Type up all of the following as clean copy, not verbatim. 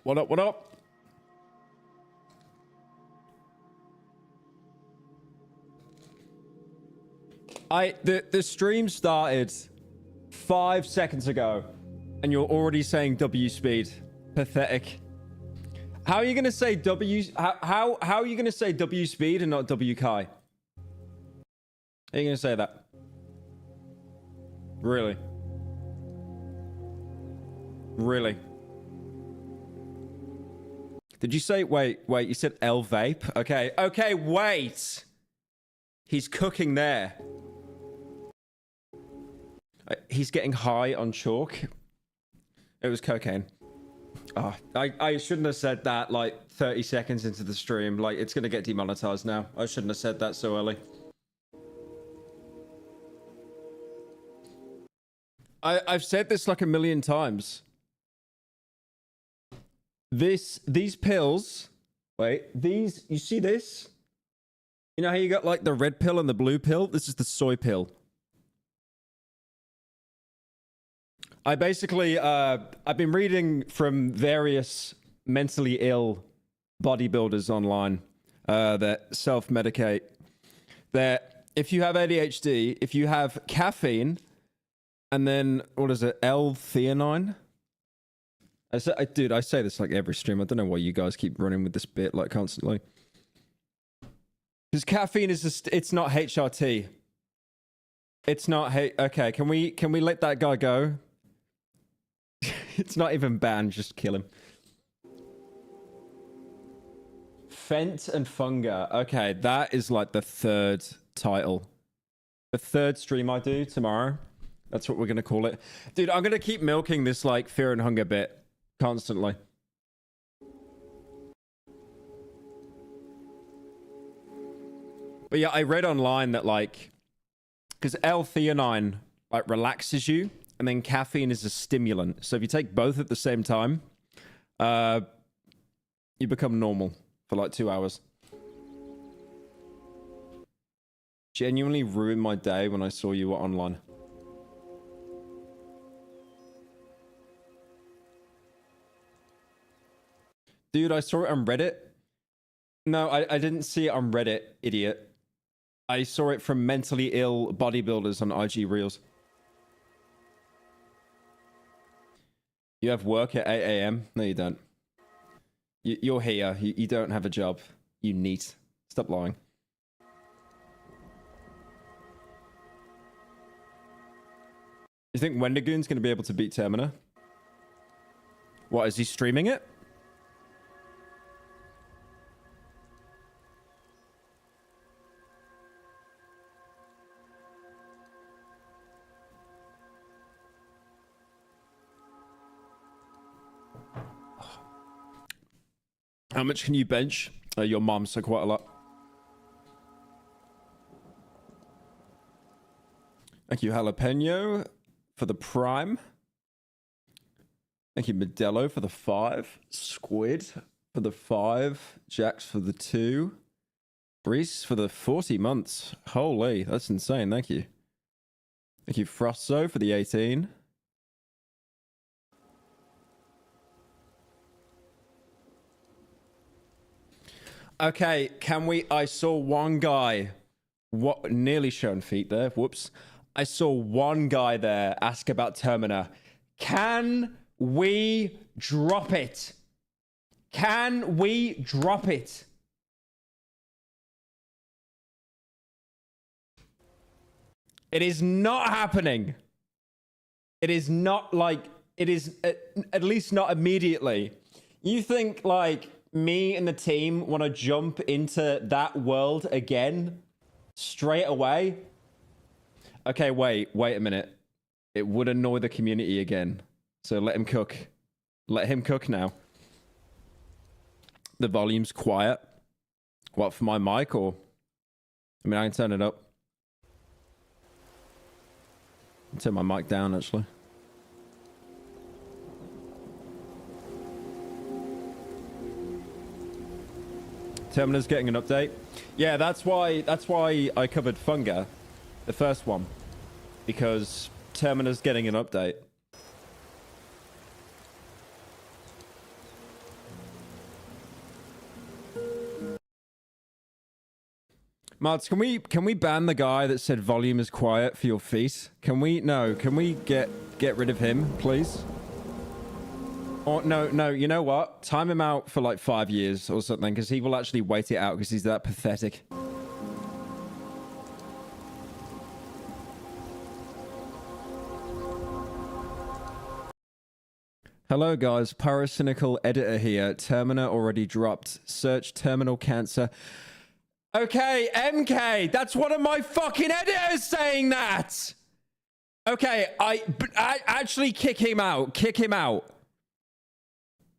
What up, what up? The stream started 5 seconds ago, and you're already saying W speed. Pathetic. How are you gonna say W? How are you gonna say W speed and not W Kai? How are you gonna say that? Really? Really? Did you say wait? You said L vape? Okay, wait. He's cooking there. He's getting high on chalk. It was cocaine. Oh, I shouldn't have said that like 30 seconds into the stream. Like, it's gonna get demonetized now. I shouldn't have said that so early. I've said this like a million times. These pills, wait, you see this? You know how you got like the red pill and the blue pill? This is the soy pill. I basically, I've been reading from various mentally ill bodybuilders online that self-medicate. That if you have ADHD, if you have caffeine, and then, what is it, L-theanine? Dude, I say this like every stream. I don't know why you guys keep running with this bit like constantly. Because caffeine is just, it's not HRT. It's not, okay, can we let that guy go? It's not even banned, just kill him. Fent and Funga. Okay, that is like the third title. The third stream I do tomorrow. That's what we're going to call it. Dude, I'm going to keep milking this like fear and hunger bit constantly. But yeah, I read online that like, because L-theanine like relaxes you, and then caffeine is a stimulant. So if you take both at the same time, you become normal for like 2 hours. Genuinely ruined my day when I saw you were online. Dude, I saw it on Reddit. No, I didn't see it on Reddit, idiot. I saw it from mentally ill bodybuilders on IG Reels. You have work at 8 a.m? No, you don't. You're here. You don't have a job. You neat. Stop lying. You think Wendigoon's going to be able to beat Termina? What, is he streaming it? How much can you bench? Your mom, so quite a lot. Thank you, Jalapeno, for the prime. Thank you, Modelo, for the 5. Squid for the 5. Jax for the 2. Brees for the 40 months. Holy, that's insane. Thank you. Thank you, Frosto, for the 18. Okay, can we... I saw one guy... What? Nearly shown feet there. Whoops. I saw one guy there ask about Termina. Can we drop it? Can we drop it? It is not happening. It is not like... It is at least not immediately. You think like... me and the team want to jump into that world again straight away? Okay, wait a minute. It would annoy the community again. So let him cook. Let him cook now. The volume's quiet. What, for my mic or? I mean, I can turn it up. I'll turn my mic down actually. Termina's getting an update. Yeah, that's why I covered Funga, the first one, because Termina's getting an update. Mats, can we ban the guy that said volume is quiet for your feet? Can we get rid of him, please? Or no, you know what? Time him out for like 5 years or something, because he will actually wait it out because he's that pathetic. Hello guys, Pyrocynical Editor here. Termina already dropped. Search terminal cancer. Okay, MK, that's one of my fucking editors saying that. Okay, I actually kick him out. Kick him out.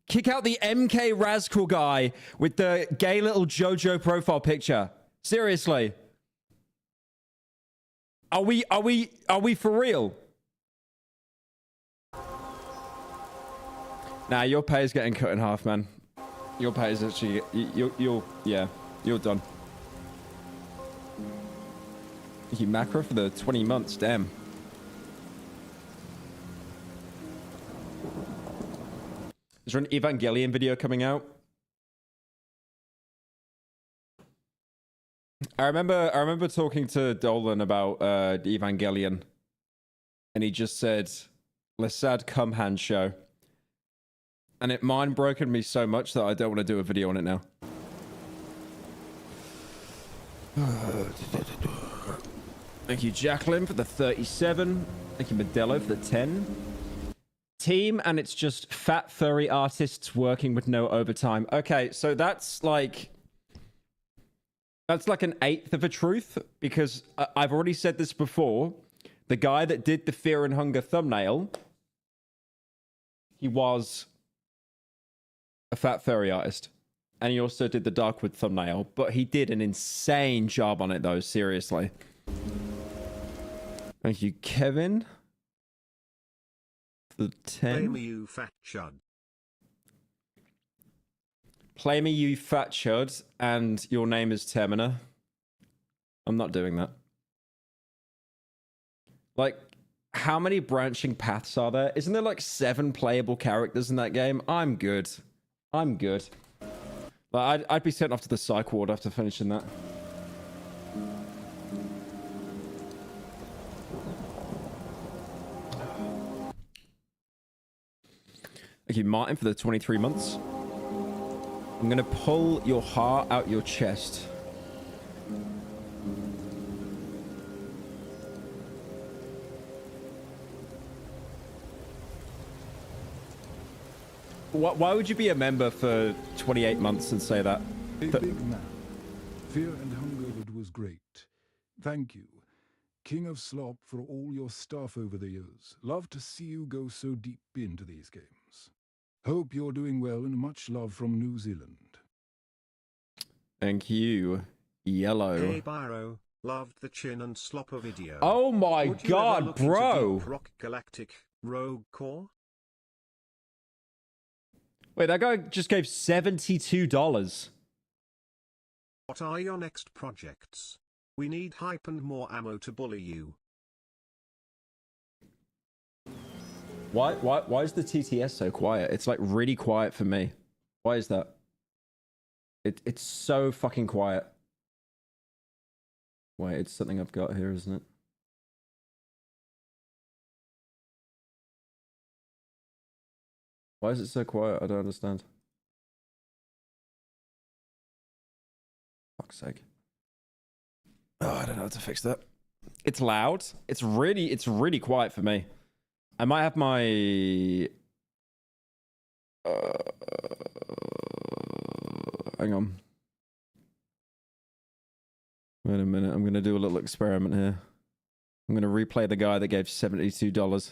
Kick out the MK Razcool guy with the gay little JoJo profile picture. Seriously. Are we for real? Nah, your pay is getting cut in half, man. Your pay is actually you're done. You macro for the 20 months, damn. Is there an Evangelion video coming out? I remember talking to Dolan about Evangelion, and he just said, "Lesad cum hand show," and it mind broken me so much that I don't want to do a video on it now. Thank you, Jacqueline, for the 37. Thank you, Modelo, for the 10. Team, and it's just fat furry artists working with no overtime. Okay, so that's like an eighth of a truth, because I've already said this before. The guy that did the Fear and Hunger thumbnail, he was a fat furry artist. And he also did the Darkwood thumbnail, but he did an insane job on it though, seriously. Thank you, Kevin. The 10. Play me, you fat chud. Play me, you fat chud, and your name is Termina. I'm not doing that. Like, how many branching paths are there? Isn't there like 7 playable characters in that game? I'm good. I'm good. Like, I'd be sent off to the psych ward after finishing that. Thank you, Martin, for the 23 months. I'm going to pull your heart out your chest. Why would you be a member for 28 months and say that? A big man. Fear and Hunger, it was great. Thank you, King of Slop, for all your stuff over the years. Love to see you go so deep into these games. Hope you're doing well, and much love from New Zealand. Thank you, Yellow. Hey Pyro, loved the chin and slopper video. Oh my Would you god, ever look into bro! Deep Rock Galactic Rogue Core? Wait, that guy just gave $72. What are your next projects? We need hype and more ammo to bully you. Why is the TTS so quiet? It's like really quiet for me. Why is that? It's so fucking quiet. Wait, it's something I've got here, isn't it? Why is it so quiet? I don't understand. Fuck's sake. Oh, I don't know how to fix that. It's loud. It's really quiet for me. I might have my hang on. Wait a minute. I'm going to do a little experiment here. I'm going to replay the guy that gave $72.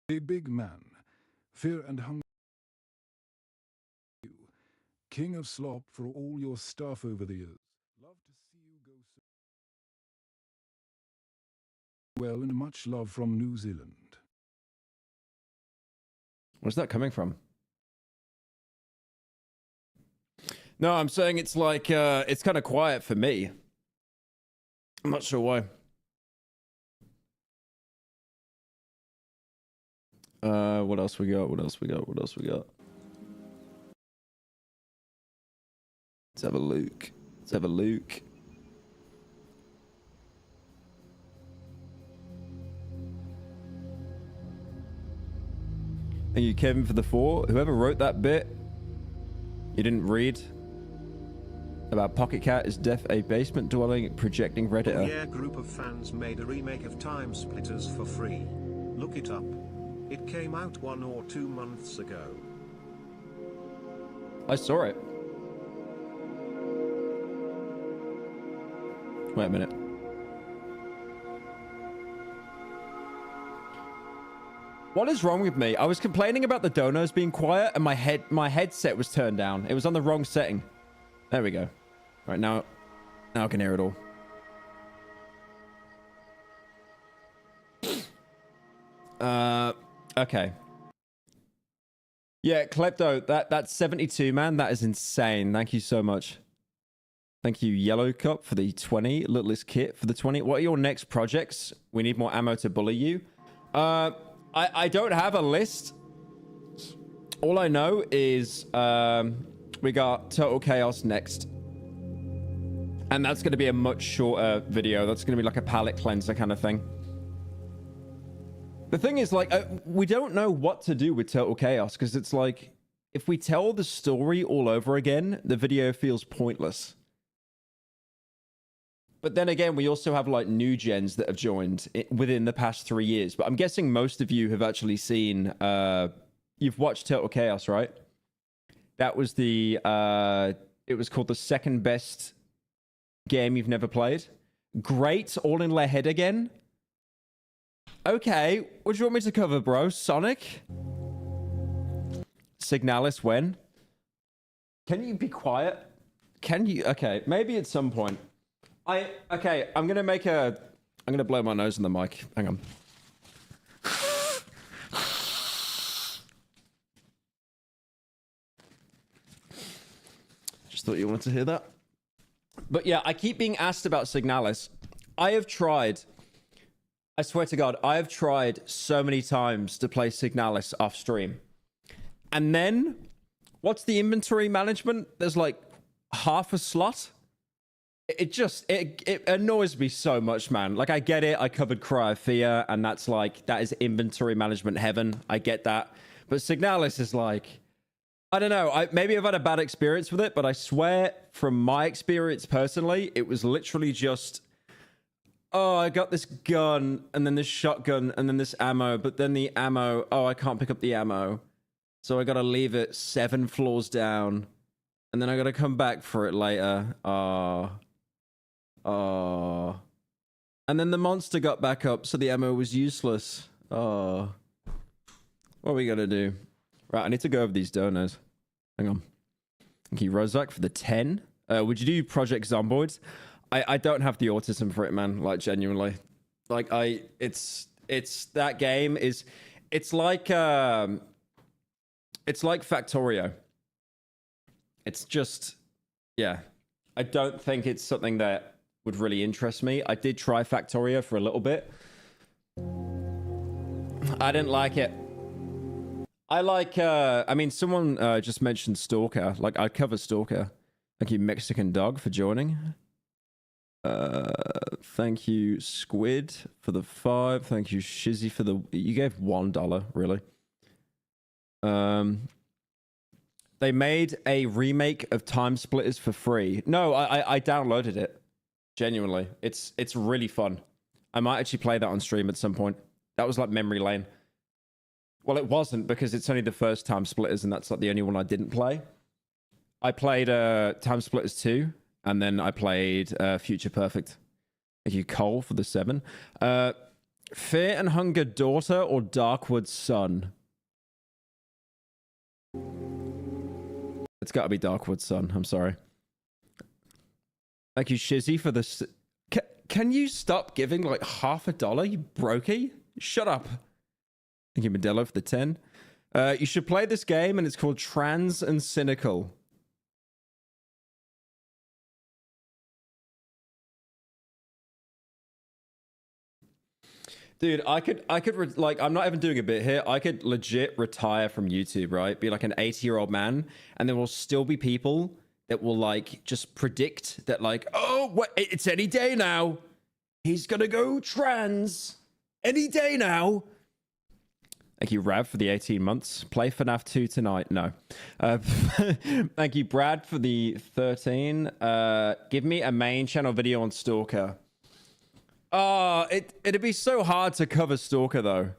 A big man. Fear and Hunger. King of Slop, for all your stuff over the years. Love to see you go so well, and much love from New Zealand. Where's that coming from? No, I'm saying it's like, it's kind of quiet for me. I'm not sure why. What else we got? What else we got? What else we got? Let's have a look. Let's have a look. Thank you, Kevin, for the 4. Whoever wrote that bit, you didn't read about Pocket Cat is deaf a basement dwelling projecting Redditor. Yeah, group of fans made a remake of Time Splitters for free. Look it up. It came out 1 or 2 months ago. I saw it. Wait a minute. What is wrong with me? I was complaining about the donos being quiet and my headset was turned down. It was on the wrong setting. There we go. Right, now I can hear it all. Okay. Yeah, Klepto, that's 72, man. That is insane. Thank you so much. Thank you, Yellow Cup, for the 20. Littlest Kit for the 20. What are your next projects? We need more ammo to bully you. I don't have a list. All I know is we got Total Chaos next. And that's going to be a much shorter video. That's going to be like a palette cleanser kind of thing. The thing is, like, we don't know what to do with Total Chaos because it's like, if we tell the story all over again, the video feels pointless. But then again, we also have like new gens that have joined within the past 3 years. But I'm guessing most of you have actually seen, you've watched Total Chaos, right? That was the, it was called the second best game you've never played. Great, all in their head again. Okay, what do you want me to cover, bro? Sonic? Signalis when? Can you be quiet? Can you? Okay, maybe at some point. Okay, I'm gonna blow my nose in the mic. Hang on. Just thought you wanted to hear that. But yeah, I keep being asked about Signalis. I have tried, I swear to God, I have tried so many times to play Signalis off stream. And then, what's the inventory management? There's like half a slot. It annoys me so much, man. Like, I get it. I covered Cryophia, and that's like, that is inventory management heaven. I get that. But Signalis is like, I don't know. Maybe I've had a bad experience with it, but I swear from my experience personally, it was literally just, oh, I got this gun, and then this shotgun, and then this ammo, but then the ammo, oh, I can't pick up the ammo. So I gotta leave it 7 floors down, and then I gotta come back for it later. And then the monster got back up, so the ammo was useless. What are we gonna do? Right, I need to go over these donors. Hang on. Thank you, Rozak, for the 10. Would you do Project Zomboids? I don't have the autism for it, man. Like, genuinely. Like, it's that game is, it's like Factorio. It's just, yeah. I don't think it's something that would really interest me. I did try Factorio for a little bit. I didn't like it. I like, I mean, someone just mentioned Stalker. Like, I cover Stalker. Thank you, Mexican Dog, for joining. Thank you, Squid, for the 5. Thank you, Shizzy, for the... You gave $1, really. They made a remake of Time Splitters for free. No, I downloaded it. Genuinely. It's really fun. I might actually play that on stream at some point. That was like memory lane. Well, it wasn't, because it's only the first Time Splitters, and that's like the only one I didn't play. I played Time Splitters 2, and then I played Future Perfect. Thank you, Cole, for the 7. Fear and Hunger Daughter or Darkwood Son? It's got to be Darkwood Son. I'm sorry. Thank you, Shizzy, for this. Can you stop giving like $50, you brokey? Shut up. Thank you, Modelo, for the 10. You should play this game, and it's called Trans and Cynical. Dude, like, I'm not even doing a bit here. I could legit retire from YouTube, right? Be like an 80-year-old man, and there will still be people that will like just predict that, like, oh, what? It's any day now. He's gonna go trans any day now. Thank you, Rav, for the 18 months. Play FNAF 2 tonight. No. Thank you, Brad, for the 13. Give me a main channel video on Stalker. Oh, it'd be so hard to cover Stalker, though.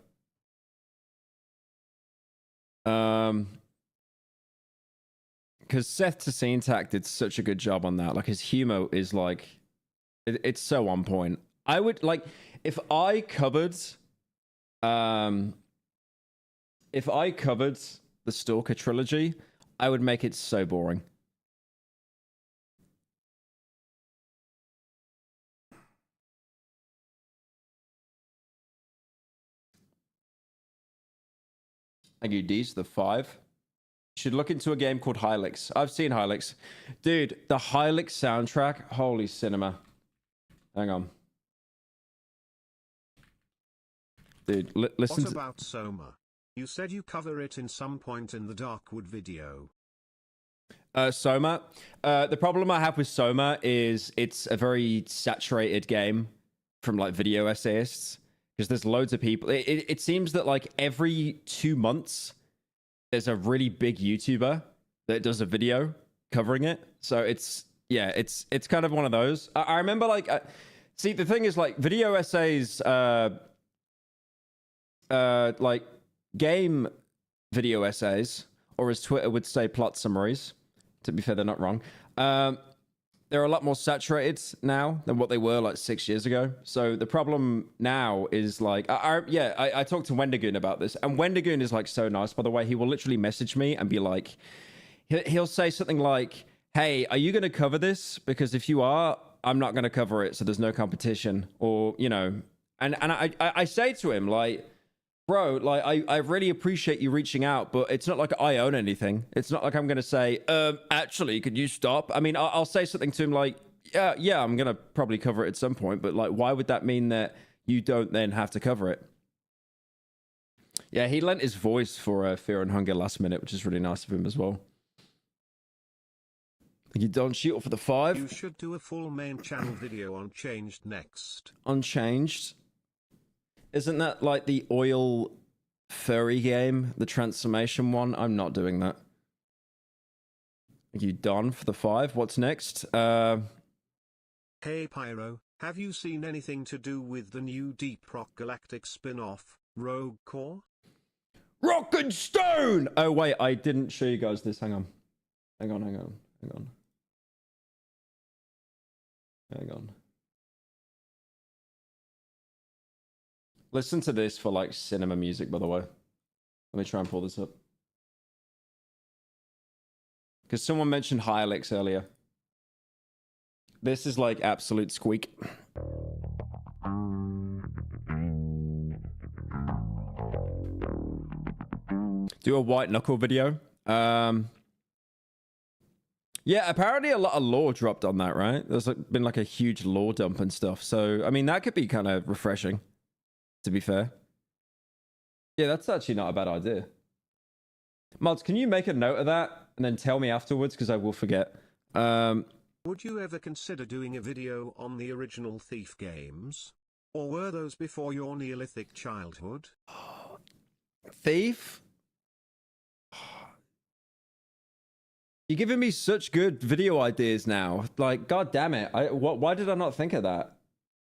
Because Seth Tasintak did such a good job on that. Like, his humor is like... it's so on point. I would, like... If I covered the Stalker trilogy, I would make it so boring. Thank you, D's, the 5. You should look into a game called Hylix. I've seen Hylix. Dude, the Hylix soundtrack, holy cinema. Hang on. Dude, listen. What about Soma? You said you cover it in some point in the Darkwood video. Soma. The problem I have with Soma is it's a very saturated game from like video essayists, because there's loads of people. It seems that like every 2 months there's a really big YouTuber that does a video covering it. So it's kind of one of those. I remember like see, the thing is, like, video essays, like game video essays, or as Twitter would say, plot summaries. To be fair, they're not wrong. They're a lot more saturated now than what they were like 6 years ago. So the problem now is like, I talked to Wendigoon about this, and Wendigoon is like so nice, by the way. He will literally message me and be like, he'll say something like, hey, are you going to cover this? Because if you are, I'm not going to cover it, so there's no competition. Or, you know, and I say to him, like, bro, like, I really appreciate you reaching out, but it's not like I own anything. It's not like I'm going to say, actually, could you stop? I mean, I'll say something to him like, yeah, I'm going to probably cover it at some point, but like, why would that mean that you don't then have to cover it? Yeah, he lent his voice for Fear and Hunger last minute, which is really nice of him as well. You don't shoot for the 5. You should do a full main channel video on Changed next. Unchanged? Isn't that like the oil furry game, the transformation one? I'm not doing that. You done for the 5? What's next? Hey Pyro, have you seen anything to do with the new Deep Rock Galactic spin-off, Rogue Core? Rock and Stone! Oh wait, I didn't show you guys this. Hang on. Listen to this for like cinema music, by the way. Let me try and pull this up. Because someone mentioned Hylix earlier. This is like absolute squeak. Do a white knuckle video. Yeah, apparently a lot of lore dropped on that, right? There's like, been like a huge lore dump and stuff. So, I mean, that could be kind of refreshing, to be fair. Yeah, that's actually not a bad idea. Mods, can you make a note of that and then tell me afterwards, because I will forget. Would you ever consider doing a video on the original Thief games? Or were those before your Neolithic childhood? Thief? You're giving me such good video ideas now. Like, god damn it. Why did I not think of that?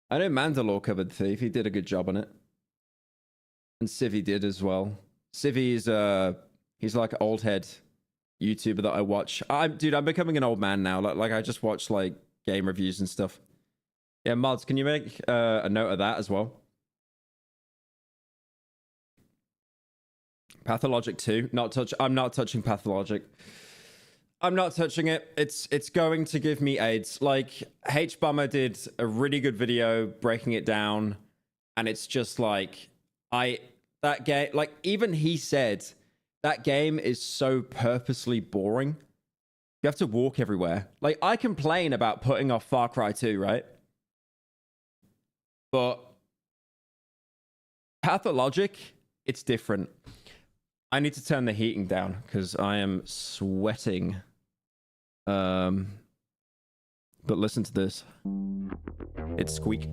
I know Mandalore covered Thief. He did a good job on it. And Civvy did as well. Civvy is he's like an old head YouTuber that I watch. Dude, I'm becoming an old man now. Like I just watch like game reviews and stuff. Yeah, Mods, can you make a note of that as well? Pathologic 2. I'm not touching Pathologic. I'm not touching it. It's going to give me AIDS. Like, H-Bomber did a really good video breaking it down, and it's just like, that game, like, even he said, that game is so purposely boring. You have to walk everywhere. Like, I complain about putting off Far Cry 2, right? But Pathologic, it's different. I need to turn the heating down because I am sweating. But listen to this. It's squeak.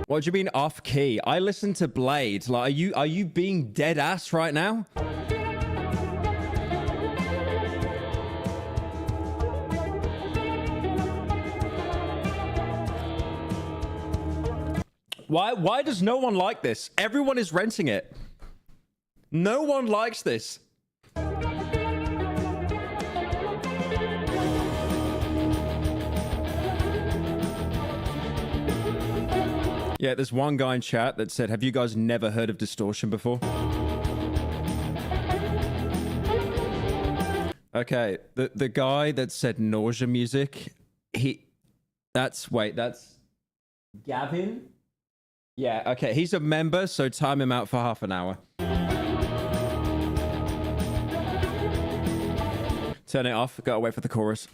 What do you mean off key? I listen to Blade. Like, are you being dead ass right now? Why does no one like this? Everyone is renting it. No one likes this. Yeah, there's one guy in chat that said, have you guys never heard of distortion before? Okay, the guy that said nausea music, that's Gavin? Yeah, okay, he's a member, so time him out for half an hour. Turn it off, gotta wait for the chorus.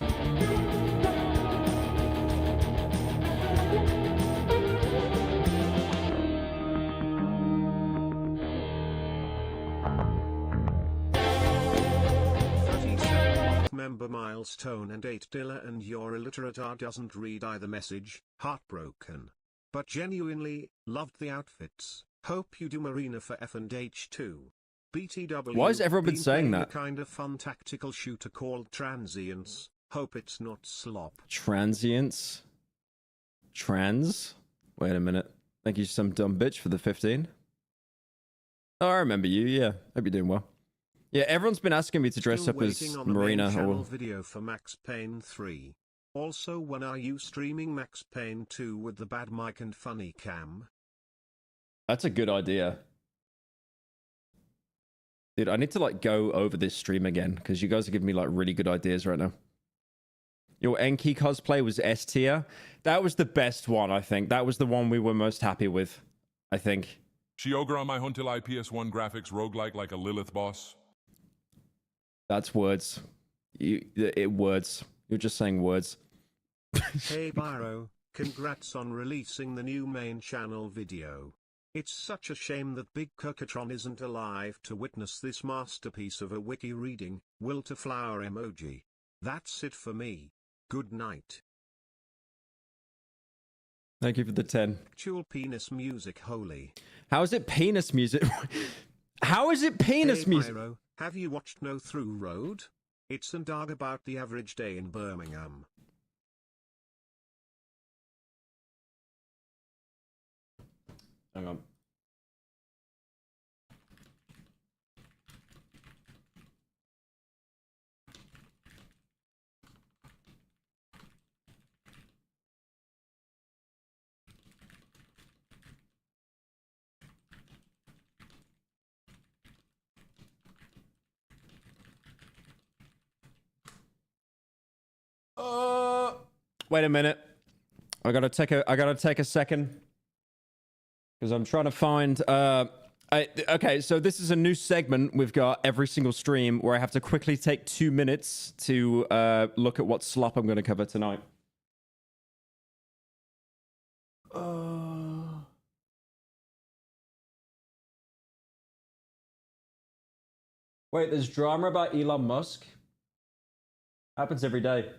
37-month member milestone and 8 Dilla and your illiterate R doesn't read either message, heartbroken. But genuinely, loved the outfits, hope you do Marina for F&H too. BTW. Why has everyone been saying that? A kind of fun tactical shooter called Transients, hope it's not slop. Transients? Trans? Wait a minute. Thank you, some dumb bitch, for the 15. Oh, I remember you, yeah. Hope you're doing well. Yeah, everyone's been asking me to dress Still up as waiting on the Marina main channel or... video for Max Payne 3. Also, when are you streaming Max Payne 2 with the bad mic and funny cam? That's a good idea. Dude, I need to like go over this stream again because you guys are giving me like really good ideas right now. Your Enki cosplay was S tier. That was the best one, I think. That was the one we were most happy with, I think. Shiogra on my Huntil IPS1 graphics roguelike like a Lilith boss. That's words. Words. You're just saying words. Hey Pyro, congrats on releasing the new main channel video. It's such a shame that Big Cookatron isn't alive to witness this masterpiece of a wiki reading. Will to flower emoji. That's it for me. Good night. Thank you for the 10. Actual penis music holy. How is it penis music? How is it penis Hey music? Pyro, have you watched No Through Road? It's an dog about the average day in Birmingham. Hang on. Wait a minute. I gotta take a second because I'm trying to find. Okay, so this is a new segment we've got every single stream where I have to quickly take 2 minutes to look at what slop I'm going to cover tonight. Wait, there's drama about Elon Musk? Happens every day.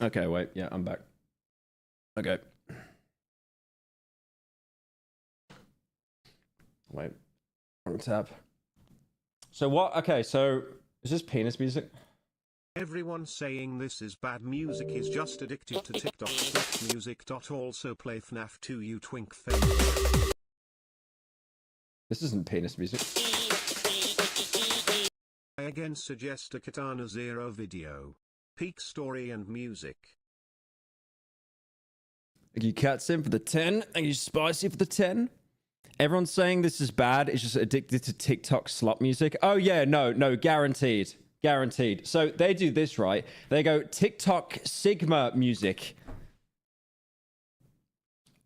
Okay, wait. Yeah, I'm back. Okay. Wait. Wrong tab. So what? Okay, so is this penis music? Everyone saying this is bad music is just addicted to TikTok music. Also play FNAF 2 you twink face. This isn't penis music. I again suggest a Katana Zero video. Peak story and music. Thank you, Katsim, for the 10. Thank you, Spicy, for the 10. Everyone's saying this is bad. It's just addicted to TikTok slut music. Oh, yeah, no, guaranteed. Guaranteed. So they do this, right? They go TikTok Sigma music.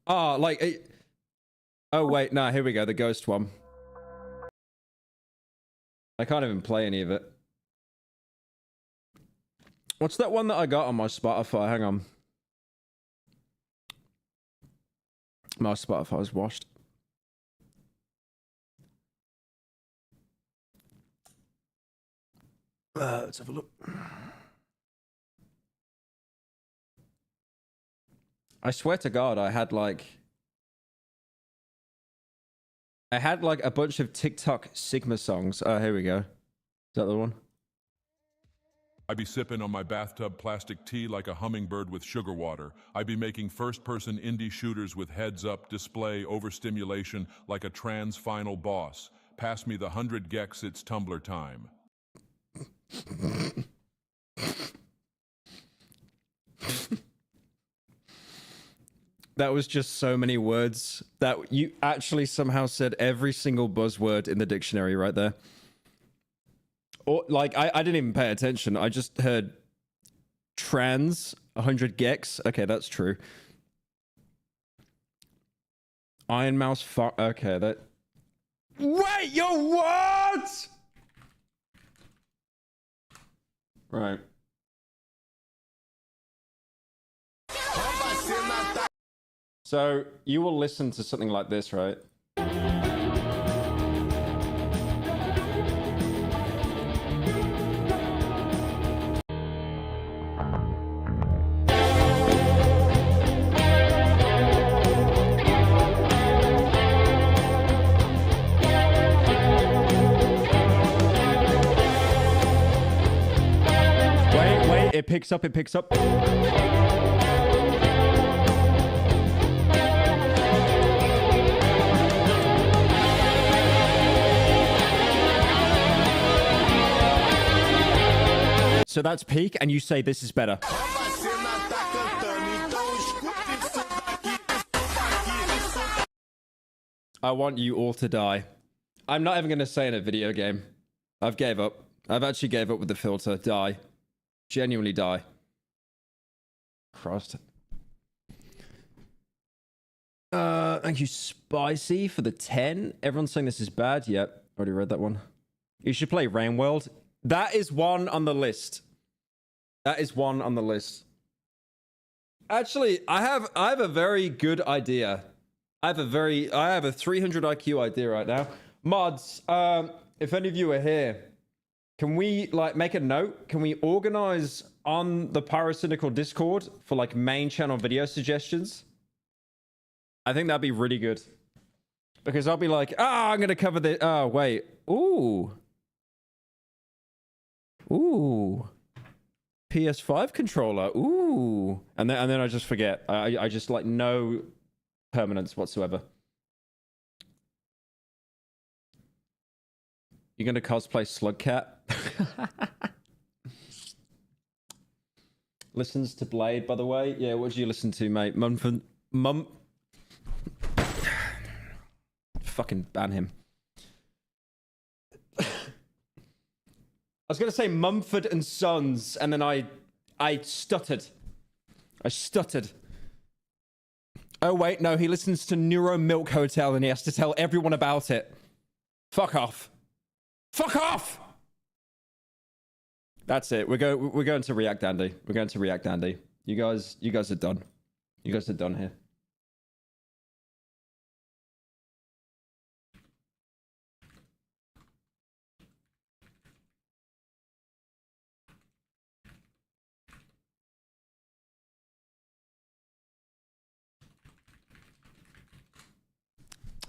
Ah, like... Oh, wait, no, here we go. The ghost one. I can't even play any of it. What's that one that I got on my Spotify? Hang on. My Spotify's washed. Let's have a look. I swear to God, I had like a bunch of TikTok Sigma songs. Oh, here we go. Is that the one? I be sipping on my bathtub plastic tea like a hummingbird with sugar water. I be making first-person indie shooters with heads-up display overstimulation like a trans final boss. Pass me the 100 gex, it's Tumblr time. That was just so many words that you actually somehow said every single buzzword in the dictionary right there. Or like I didn't even pay attention. I just heard trans 100 gex. Okay, that's true. Iron Mouse okay, that. Wait, yo, what? Right. So you will listen to something like this, right? Wait, it picks up, So that's peak, and you say this is better. I want you all to die. I'm not even going to say in a video game. I've gave up. I've actually gave up with the filter. Die. Genuinely die. Christ. Thank you, Spicy, for the 10. Everyone's saying this is bad. Yep, already read that one. You should play Rain World. That is one on the list. That is one on the list. Actually, I have a very good idea. I have a 300 IQ idea right now. Mods, if any of you are here, can we like make a note? Can we organize on the Pyrocynical Discord for like main channel video suggestions? I think that'd be really good. Because I'll be like, I'm gonna cover the wait. Ooh. PS5 controller. Ooh. And then I just forget. I just like no permanence whatsoever. You're gonna cosplay Slugcat? Listens to Blade, by the way. Yeah, what do you listen to, mate? Fucking ban him. I was gonna say Mumford and Sons, and then I stuttered. I stuttered. Oh wait, no, he listens to Neuro Milk Hotel, and he has to tell everyone about it. Fuck off. Fuck off! That's it. We're going to React Andy. We're going to React Andy. You guys are done. You guys are done here.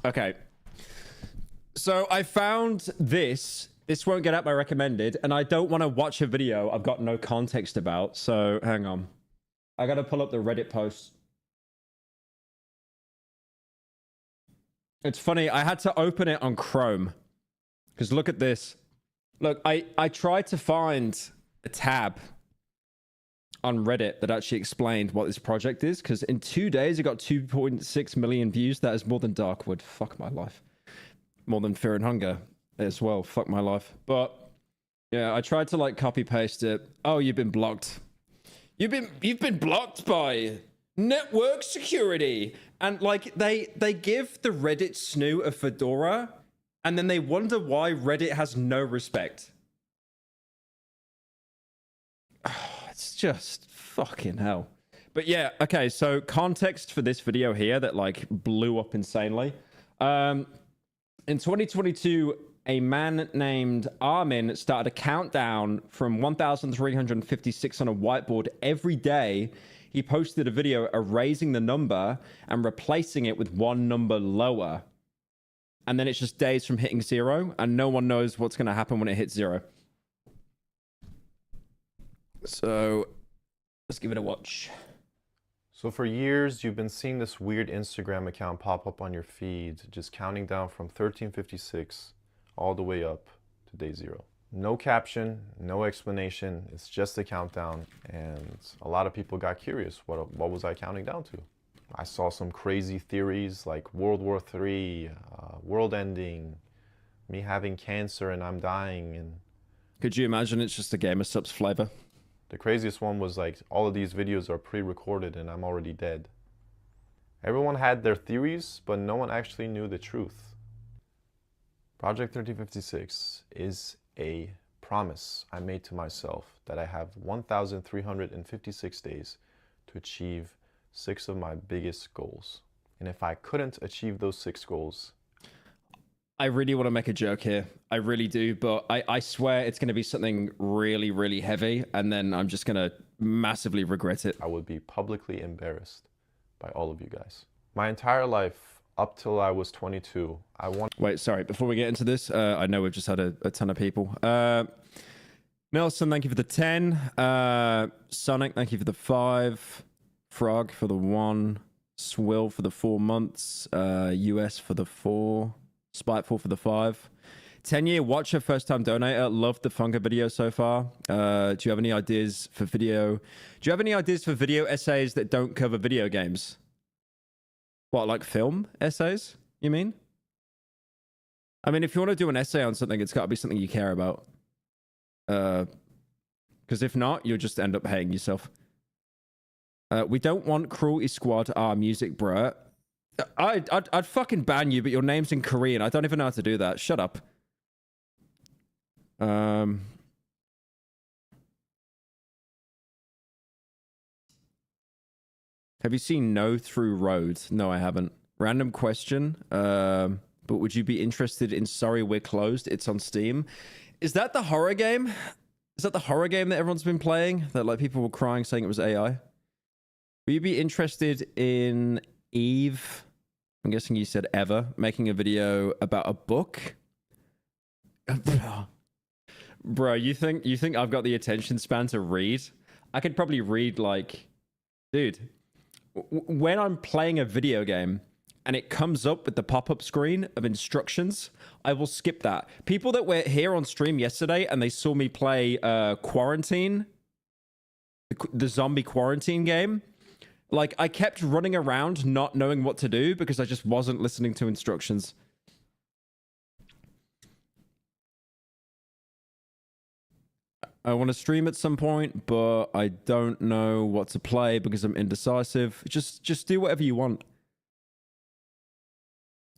Okay. So I found this This won't get up my recommended, and I don't want to watch a video I've got no context about, so hang on. I gotta pull up the Reddit post. It's funny, I had to open it on Chrome. Because look at this. Look, I tried to find a tab on Reddit that actually explained what this project is, because in 2 days it got 2.6 million views. That is more than Darkwood. Fuck my life. More than Fear and Hunger as well. Fuck my life. But yeah, I tried to like copy paste it. Oh, you've been blocked. You've been blocked by network security. And like they give the Reddit snoo a fedora, and then they wonder why Reddit has no respect. It's just fucking hell. But yeah, okay, so context for this video here that like blew up insanely. In 2022, a man named Armin started a countdown from 1,356 on a whiteboard every day. He posted a video erasing the number and replacing it with one number lower. And then it's just days from hitting 0, and no one knows what's going to happen when it hits 0. So let's give it a watch. So for years, you've been seeing this weird Instagram account pop up on your feed, just counting down from 1356 all the way up to day 0. No caption, no explanation, it's just a countdown, and a lot of people got curious, what was I counting down to? I saw some crazy theories like World War III, world ending, me having cancer and I'm dying. And could you imagine it's just a Gamer Subs flavor? The craziest one was like, all of these videos are pre-recorded and I'm already dead. Everyone had their theories, but no one actually knew the truth. Project 1356 is a promise I made to myself that I have 1,356 days to achieve 6 of my biggest goals. And if I couldn't achieve those 6 goals... I really want to make a joke here. I really do, but I swear it's going to be something really, really heavy, and then I'm just going to massively regret it. I would be publicly embarrassed by all of you guys. My entire life, up till I was 22, Wait, sorry, before we get into this, I know we've just had a ton of people. Nelson, thank you for the 10. Sonic, thank you for the 5. Frog for the 1. Swill for the 4 months. US for the 4. Spiteful for the 5. 10-year watcher, first-time donator. Loved the Funga video so far. Do you have any ideas for video? Do you have any ideas for video essays that don't cover video games? What, like film essays, you mean? I mean, if you want to do an essay on something, it's got to be something you care about. Because if not, you'll just end up hating yourself. We don't want Cruelty Squad, our music, bruh. I'd fucking ban you, but your name's in Korean. I don't even know how to do that. Shut up. Have you seen No Through Road? No, I haven't. Random question. But would you be interested in Sorry We're Closed? It's on Steam. Is that the horror game? Is that the horror game that everyone's been playing? That like people were crying saying it was AI? Would you be interested in Eve? I'm guessing you said Ever, making a video about a book? Bro, you think I've got the attention span to read? I could probably read like... Dude, when I'm playing a video game and it comes up with the pop-up screen of instructions, I will skip that. People that were here on stream yesterday and they saw me play Quarantine, the zombie quarantine game, like, I kept running around not knowing what to do because I just wasn't listening to instructions. I want to stream at some point, but I don't know what to play because I'm indecisive. Just do whatever you want.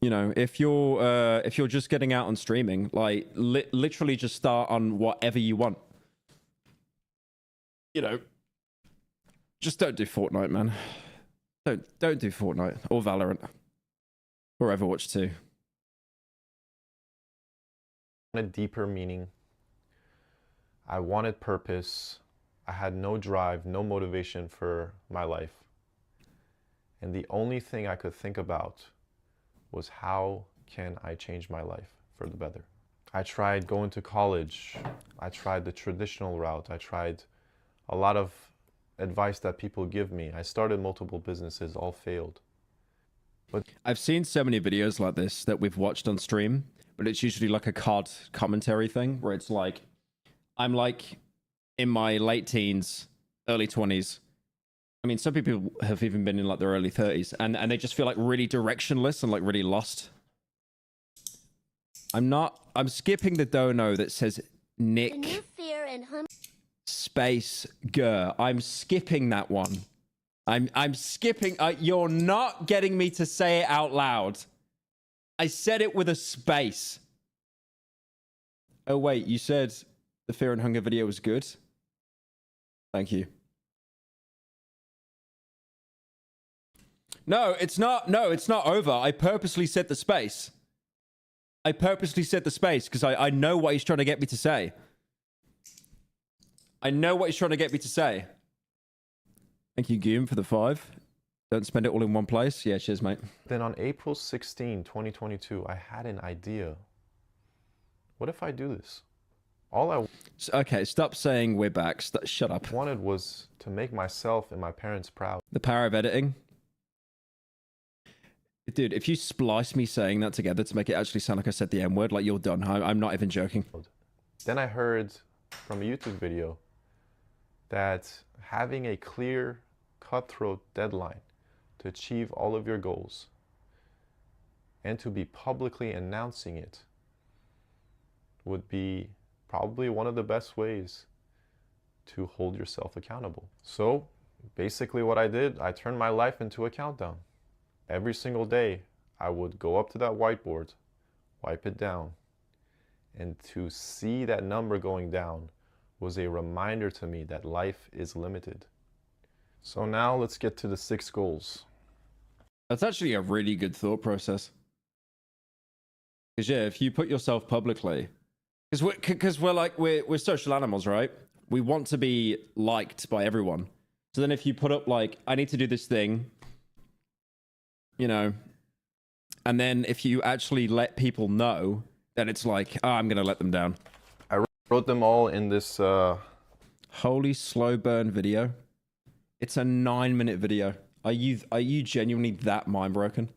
You know, if you're just getting out on streaming, like, literally just start on whatever you want. You know. Just don't do Fortnite, man. Don't do Fortnite or Valorant or Overwatch 2. A deeper meaning. I wanted purpose. I had no drive, no motivation for my life. And the only thing I could think about was how can I change my life for the better. I tried going to college. I tried the traditional route. I tried a lot of advice that people give me. I started multiple businesses, all failed. But I've seen so many videos like this that we've watched on stream, but it's usually like a COD commentary thing where it's like, I'm like in my late teens, early 20s. I mean, some people have even been in like their early 30s, and they just feel like really directionless and like really lost. I'm skipping the dono that says Nick space Gur. I'm skipping that one. I'm skipping. You're not getting me to say it out loud. I said it with a space. Oh wait, you said the Fear and Hunger video was good? Thank you. No, it's not. No, it's not over. I purposely said the space. I purposely said the space because I know what he's trying to get me to say. I know what he's trying to get me to say. Thank you, Goom, for the 5. Don't spend it all in one place. Yeah, cheers, mate. then on April 16, 2022, I had an idea. What if I do this? All I Okay, stop saying we're back. Shut up. wanted was to make myself and my parents proud. The power of editing. Dude, if you splice me saying that together to make it actually sound like I said the N word, like you're done. I'm not even joking. Then I heard from a YouTube video that having a clear, cutthroat deadline to achieve all of your goals and to be publicly announcing it would be probably one of the best ways to hold yourself accountable. So basically what I did, I turned my life into a countdown. Every single day, I would go up to that whiteboard, wipe it down, and to see that number going down was a reminder to me that life is limited. So now let's get to the 6 goals. That's actually a really good thought process. Because yeah, if you put yourself publicly, because we're social animals, right? We want to be liked by everyone. So then if you put up like, I need to do this thing, you know, and then if you actually let people know, then it's like, oh, I'm gonna let them down. I wrote them all in this Holy slow burn video. It's a 9-minute video. Are you genuinely that mind broken?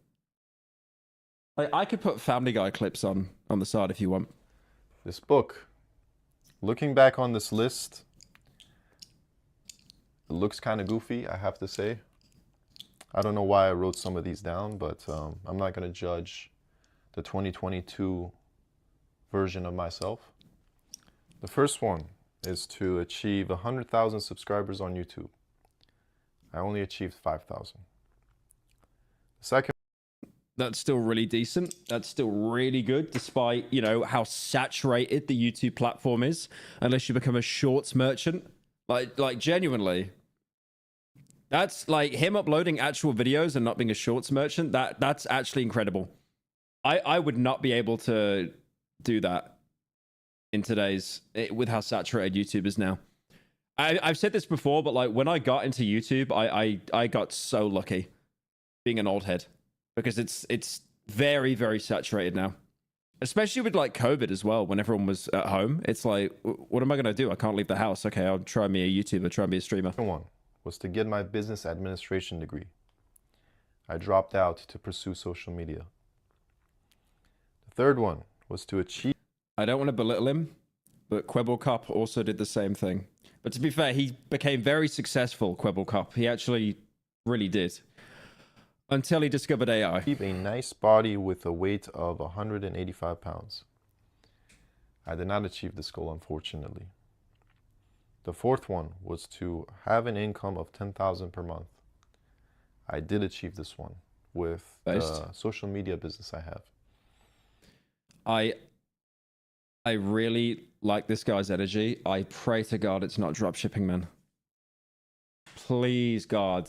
Like, I could put Family Guy clips on the side if you want. this book. Looking back on this list, it looks kind of goofy, I have to say. I don't know why I wrote some of these down, but I'm not going to judge the 2022 version of myself. The first one is to achieve 100,000 subscribers on YouTube. I only achieved 5,000. The second, That's still really decent. That's still really good, despite, you know, how saturated the YouTube platform is. Unless you become a shorts merchant, like genuinely, that's like him uploading actual videos and not being a shorts merchant. That's actually incredible. I would not be able to do that in today's with how saturated YouTube is now. I've said this before, but like when I got into YouTube, I got so lucky being an old head. Because it's very, very saturated now. Especially with like COVID as well, when everyone was at home. It's like, what am I going to do? I can't leave the house. Okay, I'll try me a YouTuber, try me a streamer. one was to get my business administration degree. I dropped out to pursue social media. The third one was to achieve. I don't want to belittle him, but Quibble Cup also did the same thing. But to be fair, he became very successful, Quibble Cup. He actually really did. Until he discovered AI. Keep a nice body with a weight of 185 pounds. I did not achieve this goal, unfortunately. The fourth one was to have an income of 10,000 per month. I did achieve this one with the social media business I have. I really like this guy's energy. I pray to God it's not dropshipping, man. Please, God.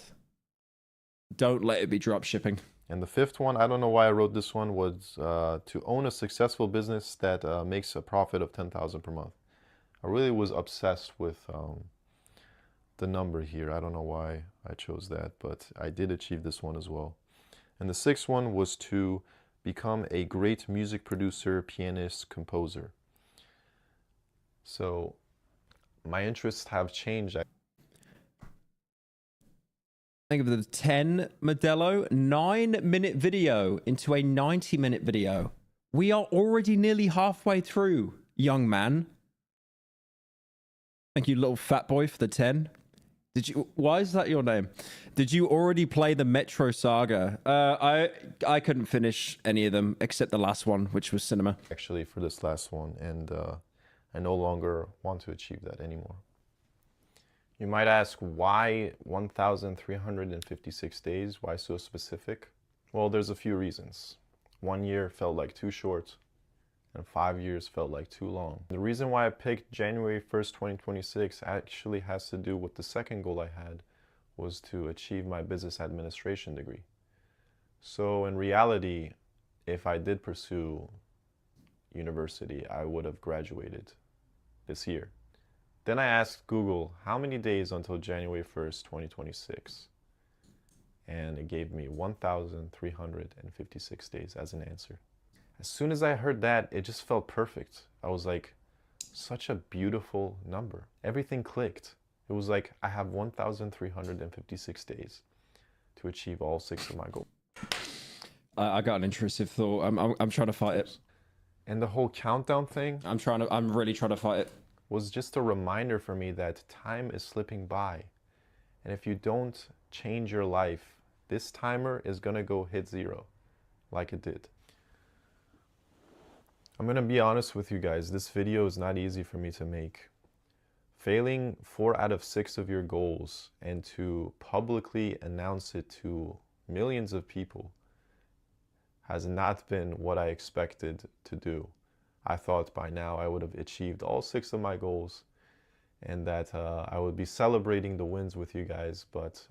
Don't let it be dropshipping. And the fifth one, I don't know why I wrote this one, was to own a successful business that makes a profit of 10,000 per month. I really was obsessed with the number here. I don't know why I chose that, but I did achieve this one as well. And the sixth one was to become a great music producer, pianist, composer. So my interests have changed. Think of the 10 Modelo 9-minute video into a 90-minute video. We are already nearly halfway through, young man. Thank you, little fat boy, for the 10. Did you? Why is that your name? Did you already play the Metro Saga? I couldn't finish any of them except the last one, which was cinema. Actually, for this last one, and I no longer want to achieve that anymore. You might ask, why 1,356 days? Why so specific? Well, there's a few reasons. 1 year felt like too short, and 5 years felt like too long. The reason why I picked January 1st, 2026 actually has to do with the second goal I had, was to achieve my business administration degree. So in reality, if I did pursue university, I would have graduated this year. Then I asked Google, how many days until January 1st, 2026? And it gave me 1,356 days as an answer. As soon as I heard that, it just felt perfect. I was like, such a beautiful number. Everything clicked. It was like, I have 1,356 days to achieve all 6 of my goals. I got an intrusive thought. I'm trying to fight it. And the whole countdown thing, I'm really trying to fight it. Was just a reminder for me that time is slipping by. And if you don't change your life, this timer is gonna go hit 0, like it did. I'm gonna be honest with you guys, this video is not easy for me to make. Failing 4 out of 6 of your goals and to publicly announce it to millions of people has not been what I expected to do. I thought by now I would have achieved all 6 of my goals and that I would be celebrating the wins with you guys, but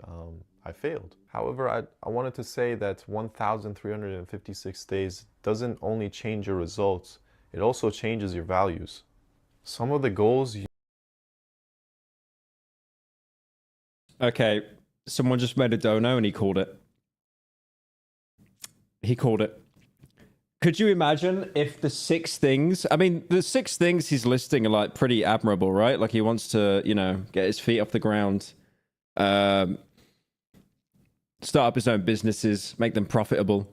I failed. However, I wanted to say that 1,356 days doesn't only change your results, it also changes your values. Some of the goals... Okay, someone just made a dono and he called it. He called it. Could you imagine if the 6 things, I mean, the 6 things he's listing are like pretty admirable, right? Like he wants to, you know, get his feet off the ground, start up his own businesses, make them profitable.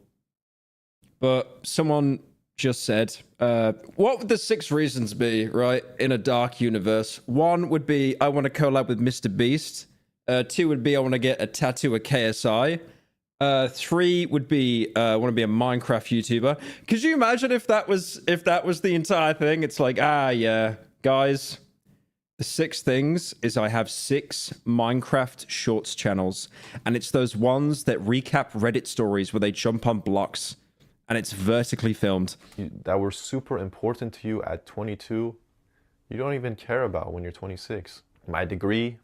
But someone just said, what would the 6 reasons be, right, in a dark universe? 1 would be, I want to collab with Mr. Beast. 2 would be, I want to get a tattoo of KSI. 3 would be, I want to be a Minecraft YouTuber. Could you imagine if that was the entire thing? It's like, yeah, guys, the 6 things is I have 6 Minecraft Shorts channels, and it's those ones that recap Reddit stories where they jump on blocks, and it's vertically filmed. That were super important to you at 22, you don't even care about when you're 26. My degree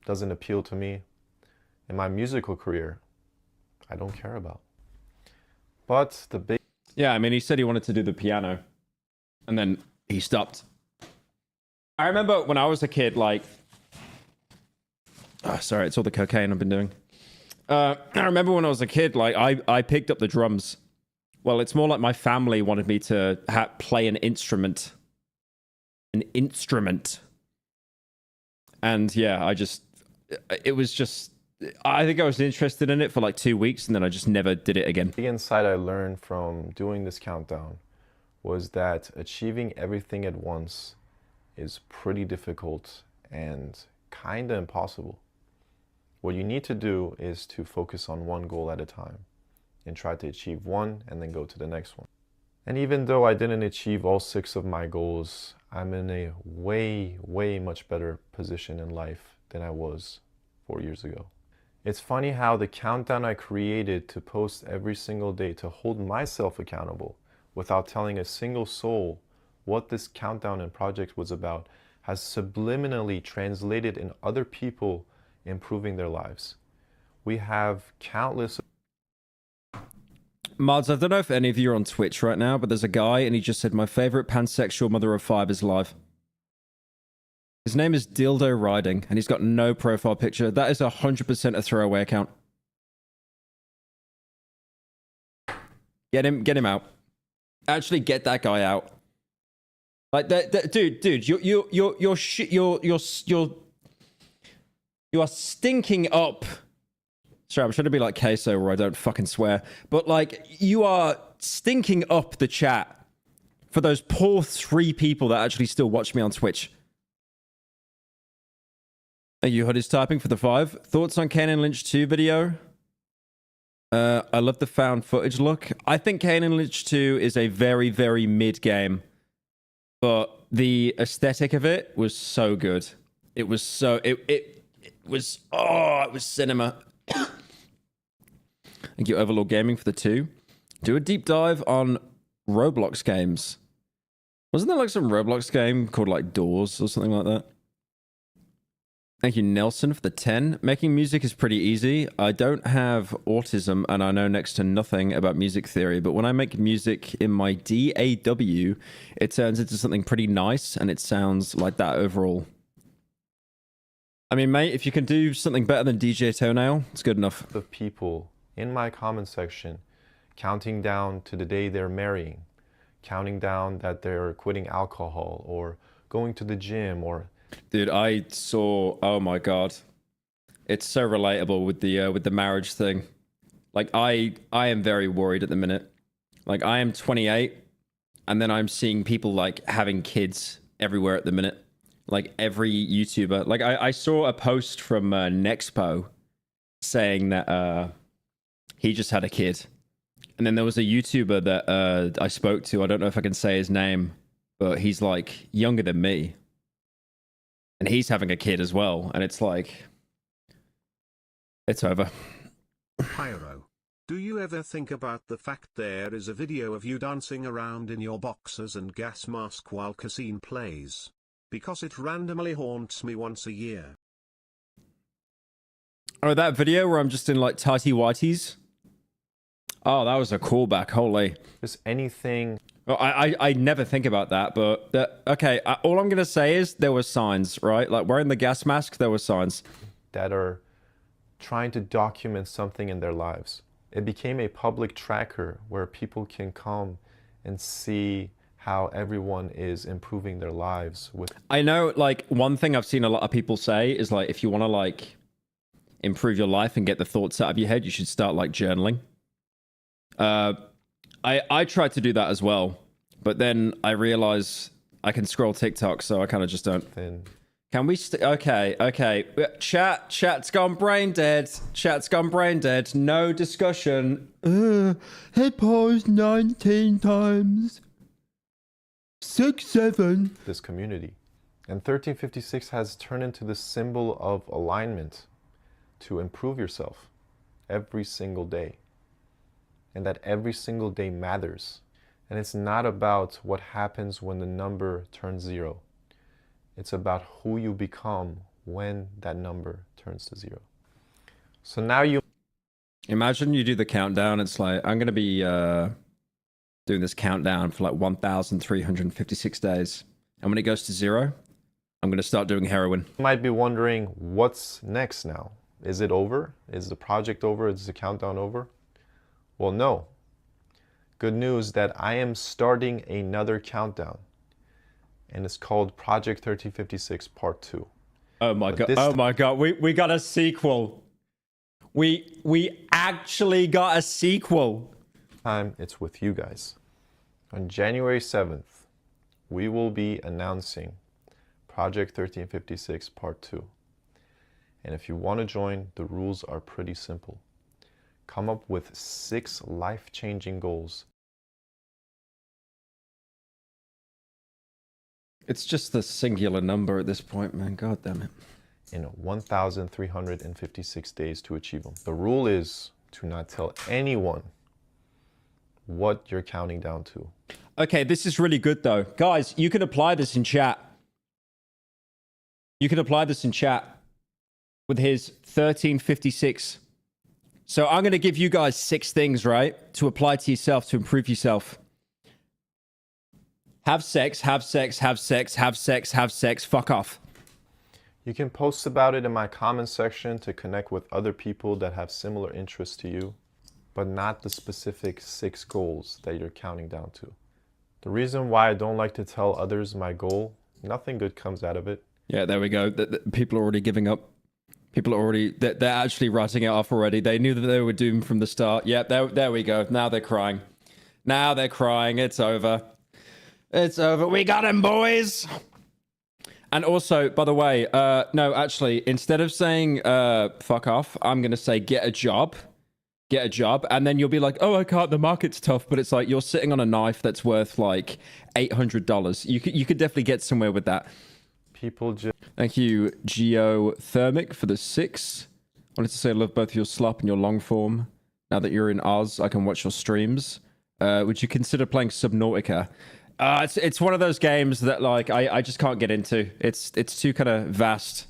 doesn't appeal to me, and my musical career, I don't care about. But the big... Yeah, I mean, he said he wanted to do the piano, and then he stopped. I remember when I was a kid, like... Oh, sorry, it's all the cocaine I've been doing. I remember when I was a kid, like, I picked up the drums. Well, it's more like my family wanted me to play an instrument. An instrument. And yeah, it was just... I think I was interested in it for like 2 weeks and then I just never did it again. The insight I learned from doing this countdown was that achieving everything at once is pretty difficult and kind of impossible. What you need to do is to focus on one goal at a time and try to achieve one and then go to the next one. And even though I didn't achieve all 6 of my goals, I'm in a way, way much better position in life than I was 4 years ago. It's funny how the countdown I created to post every single day to hold myself accountable without telling a single soul what this countdown and project was about has subliminally translated in other people improving their lives. We have countless... Mods, I don't know if any of you are on Twitch right now, but there's a guy and he just said, my favorite pansexual mother of 5 is live. His name is Dildo Riding, and he's got no profile picture. That is 100% a throwaway account. Get him out. Actually, get that guy out. Like that, dude. You are stinking up. Sorry, I'm trying to be like Queso where I don't fucking swear. But like, you are stinking up the chat for those poor 3 people that actually still watch me on Twitch. Thank you, Hoodie's typing for the 5. Thoughts on Kane and Lynch 2 video? I love the found footage look. I think Kane and Lynch 2 is a very, very mid game. But the aesthetic of it was so good. It was so... It was cinema. Thank you, Overlord Gaming, for the 2. Do a deep dive on Roblox games. Wasn't there like some Roblox game called like Doors or something like that? Thank you, Nelson, for the 10. Making music is pretty easy. I don't have autism and I know next to nothing about music theory, but when I make music in my DAW, it turns into something pretty nice and it sounds like that overall. I mean, mate, if you can do something better than DJ Toenail, it's good enough. The people in my comment section counting down to the day they're marrying, counting down that they're quitting alcohol or going to the gym or... Dude, I saw... Oh my god. It's so relatable with the marriage thing. Like, I am very worried at the minute. Like, I am 28, and then I'm seeing people, like, having kids everywhere at the minute. Like, every YouTuber... Like, I saw a post from Nexpo saying that he just had a kid. And then there was a YouTuber that I spoke to. I don't know if I can say his name, but he's, like, younger than me. And he's having a kid as well. And it's like... It's over. Pyro. Do you ever think about the fact there is a video of you dancing around in your boxers and gas mask while Cassine plays? Because it randomly haunts me once a year. Oh, that video where I'm just in like tighty whities? Oh, that was a callback. Holy. Just anything... Well, I never think about that, but okay, all I'm going to say is there were signs, right? Like wearing the gas mask, there were signs. that are trying to document something in their lives. It became a public tracker where people can come and see how everyone is improving their lives with... I know, like, one thing I've seen a lot of people say is, like, if you want to, like, improve your life and get the thoughts out of your head, you should start, like, journaling. I tried to do that as well, but then I realized I can scroll TikTok, so I kind of just don't. Can we... Okay. Chat's gone brain dead. Chat's gone brain dead. No discussion. Hit pause 19 times. 6, 7. This community. And 1356 has turned into the symbol of alignment to improve yourself every single day. And that every single day matters. And it's not about what happens when the number turns 0. It's about who you become when that number turns to 0. So now you... Imagine you do the countdown. It's like, I'm going to be doing this countdown for like 1,356 days. And when it goes to 0, I'm going to start doing heroin. You might be wondering, what's next now? Is it over? Is the project over? Is the countdown over? Well, no. Good news that I am starting another countdown. And it's called Project 1356 Part 2. Oh my god. Oh my god. We got a sequel. We actually got a sequel. Time it's with you guys. On January 7th, we will be announcing Project 1356 Part 2. And if you want to join, the rules are pretty simple. Come up with 6 life-changing goals. It's just the singular number at this point, man. God damn it. In 1,356 days to achieve them. The rule is to not tell anyone what you're counting down to. Okay, this is really good though. Guys, you can apply this in chat. You can apply this in chat with his 1356. So I'm going to give you guys 6 things, right? To apply to yourself, to improve yourself. Have sex, have sex, have sex, have sex, have sex, fuck off. You can post about it in my comment section to connect with other people that have similar interests to you. But but not the specific 6 goals that you're counting down to. The reason why I don't like to tell others my goal, nothing good comes out of it. Yeah, there we go. People are already giving up. People are already, they're actually writing it off already. They knew that they were doomed from the start. Yep, there we go. Now they're crying. Now they're crying. It's over. It's over. We got him, boys. And also, by the way, no, actually, instead of saying fuck off, I'm going to say get a job. Get a job. And then you'll be like, oh, I can't. The market's tough. But it's like you're sitting on a knife that's worth like $800. You could definitely get somewhere with that. People just... Thank you, Geothermic, for the 6. Wanted to say I love both your slop and your long form. Now that you're in Oz, I can watch your streams. Would you consider playing Subnautica? It's one of those games that like I just can't get into. It's too kind of vast.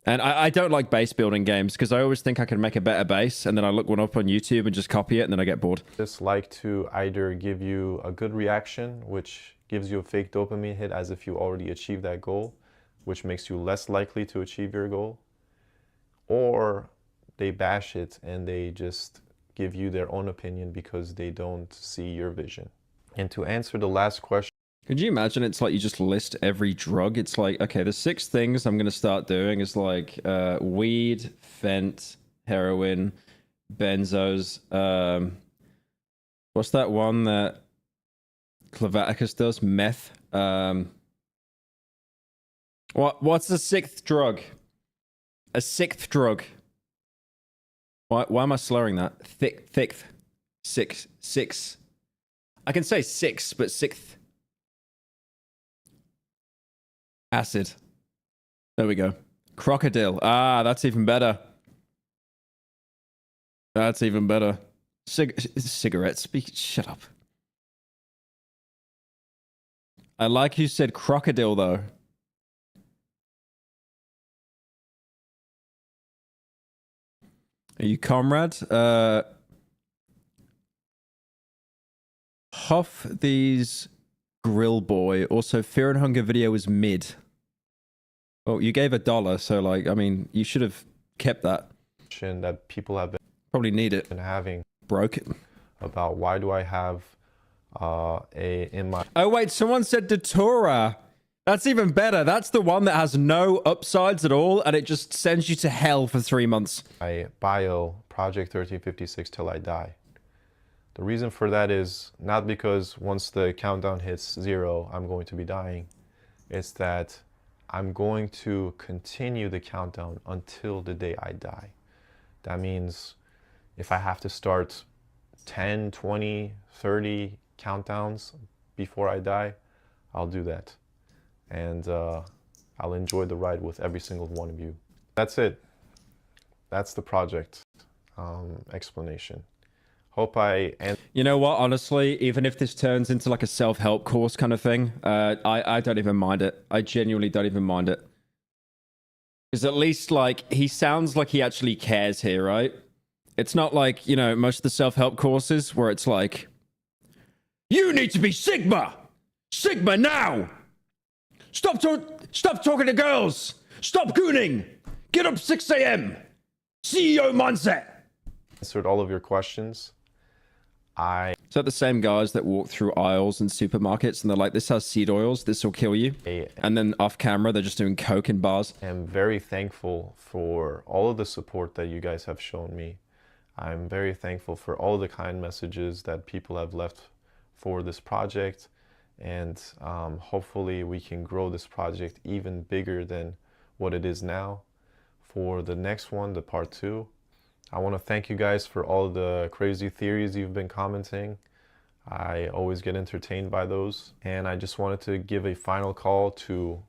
And I don't like base building games because I always think I can make a better base and then I look one up on YouTube and just copy it and then I get bored. Just like to either give you a good reaction, which gives you a fake dopamine hit as if you already achieved that goal, which makes you less likely to achieve your goal, or they bash it and they just give you their own opinion because they don't see your vision. And to answer the last question, could you imagine it's like you just list every drug? It's like, okay, the 6 things I'm going to start doing is like weed, fent, heroin, benzos. What's that one that Clavaticus does? Meth. What's the 6th drug? A 6th drug. Why am I slurring that? Thick. 6. I can say 6, but 6th. Acid. There we go. Crocodile. Ah, that's even better. That's even better. Cigarettes. Shut up. I like you said crocodile, though. Are you comrade? Huff these grill boy. Also, Fear and Hunger video is mid. Oh, you gave $1, so like, I mean, you should have kept that. that people have Probably need it. been having Broke it. about why do I have in my Oh wait, someone said Datura. That's even better. That's the one that has no upsides at all, and it just sends you to hell for 3 months. bio Project 1356 till I die. The reason for that is not because once the countdown hits 0, I'm going to be dying. It's that I'm going to continue the countdown until the day I die. That means if I have to start 10, 20, 30 countdowns before I die, I'll do that. And I'll enjoy the ride with every single one of you. That's it. That's the project explanation. Hope I... You know what, honestly, even if this turns into like a self-help course kind of thing, I don't even mind it. I genuinely don't even mind it. Because at least, like, he sounds like he actually cares here, right? It's not like, you know, most of the self-help courses where it's like, you need to be Sigma! Sigma now! Stop talking to girls! Stop gooning! Get up 6 a.m. CEO mindset! Answered all of your questions. Is that the same guys that walk through aisles in supermarkets and they're like, this has seed oils, this will kill you? And then off camera, they're just doing coke in bars. I'm very thankful for all of the support that you guys have shown me. I'm very thankful for all the kind messages that people have left for this project. And hopefully we can grow this project even bigger than what it is now. For the next one, the part 2, I want to thank you guys for all the crazy theories you've been commenting. I always get entertained by those. And I just wanted to give a final call to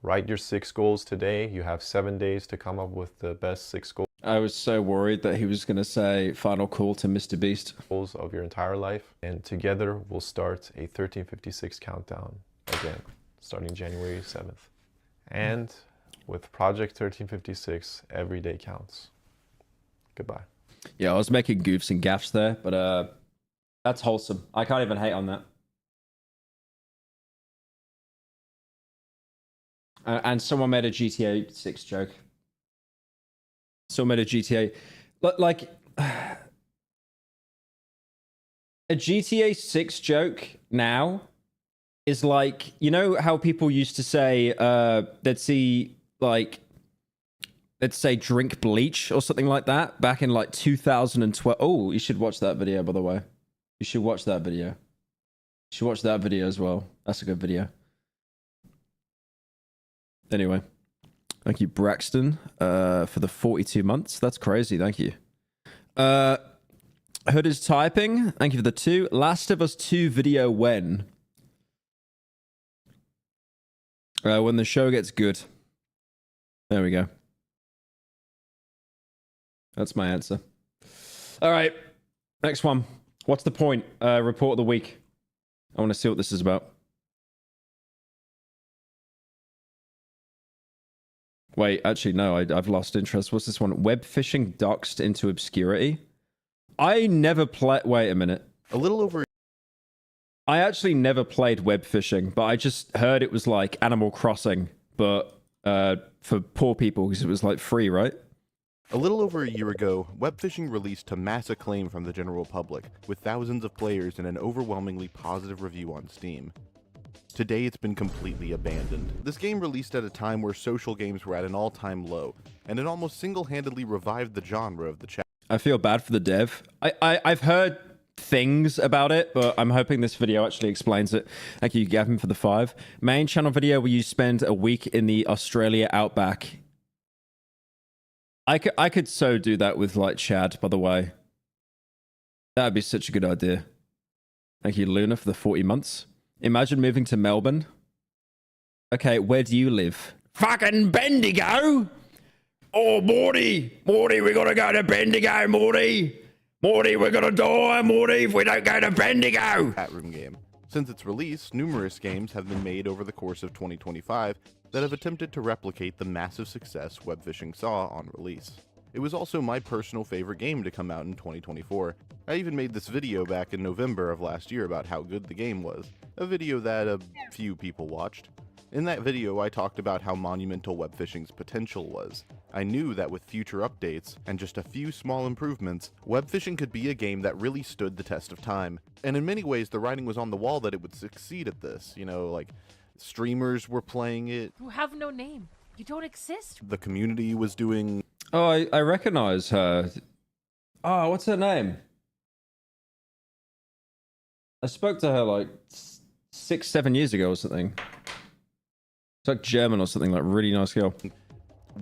write your 6 goals today. You have 7 days to come up with the best 6 goals. I was so worried that he was going to say final call to Mr. Beast. Goals of your entire life. And together we'll start a 1356 countdown again, starting January 7th. And with Project 1356, every day counts. Goodbye. Yeah, I was making goofs and gaffs there, but that's wholesome. I can't even hate on that. And someone made a GTA 6 joke. Someone made a GTA... Like, a GTA 6 joke now is like, you know how people used to say, let's say drink bleach or something like that back in like 2012. Oh, you should watch that video, by the way. You should watch that video. You should watch that video as well. That's a good video. Anyway, thank you, Braxton, for the 42 months. That's crazy. Thank you. Hood is typing. Thank you for the 2. Last of Us 2 video when? When the show gets good. There we go. That's my answer. All right. Next one. What's the point? Report of the week. I want to see what this is about. Wait, actually, no, I've lost interest. What's this one? Web phishing doxed into obscurity. I never play. Wait a minute. A little over. I actually never played web phishing, but I just heard it was like Animal Crossing, but for poor people because it was like free, right? A little over a year ago, web phishing released to mass acclaim from the general public, with thousands of players and an overwhelmingly positive review on Steam. Today, it's been completely abandoned. This game released at a time where social games were at an all-time low, and it almost single-handedly revived the genre of the chat. I feel bad for the dev. I've heard things about it, but I'm hoping this video actually explains it. Thank you, Gavin, for the 5. Main channel video where you spend a week in the Australia outback. I could so do that with like Chad, by the way. That would be such a good idea. Thank you, Luna, for the 40 months. Imagine moving to Melbourne. Okay, where do you live? Fucking Bendigo! Oh, Morty! Morty, we gotta go to Bendigo, Morty! Morty, we're gonna die, Morty, if we don't go to Bendigo! Chat room game. Since its release, numerous games have been made over the course of 2025 that have attempted to replicate the massive success web phishing saw on release. It was also my personal favorite game to come out in 2024. I even made this video back in November of last year about how good the game was, a video that a few people watched. In that video, I talked about how monumental web phishing's potential was. I knew that with future updates, and just a few small improvements, web phishing could be a game that really stood the test of time. And in many ways, the writing was on the wall that it would succeed at this. You know, like, streamers were playing it. You have no name. You don't exist. The community was doing... Oh, I recognize her. Oh, what's her name? I spoke to her like 6-7 years ago or something. It's like German or something, like really nice girl.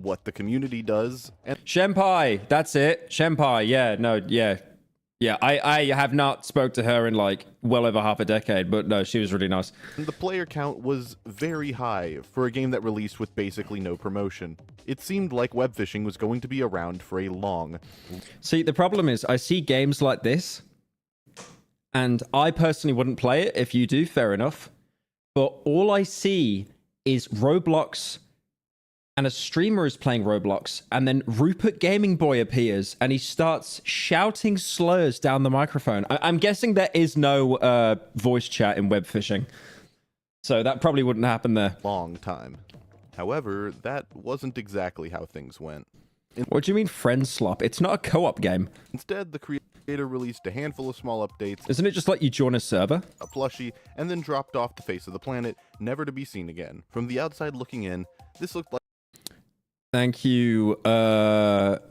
What the community does. And Shenpai, that's it. Shenpai, yeah, no, yeah. Yeah, I have not spoke to her in like well over half a decade, but no, she was really nice. the player count was very high for a game that released with basically no promotion. It seemed like web phishing was going to be around for a long... See, the problem is I see games like this, and I personally wouldn't play it. If you do, fair enough. But all I see is Roblox, and a streamer is playing Roblox, and then Rupert Gaming Boy appears, and he starts shouting slurs down the microphone. I'm guessing there is no voice chat in web phishing, so that probably wouldn't happen there. long time. However, that wasn't exactly how things went. What do you mean friend slop? It's not a co-op game. Instead, the creator released a handful of small updates, Isn't it just like you join a server? a plushie, and then dropped off the face of the planet, never to be seen again. From the outside looking in, this looked like Thank you, Kira,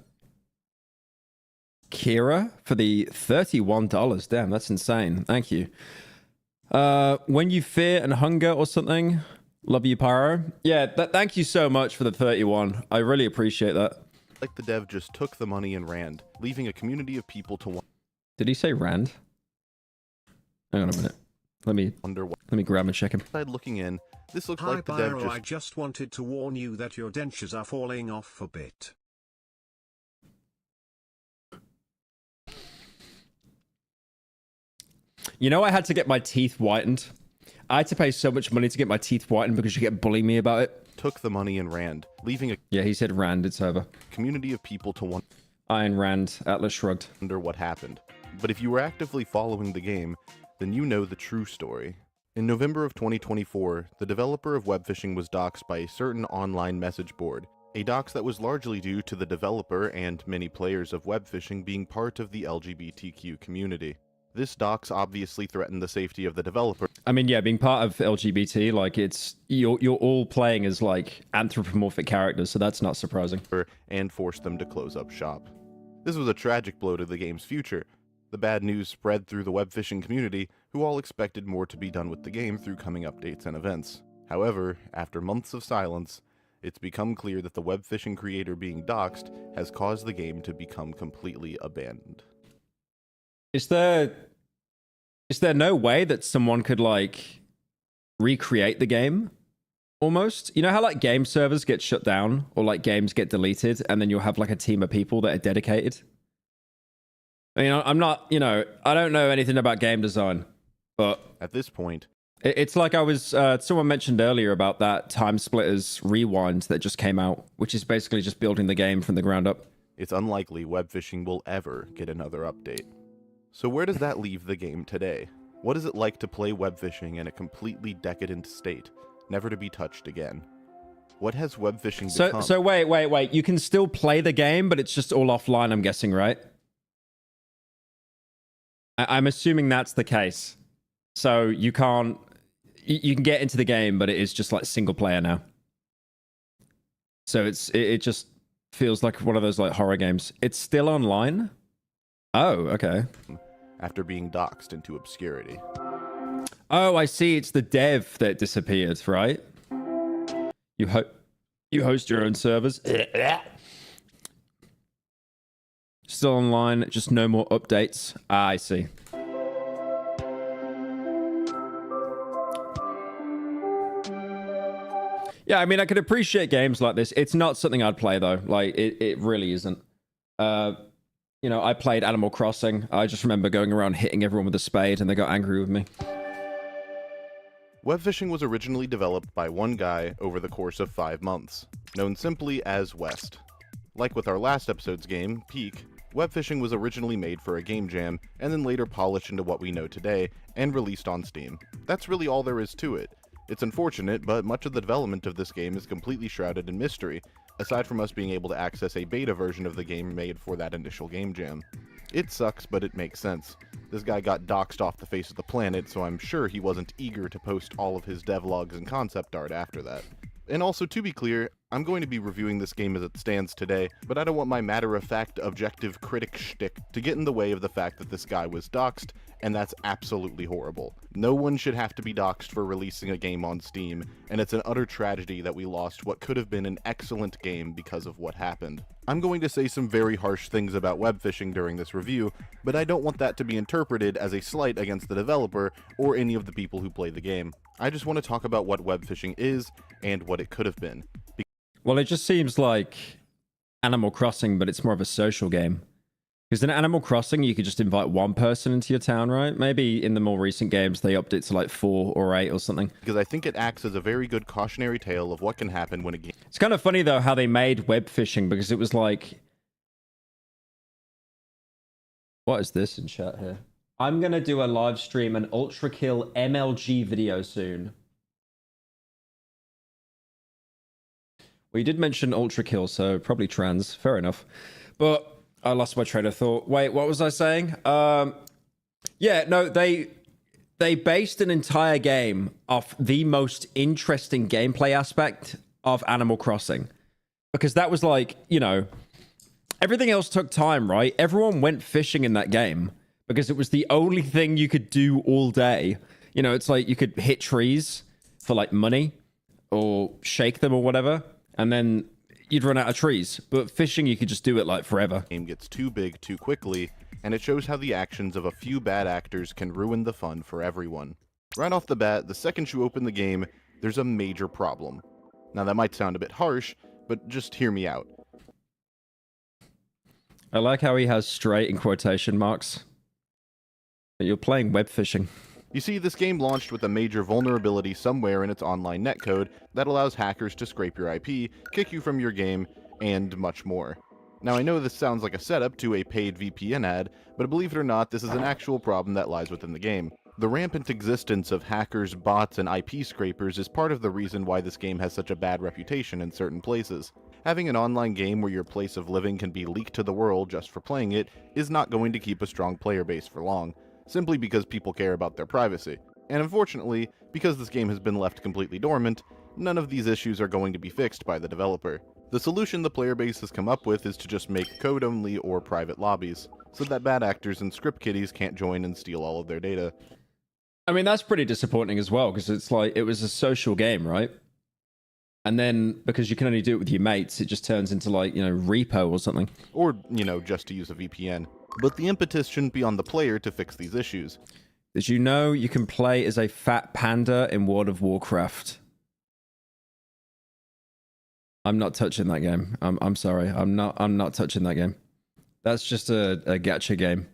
for the $31. Damn, that's insane. Thank you. When you fear and hunger or something, love you, Pyro. Yeah, thank you so much for the 31. I really appreciate that. the dev just took the money and ran, leaving a community of people to Did he say Rand? Hang on a minute. Let me wonder what grab and check him. outside looking in. This looked Hi like the dev Pyro, I just just wanted to warn you that your dentures are falling off a bit. You know, I had to get my teeth whitened. I had to pay so much money to get my teeth whitened because you get bullying me about it. took the money and ran, leaving a Yeah, he said Rand. It's over. community of people to Iron Rand. Atlas shrugged. wonder what happened. But if you were actively following the game, then you know the true story. In November of 2024, the developer of web phishing was doxxed by a certain online message board, a dox that was largely due to the developer and many players of web phishing being part of the LGBTQ community. This dox obviously threatened the safety of the developer I mean, yeah, being part of LGBT, like you're all playing as like anthropomorphic characters, so that's not surprising. and forced them to close up shop. This was a tragic blow to the game's future. The bad news spread through the web phishing community, who all expected more to be done with the game through coming updates and events. However, after months of silence, it's become clear that the web phishing creator being doxxed has caused the game to become completely abandoned. Is there no way that someone could like recreate the game? Almost, you know how like game servers get shut down or like games get deleted, and then you'll have like a team of people that are dedicated. I mean, I'm not, I don't know anything about game design, but At this point, it's like I was, someone mentioned earlier about that Time Splitters Rewind that just came out, which is basically just building the game from the ground up. it's unlikely web phishing will ever get another update. So where does that leave the game today? What is it like to play web phishing in a completely decadent state, never to be touched again? What has web phishing become? So wait. You can still play the game, but it's just all offline, I'm guessing, right? I'm assuming that's the case. So you can get into the game, but it is just like single player now. So it just feels like one of those like horror games. It's still online? Oh, okay. After being doxxed into obscurity. Oh, I see. It's the dev that disappeared, right? You host your own servers. Still online, just no more updates. Ah, I see. Yeah, I mean, I could appreciate games like this. It's not something I'd play, though. Like, it really isn't. I played Animal Crossing. I just remember going around hitting everyone with a spade, and they got angry with me. Web phishing was originally developed by one guy over the course of 5 months, known simply as West. Like with our last episode's game, Peak, web phishing was originally made for a game jam, and then later polished into what we know today, and released on Steam. That's really all there is to it. It's unfortunate, but much of the development of this game is completely shrouded in mystery, aside from us being able to access a beta version of the game made for that initial game jam. It sucks, but it makes sense. This guy got doxxed off the face of the planet, so I'm sure he wasn't eager to post all of his devlogs and concept art after that. And also, to be clear, I'm going to be reviewing this game as it stands today, but I don't want my matter-of-fact, objective critic shtick to get in the way of the fact that this guy was doxxed, and that's absolutely horrible. No one should have to be doxxed for releasing a game on Steam, and it's an utter tragedy that we lost what could have been an excellent game because of what happened. I'm going to say some very harsh things about web phishing during this review, but I don't want that to be interpreted as a slight against the developer or any of the people who play the game. I just want to talk about what web phishing is and what it could have been. Well, it just seems like Animal Crossing, but it's more of a social game. Because in Animal Crossing, you could just invite one person into your town, right? Maybe in the more recent games, they upped it to like 4 or 8 or something. Because I think it acts as a very good cautionary tale of what can happen when a game... It's kind of funny, though, how they made web phishing, because it was like... What is this in chat here? I'm going to do a live stream, an Ultra Kill MLG video soon. Well, you did mention Ultra Kill, so probably trans. Fair enough. But I lost my train of thought. Wait, what was I saying? Yeah, no, they based an entire game off the most interesting gameplay aspect of Animal Crossing. Because that was like, everything else took time, right? Everyone went fishing in that game because it was the only thing you could do all day. It's like you could hit trees for like money or shake them or whatever. And then you'd run out of trees. But fishing, you could just do it like forever. Game gets too big too quickly, and it shows how the actions of a few bad actors can ruin the fun for everyone. Right off the bat, the second you open the game, there's a major problem. Now that might sound a bit harsh, but just hear me out. I like how he has straight in quotation marks. You're playing web fishing. You see, this game launched with a major vulnerability somewhere in its online netcode that allows hackers to scrape your IP, kick you from your game, and much more. Now I know this sounds like a setup to a paid VPN ad, but believe it or not, this is an actual problem that lies within the game. The rampant existence of hackers, bots, and IP scrapers is part of the reason why this game has such a bad reputation in certain places. Having an online game where your place of living can be leaked to the world just for playing it is not going to keep a strong player base for long. simply because people care about their privacy. And unfortunately, because this game has been left completely dormant, none of these issues are going to be fixed by the developer. The solution the player base has come up with is to just make code-only or private lobbies, so that bad actors and script kiddies can't join and steal all of their data. I mean, that's pretty disappointing as well, because it's like, it was a social game, right? And then, because you can only do it with your mates, it just turns into like, you know, repo or something. Or, you know, just to use a VPN. But the impetus shouldn't be on the player to fix these issues. Did you know you can play as a fat panda in World of Warcraft? I'm not touching that game. I'm sorry. I'm not touching that game. That's just a gacha game.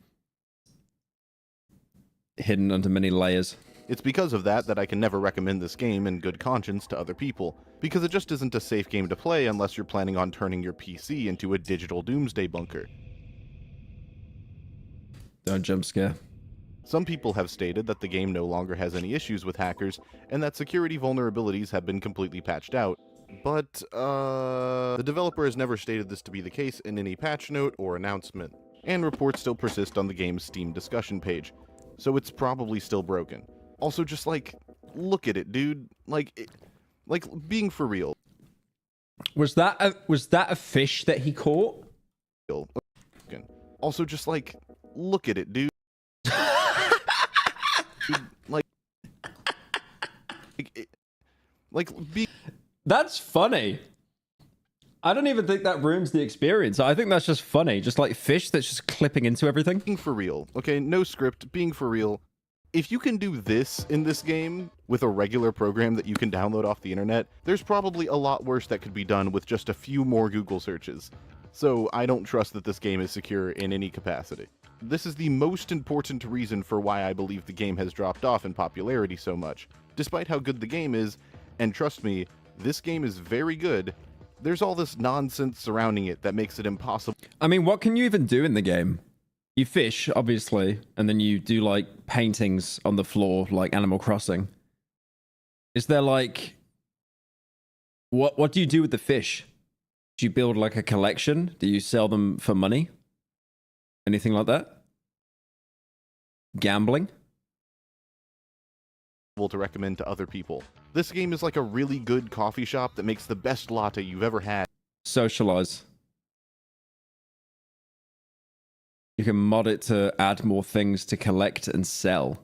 Hidden under many layers. It's because of that I can never recommend this game in good conscience to other people, because it just isn't a safe game to play unless you're planning on turning your PC into a digital doomsday bunker. Don't jump scare. Some people have stated that the game no longer has any issues with hackers, and that security vulnerabilities have been completely patched out. But, the developer has never stated this to be the case in any patch note or announcement, and reports still persist on the game's Steam discussion page, so it's probably still broken. Also, just like, look at it, dude. Like, being for real. Was that a fish that he caught? Also, just like, look at it, dude. That's funny. I don't even think that ruins the experience. I think that's just funny. Just like fish that's just clipping into everything. Being for real, okay? No script, being for real. If you can do this in this game with a regular program that you can download off the internet, there's probably a lot worse that could be done with just a few more Google searches. So I don't trust that this game is secure in any capacity. This is the most important reason for why I believe the game has dropped off in popularity so much. Despite how good the game is, and trust me, this game is very good, there's all this nonsense surrounding it that makes it impossible. I mean, what can you even do in the game? You fish, obviously, and then you do like paintings on the floor, like Animal Crossing. Is there like... What do you do with the fish? Do you build like a collection? Do you sell them for money? Anything like that? Gambling? To recommend to other people. This game is like a really good coffee shop that makes the best latte you've ever had. Socialize. You can mod it to add more things to collect and sell.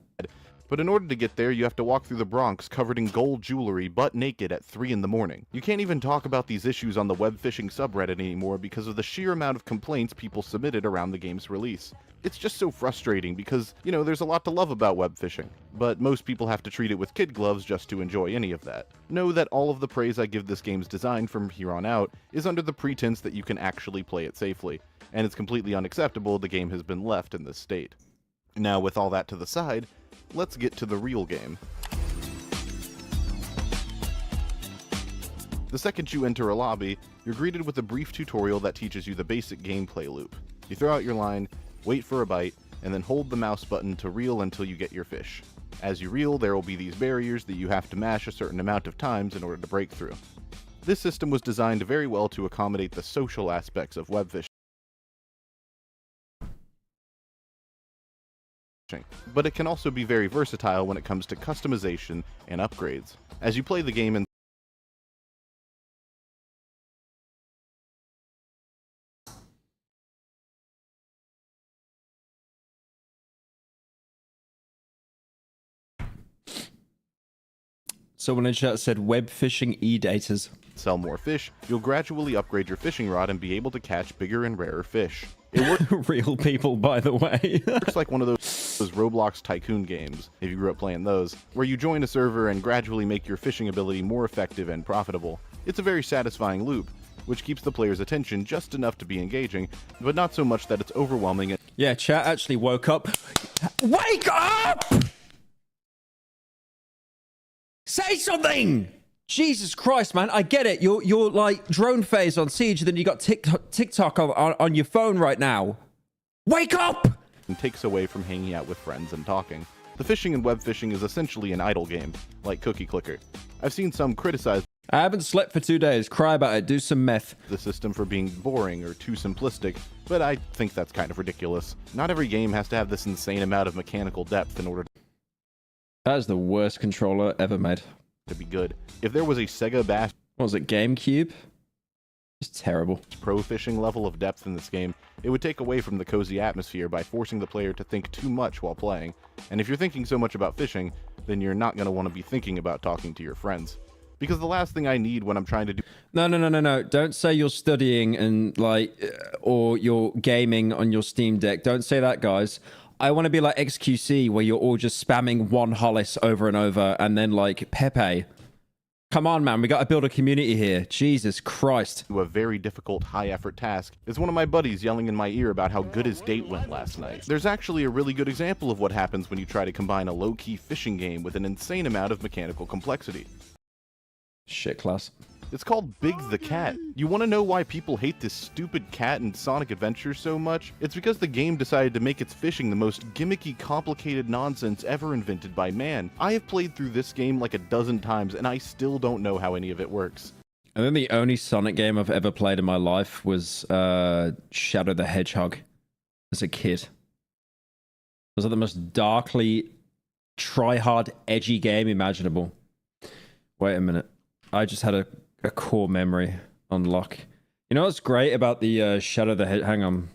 But in order to get there, you have to walk through the Bronx covered in gold jewelry, butt naked at 3 in the morning. You can't even talk about these issues on the web phishing subreddit anymore because of the sheer amount of complaints people submitted around the game's release. It's just so frustrating because, you know, there's a lot to love about web phishing, but most people have to treat it with kid gloves just to enjoy any of that. Know that all of the praise I give this game's design from here on out is under the pretense that you can actually play it safely, and it's completely unacceptable the game has been left in this state. Now, with all that to the side, let's get to the real game. The second you enter a lobby, you're greeted with a brief tutorial that teaches you the basic gameplay loop. You throw out your line, wait for a bite, and then hold the mouse button to reel until you get your fish. As you reel, there will be these barriers that you have to mash a certain amount of times in order to break through. This system was designed very well to accommodate the social aspects of web phishing, but it can also be very versatile when it comes to customization and upgrades. As you play the game and Someone in chat said web phishing e-daters. sell more fish, you'll gradually upgrade your fishing rod and be able to catch bigger and rarer fish. It Real people, by the way. works like one of those Roblox tycoon games, if you grew up playing those, where you join a server and gradually make your fishing ability more effective and profitable. It's a very satisfying loop, which keeps the player's attention just enough to be engaging, but not so much that it's overwhelming. Yeah, chat actually woke up. Wake up! Say something! Jesus Christ, man, I get it. You're like drone phase on Siege, and then you got TikTok on your phone right now. Wake up! And takes away from hanging out with friends and talking. The fishing and web fishing is essentially an idle game, like Cookie Clicker. I've seen some criticize I haven't slept for 2 days. Cry about it. Do some meth. the system for being boring or too simplistic, but I think that's kind of ridiculous. Not every game has to have this insane amount of mechanical depth in order That is the worst controller ever made. to be good. If there was a Sega Bass What was it, GameCube? It's terrible. Pro fishing level of depth in this game, it would take away from the cozy atmosphere by forcing the player to think too much while playing. And if you're thinking so much about fishing, then you're not going to want to be thinking about talking to your friends. Because the last thing I need when I'm trying to do No. Don't say you're studying and or you're gaming on your Steam Deck. Don't say that, guys. I want to be like XQC, where you're all just spamming one Hollis over and over, and then like Pepe. Come on, man. We got to build a community here. Jesus Christ. a very difficult, high-effort task is one of my buddies yelling in my ear about how good his date went last night. There's actually a really good example of what happens when you try to combine a low-key fishing game with an insane amount of mechanical complexity. Shit class. It's called Big the Cat. You want to know why people hate this stupid cat in Sonic Adventure so much? It's because the game decided to make its fishing the most gimmicky, complicated nonsense ever invented by man. I have played through this game like a dozen times, and I still don't know how any of it works. I think the only Sonic game I've ever played in my life was Shadow the Hedgehog as a kid. It was like the most darkly, try-hard, edgy game imaginable. Wait a minute. I just had a core memory unlock. You know what's great about the Shadow the Hedgehog? Hang on.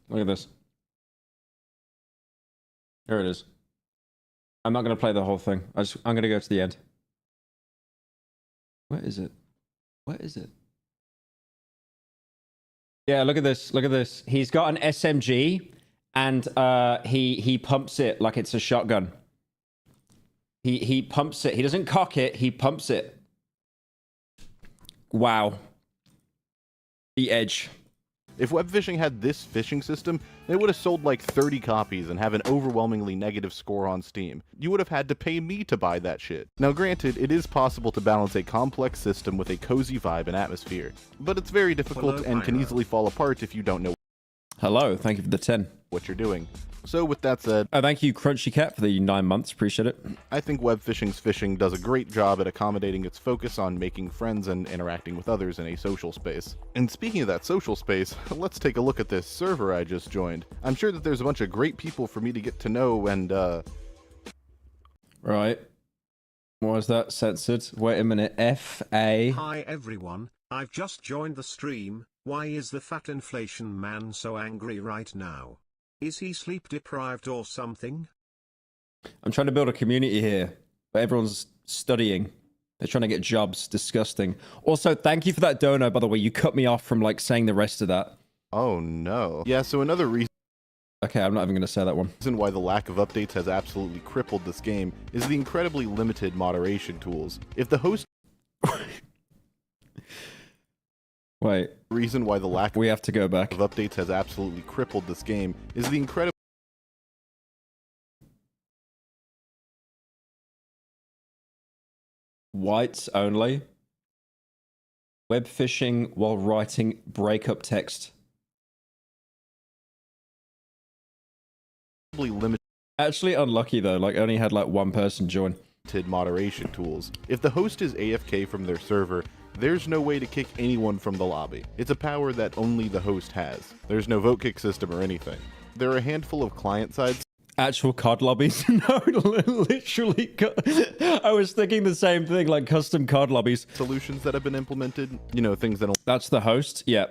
Look at this. Here it is. I'm not going to play the whole thing. I'm going to go to the end. Where is it? Where is it? Yeah, look at this. Look at this. He's got an SMG and he pumps it like it's a shotgun. He pumps it. He doesn't cock it. He pumps it. Wow. The edge. If web fishing had this fishing system, it would have sold like 30 copies and have an overwhelmingly negative score on Steam. You would have had to pay me to buy that shit. Now granted, it is possible to balance a complex system with a cozy vibe and atmosphere, but it's very difficult and can easily fall apart if you don't know Hello. Thank you for the 10. what you're doing. So with that said, Oh, thank you, Crunchy Cat, for the 9 months. Appreciate it. I think web fishing's fishing does a great job at accommodating its focus on making friends and interacting with others in a social space. And speaking of that social space, let's take a look at this server I just joined. I'm sure that there's a bunch of great people for me to get to know and, Right. What was that censored? Wait a minute. F-A... Hi everyone, I've just joined the stream. Why is the fat inflation man so angry right now? Is he sleep deprived or something? I'm trying to build a community here, but everyone's studying. They're trying to get jobs. Disgusting. Also, thank you for that dono, by the way. You cut me off from, like, saying the rest of that. oh no. Yeah, so another reason Okay, I'm not even going to say that one. why the lack of updates has absolutely crippled this game is the incredibly limited moderation tools. If the host Wait, reason why the lack we have to go back. of updates has absolutely crippled this game is the incredible Whites only. Web phishing while writing breakup text. limited Actually unlucky, though. Like, only had, like, one person join. moderation tools. If the host is AFK from their server, there's no way to kick anyone from the lobby. It's a power that only the host has. There's no vote kick system or anything. There are a handful of client-side Actual COD lobbies? No, literally. I was thinking the same thing, like custom COD lobbies. solutions that have been implemented. You know, things that That's the host? Yeah.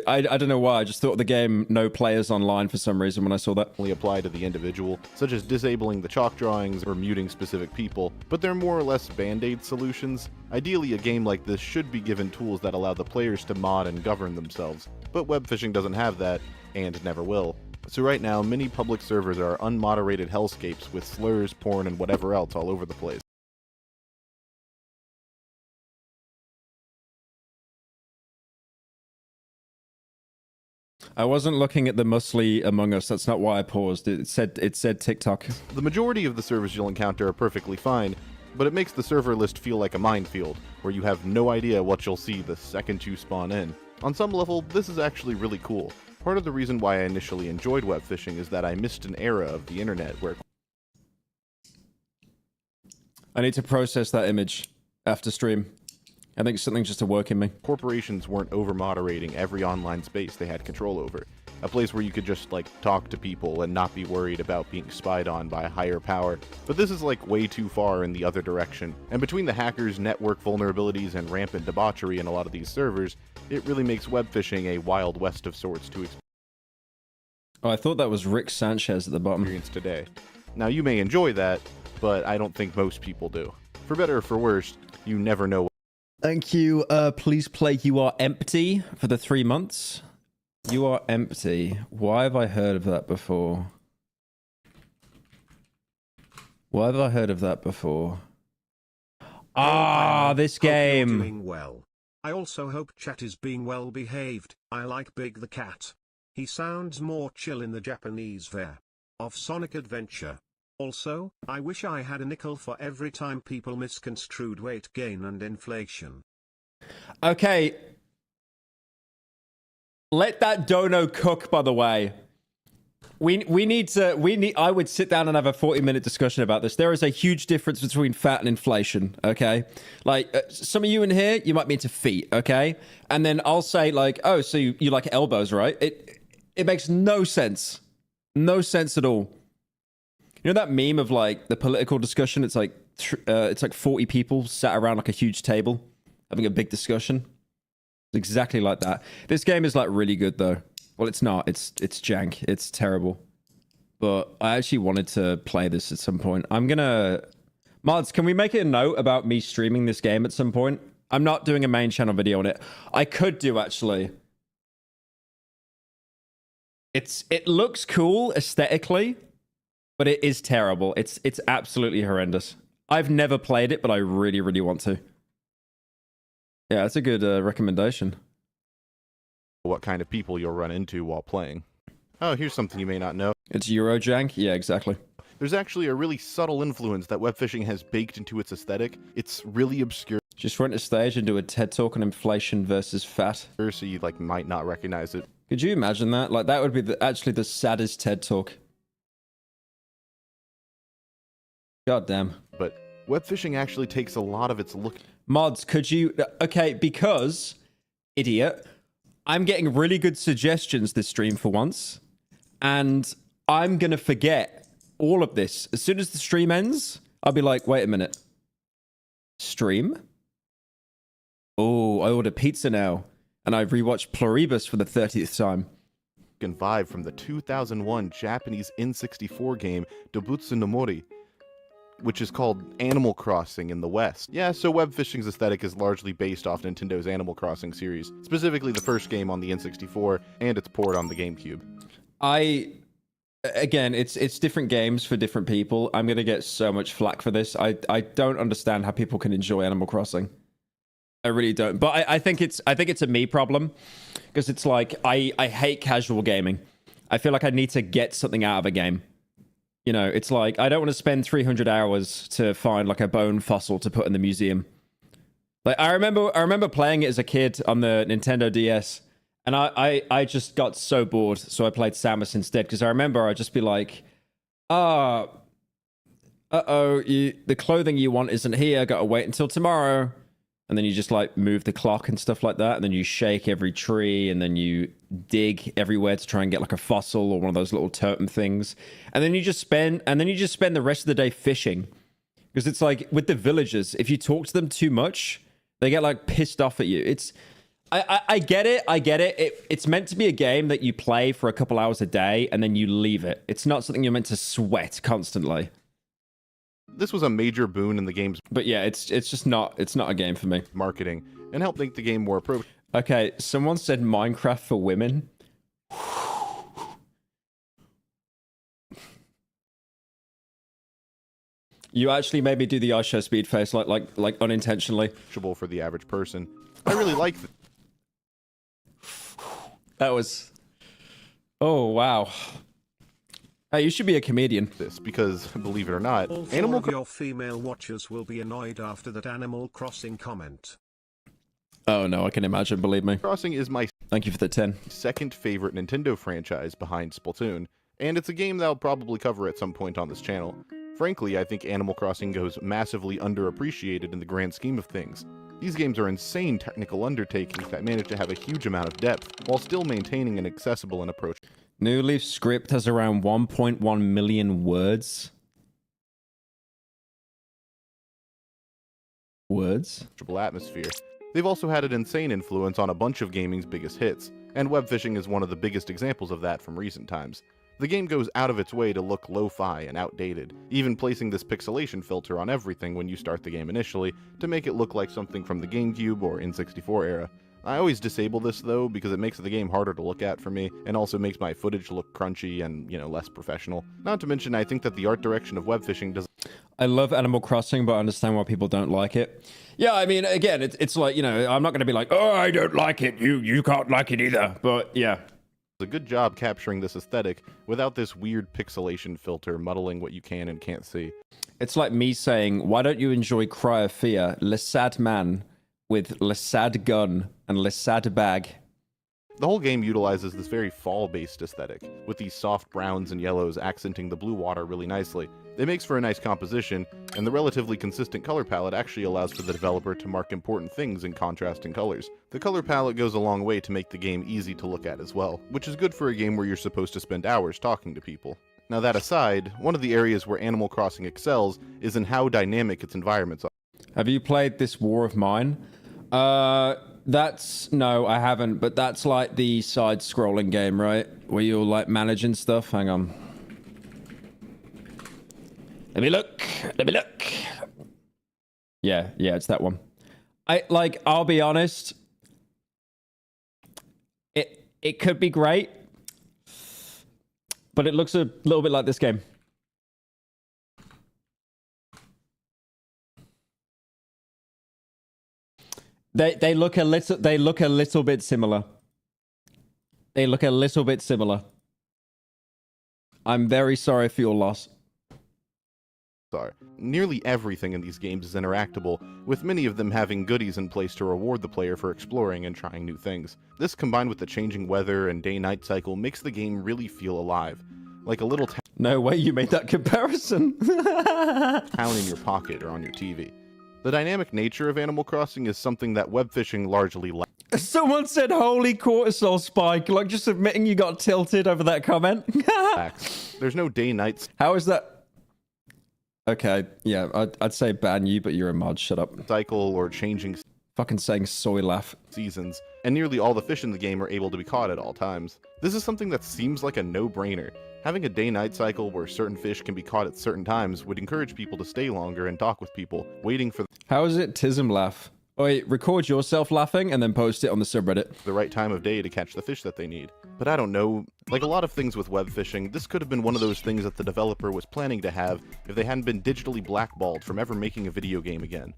I don't know why. I just thought the game no players online for some reason when I saw that. only apply to the individual, such as disabling the chalk drawings or muting specific people, but they're more or less band-aid solutions. Ideally, a game like this should be given tools that allow the players to mod and govern themselves, but web phishing doesn't have that, and never will. So right now, many public servers are unmoderated hellscapes with slurs, porn, and whatever else all over the place. I wasn't looking at the muscly Among Us. That's not why I paused. It said TikTok. The majority of the servers you'll encounter are perfectly fine, but it makes the server list feel like a minefield, where you have no idea what you'll see the second you spawn in. On some level, this is actually really cool. Part of the reason why I initially enjoyed web fishing is that I missed an era of the internet where I need to process that image after stream. I think something's just work in me. corporations weren't over-moderating every online space they had control over. A place where you could just, like, talk to people and not be worried about being spied on by a higher power. But this is, like, way too far in the other direction. And between the hackers, network vulnerabilities, and rampant debauchery in a lot of these servers, it really makes web fishing a wild west of sorts to Oh, I thought that was Rick Sanchez at the bottom. experience today. Now, you may enjoy that, but I don't think most people do. For better or for worse, you never know. Thank you. Please play You Are Empty for the 3 months. You Are Empty. Why have I heard of that before? Why have I heard of that before? Ah, this Hope you're game. doing well. I also hope chat is being well behaved. I like Big the cat. He sounds more chill in the Japanese ver of Sonic Adventure. Also, I wish I had a nickel for every time people misconstrued weight gain and inflation. Okay. Let that dono cook, by the way. I would sit down and have a 40-minute discussion about this. There is a huge difference between fat and inflation, okay? Like, some of you in here, you might be into feet, okay? And then I'll say, like, oh, so you like elbows, right? It makes no sense. No sense at all. You know that meme of, like, the political discussion? It's like 40 people sat around, like, a huge table having a big discussion. It's exactly like that. This game is, like, really good, though. Well, it's not. It's jank. It's terrible. But I actually wanted to play this at some point. I'm gonna... Mods, can we make it a note about me streaming this game at some point? I'm not doing a main channel video on it. I could do, actually. It looks cool aesthetically, but it is terrible. It's absolutely horrendous. I've never played it, but I really, really want to. Yeah, that's a good recommendation. What kind of people you'll run into while playing. Oh, here's something you may not know. It's Eurojank? Yeah, exactly. There's actually a really subtle influence that web fishing has baked into its aesthetic. It's really obscure, Just rent a stage and do a TED Talk on inflation versus fat. so you like might not recognize it. Could you imagine that? Like, that would be actually the saddest TED Talk. God damn. But web fishing actually takes a lot of its look. Mods, could you... Okay, because... Idiot. I'm getting really good suggestions this stream for once. And I'm going to forget all of this. As soon as the stream ends, I'll be like, wait a minute. Stream? Oh, I order pizza now. And I've rewatched Pluribus for the 30th time. And vibe from the 2001 Japanese N64 game Dobutsu no Mori, which is called Animal Crossing in the West. Yeah, so web fishing's aesthetic is largely based off Nintendo's Animal Crossing series, specifically the first game on the N64 and its port on the GameCube. Again, it's different games for different people. I'm gonna get so much flack for this. I don't understand how people can enjoy Animal Crossing. I really don't. But I think it's a me problem, because it's like I hate casual gaming. I feel like I need to get something out of a game. You know, it's like, I don't want to spend 300 hours to find, like, a bone fossil to put in the museum. Like, I remember playing it as a kid on the Nintendo DS, and I just got so bored, so I played Samus instead, because I remember I'd just be like, the clothing you want isn't here, gotta wait until tomorrow. And then you just, like, move the clock and stuff like that, and then you shake every tree, and then you dig everywhere to try and get, like, a fossil or one of those little totem things. And then you just spend the rest of the day fishing. Because it's like, with the villagers, if you talk to them too much, they get, like, pissed off at you. I get it. It's meant to be a game that you play for a couple hours a day, and then you leave it. It's not something you're meant to sweat constantly. This was a major boon in the game's But yeah, it's just not a game for me. marketing, and helped make the game more approachable. Okay, someone said Minecraft for women. You actually made me do the ice show speed face, like unintentionally. For the average person. I really like That was... Oh, wow. Hey, you should be a comedian. this because, believe it or not, All four of your female watchers will be annoyed after that Animal Crossing comment. Oh, no, I can imagine, believe me. Crossing is my Thank you for the 10. Second favorite Nintendo franchise behind Splatoon, and it's a game that I'll probably cover at some point on this channel. Frankly, I think Animal Crossing goes massively underappreciated in the grand scheme of things. These games are insane technical undertakings that manage to have a huge amount of depth, while still maintaining an accessible and approachable New Leaf script has around 1.1 million words. atmosphere. They've also had an insane influence on a bunch of gaming's biggest hits, and web fishing is one of the biggest examples of that from recent times. The game goes out of its way to look lo-fi and outdated, even placing this pixelation filter on everything when you start the game initially to make it look like something from the GameCube or N64 era. I always disable this though because it makes the game harder to look at for me and also makes my footage look crunchy and, less professional. Not to mention I think that the art direction of web fishing does. I love Animal Crossing, but I understand why people don't like it. Yeah, I mean, again, it's like, I'm not going to be like, oh, I don't like it. You can't like it either. But yeah. A good job capturing this aesthetic without this weird pixelation filter muddling what you can and can't see. It's like me saying, why don't you enjoy Cry of Fear, Le Sad Man with Le Sad Gun and Le Sad Bag? The whole game utilizes this very fall-based aesthetic, with these soft browns and yellows accenting the blue water really nicely. It makes for a nice composition, and the relatively consistent color palette actually allows for the developer to mark important things in contrasting colors. The color palette goes a long way to make the game easy to look at as well, which is good for a game where you're supposed to spend hours talking to people. Now that aside, one of the areas where Animal Crossing excels is in how dynamic its environments are. Have you played this War of Mine? No, I haven't, but that's like the side-scrolling game, right? Where you're like managing stuff. Hang on. Let me look. Yeah, it's that one. I'll be honest. It could be great, but it looks a little bit like this game. They look a little bit similar. I'm very sorry for your loss. Nearly everything in these games is interactable, with many of them having goodies in place to reward the player for exploring and trying new things. This, combined with the changing weather and day-night cycle, makes the game really feel alive. Like a little no way you made that comparison. town in your pocket or on your TV. The dynamic nature of Animal Crossing is something that web fishing largely lacks. Someone said, holy cortisol spike. Like, just admitting you got tilted over that comment. There's no day-night How is that? Okay, yeah, I'd say ban you, but you're a mod. Shut up. cycle or changing Fucking saying soy laugh. seasons, and nearly all the fish in the game are able to be caught at all times. This is something that seems like a no-brainer. Having a day-night cycle where certain fish can be caught at certain times would encourage people to stay longer and talk with people, waiting for How is it Tism laugh? Oh, wait, record yourself laughing and then post it on the subreddit. the right time of day to catch the fish that they need. But I don't know, like a lot of things with web fishing, this could have been one of those things that the developer was planning to have if they hadn't been digitally blackballed from ever making a video game again.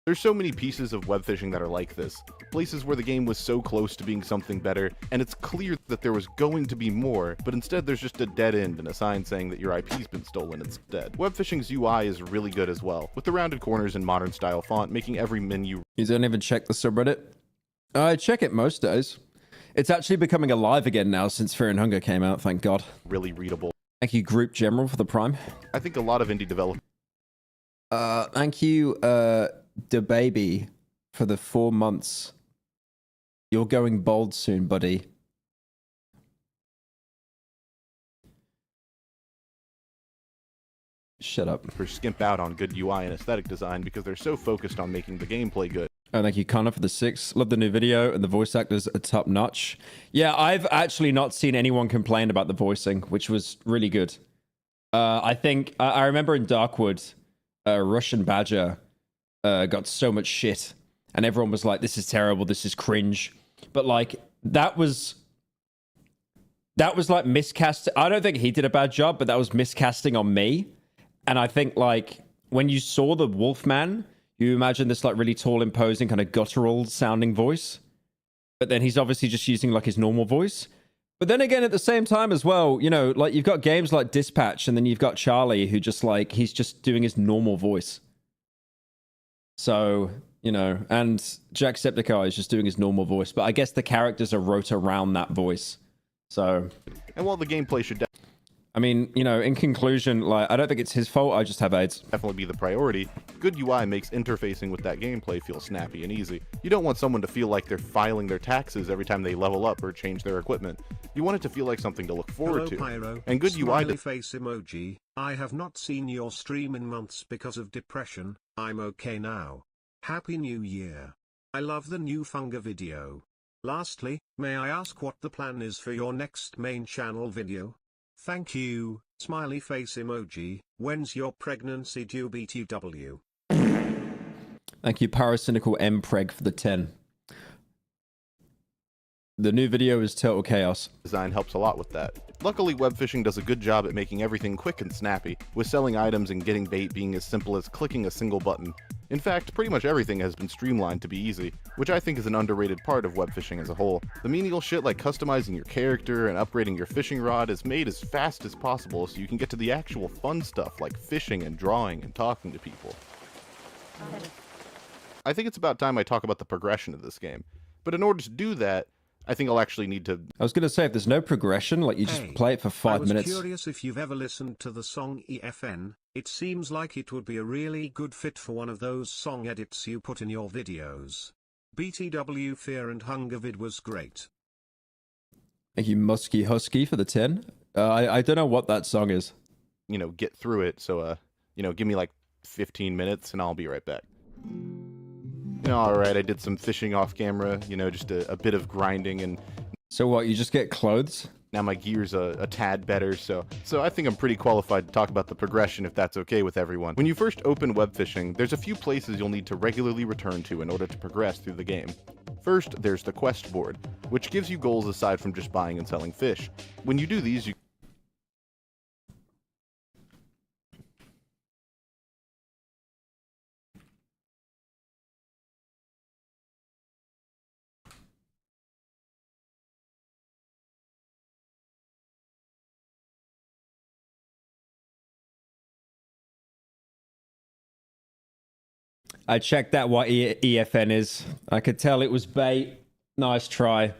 There's so many pieces of web fishing that are like this, places where the game was so close to being something better, and it's clear that there was going to be more, but instead there's just a dead end and a sign saying that your IP's been stolen instead. Web fishing's UI is really good as well, with the rounded corners and modern style font making every menu. You don't even check the subreddit? I check it most days. It's actually becoming alive again now since Fear and Hunger came out, thank God. Really readable. Thank you, Group General, for the Prime. I think a lot of indie developers Thank you, DaBaby, for the 4 months. You're going bold soon, buddy. Shut up. skimp out on good UI and aesthetic design because they're so focused on making the gameplay good. Oh, thank you, Connor, for the 6. Love the new video, and the voice actors are top notch. Yeah, I've actually not seen anyone complain about the voicing, which was really good. I think I remember in Darkwood, Russian Badger got so much shit, and everyone was like, "This is terrible. This is cringe." But like that was like miscast. I don't think he did a bad job, but that was miscasting on me. And I think like when you saw the Wolfman, you imagine this like really tall, imposing, kind of guttural sounding voice. But then he's obviously just using like his normal voice. But then again, at the same time as well, you know, like you've got games like Dispatch, and then you've got Charlie, who just like, he's just doing his normal voice. So, you know, and Jacksepticeye is just doing his normal voice, but I guess the characters are wrote around that voice. So, And while the gameplay should I mean, you know, in conclusion, like, I don't think it's his fault. I just have AIDS. definitely be the priority, good UI makes interfacing with that gameplay feel snappy and easy. You don't want someone to feel like they're filing their taxes every time they level up or change their equipment. You want it to feel like something to look forward to. Pyro. And good UI Smiley face emoji. I have not seen your stream in months because of depression. I'm okay now. Happy New Year. I love the new Funga video. Lastly, may I ask what the plan is for your next main channel video? Thank you, smiley face emoji. When's your pregnancy due BTW? Thank you, Paracynical Mpreg, for the 10. The new video is total chaos. Design helps a lot with that. Luckily, web phishing does a good job at making everything quick and snappy, with selling items and getting bait being as simple as clicking a single button. In fact, pretty much everything has been streamlined to be easy, which I think is an underrated part of web phishing as a whole. The menial shit like customizing your character and upgrading your fishing rod is made as fast as possible so you can get to the actual fun stuff like fishing and drawing and talking to people. I think it's about time I talk about the progression of this game, but in order to do that, I think I'll actually need to... I was going to say, if there's no progression, like, you just play it for 5 minutes. I was curious if you've ever listened to the song EFN. It seems like it would be a really good fit for one of those song edits you put in your videos. BTW Fear and Hunger vid was great. Thank you, Musky Husky, for the 10. I don't know what that song is. You know, get through it, so, you know, give me like 15 minutes and I'll be right back. You know, alright, I did some fishing off camera, you know, just a bit of grinding, and... So what, you just get clothes? Now my gear's a tad better, so I think I'm pretty qualified to talk about the progression if that's okay with everyone. When you first open web fishing, there's a few places you'll need to regularly return to in order to progress through the game. First, there's the quest board, which gives you goals aside from just buying and selling fish. When you do these, you I checked that what EFN is. I could tell it was bait. Nice try.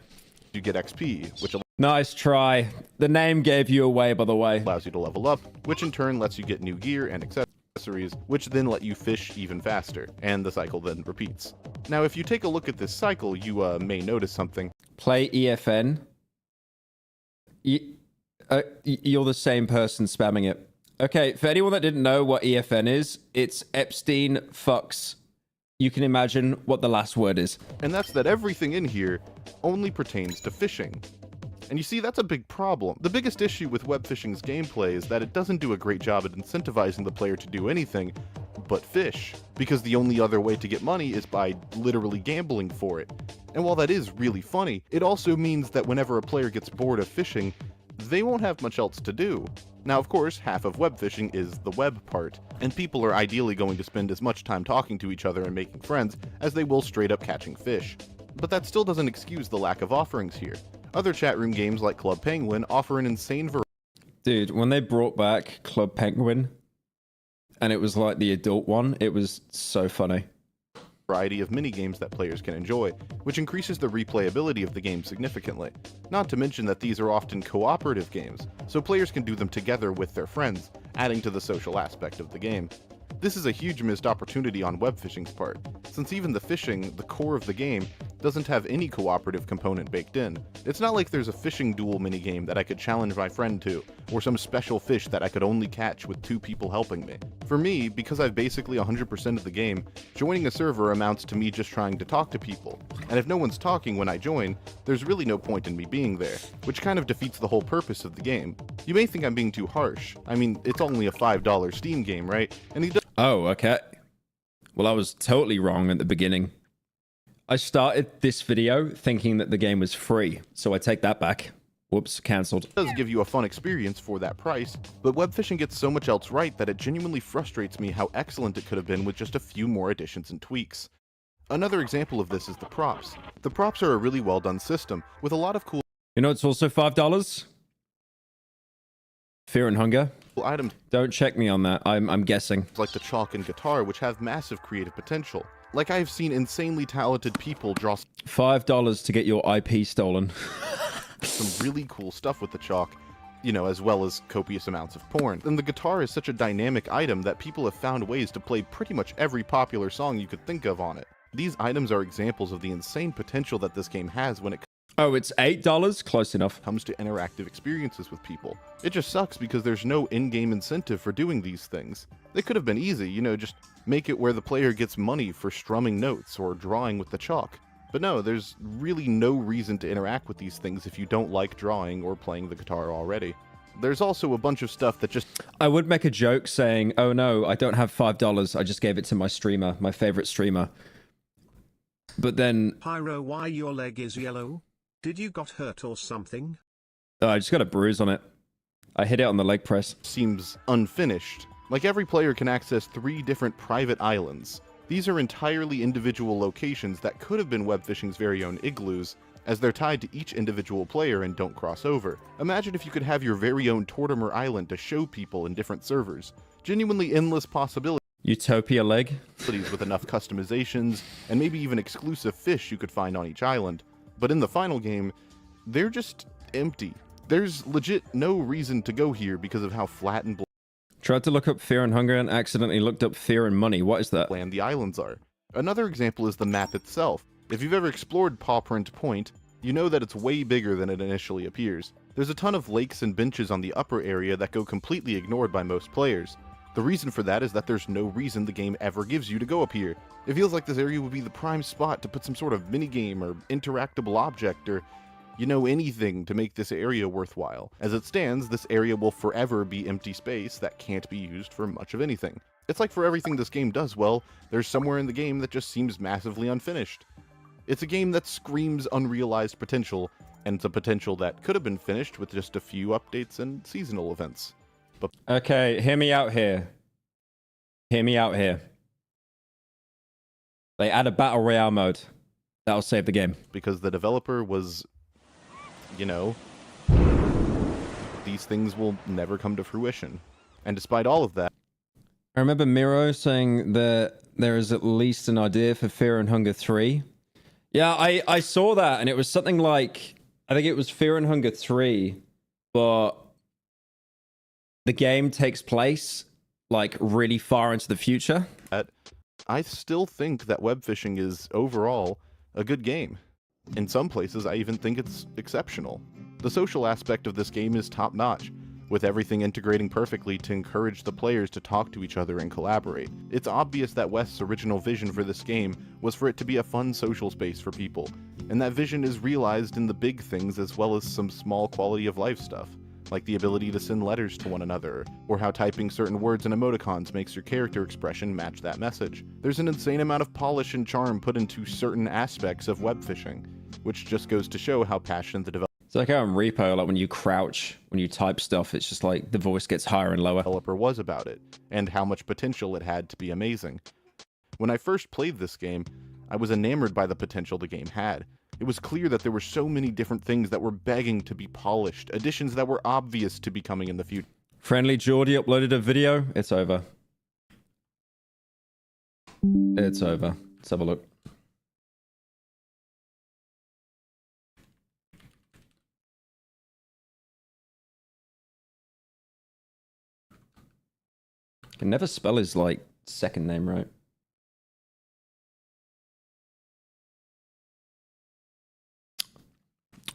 you get XP, which Nice try. The name gave you away, by the way. allows you to level up, which in turn lets you get new gear and accessories, which then let you fish even faster, and the cycle then repeats. Now, if you take a look at this cycle, you may notice something. Play EFN. You're the same person spamming it. Okay, for anyone that didn't know what EFN is, it's Epstein fucks. You can imagine what the last word is. And that's that everything in here only pertains to fishing. And you see, that's a big problem. The biggest issue with web fishing's gameplay is that it doesn't do a great job at incentivizing the player to do anything but fish, because the only other way to get money is by literally gambling for it. And while that is really funny, it also means that whenever a player gets bored of fishing, they won't have much else to do. Now, of course, half of web fishing is the web part, and people are ideally going to spend as much time talking to each other and making friends as they will straight up catching fish. But that still doesn't excuse the lack of offerings here. Other chat room games like Club Penguin offer an insane variety. Dude, when they brought back Club Penguin, and it was like the adult one, it was so funny. Variety of minigames that players can enjoy, which increases the replayability of the game significantly. Not to mention that these are often cooperative games, so players can do them together with their friends, adding to the social aspect of the game. This is a huge missed opportunity on web fishing's part, since even the fishing, the core of the game, doesn't have any cooperative component baked in. It's not like there's a fishing duel minigame that I could challenge my friend to, or some special fish that I could only catch with 2 people helping me. For me, because I've basically 100% of the game, joining a server amounts to me just trying to talk to people, and if no one's talking when I join, there's really no point in me being there, which kind of defeats the whole purpose of the game. You may think I'm being too harsh. I mean, it's only a $5 Steam game, right? And he does. Oh, okay. Well, I was totally wrong at the beginning. I started this video thinking that the game was free, so I take that back. Whoops, cancelled. Does give you a fun experience for that price, but web fishing gets so much else right that it genuinely frustrates me how excellent it could have been with just a few more additions and tweaks. Another example of this is the props. The props are a really well done system, with a lot of cool You know, it's also $5. Fear and Hunger. items Don't check me on that. I'm guessing. like the chalk and guitar, which have massive creative potential. Like, I've seen insanely talented people draw $5 to get your IP stolen. some really cool stuff with the chalk, you know, as well as copious amounts of porn. And the guitar is such a dynamic item that people have found ways to play pretty much every popular song you could think of on it. These items are examples of the insane potential that this game has when it Oh, it's $8? Close enough. comes to interactive experiences with people. It just sucks because there's no in-game incentive for doing these things. They could have been easy, you know, just make it where the player gets money for strumming notes or drawing with the chalk. But no, there's really no reason to interact with these things if you don't like drawing or playing the guitar already. There's also a bunch of stuff that just... I would make a joke saying, oh no, I don't have $5. I just gave it to my streamer, my favorite streamer. But then... Pyro, why your leg is yellow? Did you got hurt or something? I just got a bruise on it. I hit it on the leg press. seems unfinished. Like, every player can access 3 different private islands. These are entirely individual locations that could have been Webfishing's very own igloos, as they're tied to each individual player and don't cross over. Imagine if you could have your very own Tortimer Island to show people in different servers. Genuinely endless possibilities Utopia leg. with enough customizations, and maybe even exclusive fish you could find on each island. But in the final game, they're just empty. There's legit no reason to go here because of how flat and Tried to look up Fear and Hunger and accidentally looked up Fear and Money. What is that? bland the islands are. Another example is the map itself. If you've ever explored Pawprint Point, you know that it's way bigger than it initially appears. There's a ton of lakes and benches on the upper area that go completely ignored by most players. The reason for that is that there's no reason the game ever gives you to go up here. It feels like this area would be the prime spot to put some sort of minigame or interactable object or, you know, anything to make this area worthwhile. As it stands, this area will forever be empty space that can't be used for much of anything. It's like for everything this game does well, there's somewhere in the game that just seems massively unfinished. It's a game that screams unrealized potential, and it's a potential that could have been finished with just a few updates and seasonal events. But Okay, hear me out here. Hear me out here. They add a battle royale mode. That'll save the game. because the developer was, you know, these things will never come to fruition. And despite all of that, I remember Miro saying that there is at least an idea for Fear and Hunger 3. Yeah, I saw that, and it was something like, I think it was Fear and Hunger 3, but the game takes place like really far into the future. I still think that web fishing is overall a good game. In some places, I even think it's exceptional. The social aspect of this game is top-notch, with everything integrating perfectly to encourage the players to talk to each other and collaborate. It's obvious that West's original vision for this game was for it to be a fun social space for people, and that vision is realized in the big things as well as some small quality of life stuff, like the ability to send letters to one another, or how typing certain words and emoticons makes your character expression match that message. There's an insane amount of polish and charm put into certain aspects of web fishing, which just goes to show how passionate the It's like how in Repo, like when you crouch, when you type stuff, it's just like the voice gets higher and lower. developer was about it, and how much potential it had to be amazing. When I first played this game, I was enamored by the potential the game had. It was clear that there were so many different things that were begging to be polished, additions that were obvious to be coming in the future. Friendly Geordie uploaded a video. It's over. It's over. Let's have a look. Can never spell his like second name right.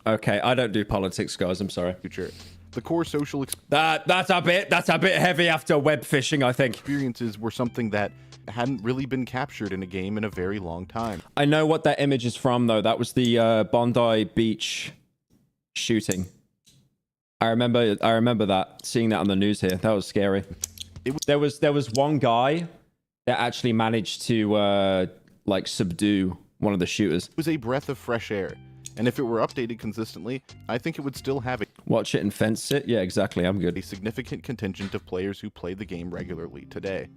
Okay, I don't do politics, guys. I'm sorry. The core social That's a bit heavy after web fishing, I think. experiences were something that hadn't really been captured in a game in a very long time. I know what that image is from, though. That was the Bondi Beach shooting. I remember that, seeing that on the news here. That was scary. There was one guy that actually managed to like subdue one of the shooters. It was a breath of fresh air, and if it were updated consistently, I think it would still have Watch it and fence it? Yeah, exactly. I'm a good. significant contingent of players who play the game regularly today.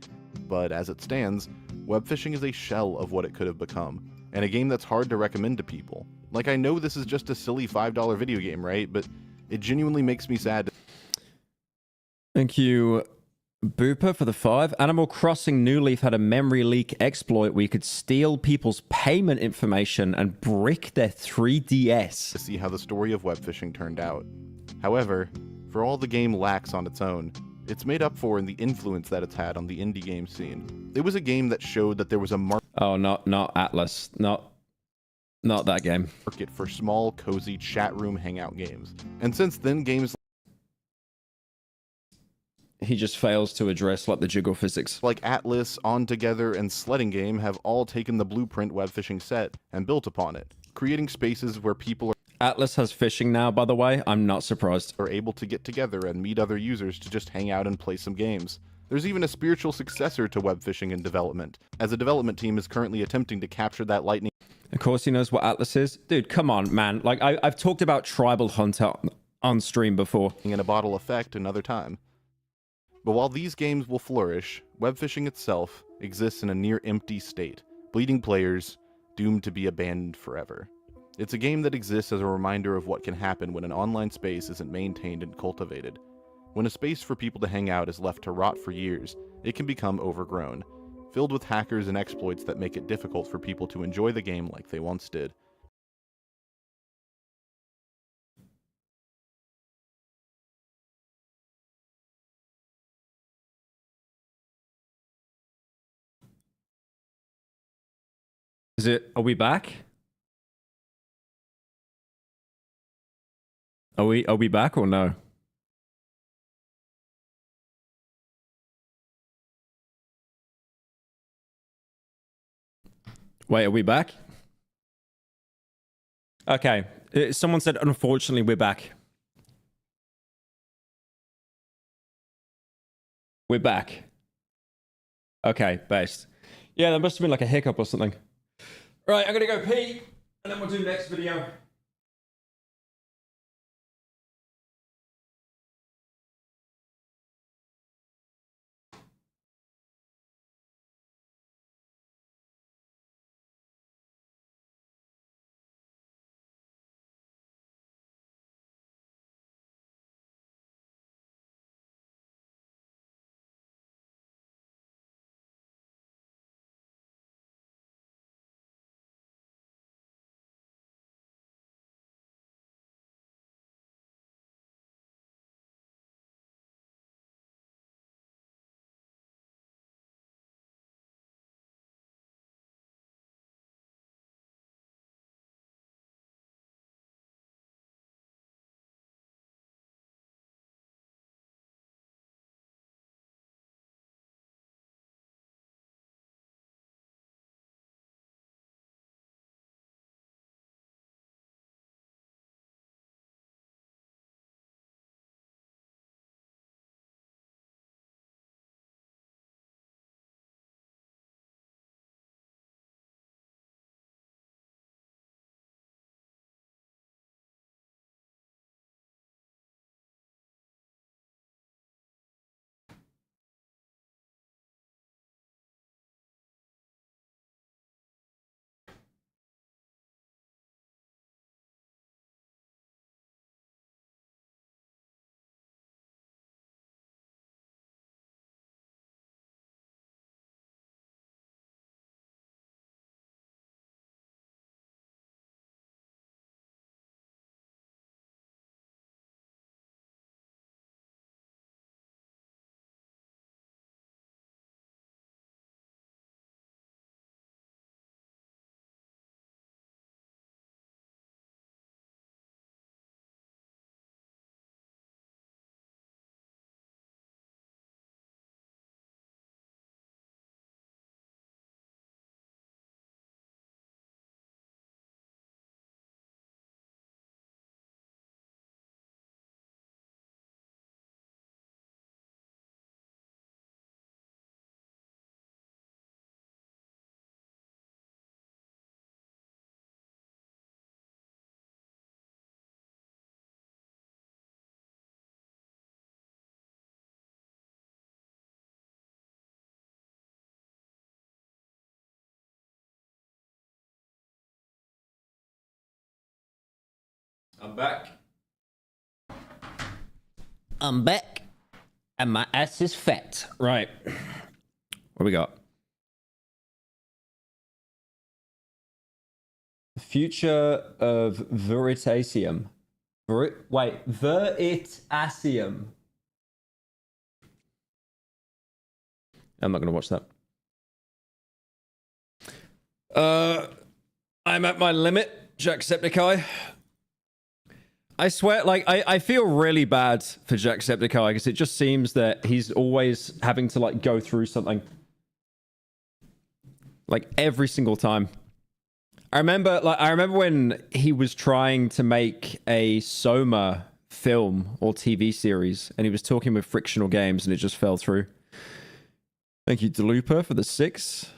But as it stands, web fishing is a shell of what it could have become, and a game that's hard to recommend to people. Like, I know this is just a silly $5 video game, right? But it genuinely makes me sad. Thank you Booper for the 5. Animal Crossing New Leaf had a memory leak exploit where you could steal people's payment information and brick their 3DS. To see how the story of web phishing turned out. However, for all the game lacks on its own, it's made up for in the influence that it's had on the indie game scene. It was a game that showed that there was a Oh, not Atlas. Not that game. market for small, cozy chat room hangout games. And since then, games He just fails to address like the jiggle physics. like Atlas, On Together, and Sledding Game have all taken the blueprint web phishing set and built upon it, creating spaces where people Atlas has fishing now, by the way. I'm not surprised. are able to get together and meet other users to just hang out and play some games. There's even a spiritual successor to web phishing in development, as a development team is currently attempting to capture that lightning Of course he knows what Atlas is. Dude, come on, man. Like, I've talked about Tribal Hunter on stream before. in a bottle effect another time. But while these games will flourish, web phishing itself exists in a near empty state, bleeding players, doomed to be abandoned forever. It's a game that exists as a reminder of what can happen when an online space isn't maintained and cultivated. When a space for people to hang out is left to rot for years, it can become overgrown, filled with hackers and exploits that make it difficult for people to enjoy the game like they once did. Are we back? Are we back or no? Wait, are we back? Okay. Someone said, unfortunately, we're back. We're back. Okay, based. Yeah, there must have been like a hiccup or something. Right, I'm gonna go pee, and then we'll do next video. I'm back. I'm back. And my ass is fat. Right. What we got? The future of Veritasium. Veritasium. I'm not going to watch that. I'm at my limit, Jacksepticeye. I swear, like, I feel really bad for Jacksepticeye because it just seems that he's always having to, like, go through something. Like, every single time. I remember when he was trying to make a Soma film or TV series, and he was talking with Frictional Games, and it just fell through. Thank you, Delupa, for the 6.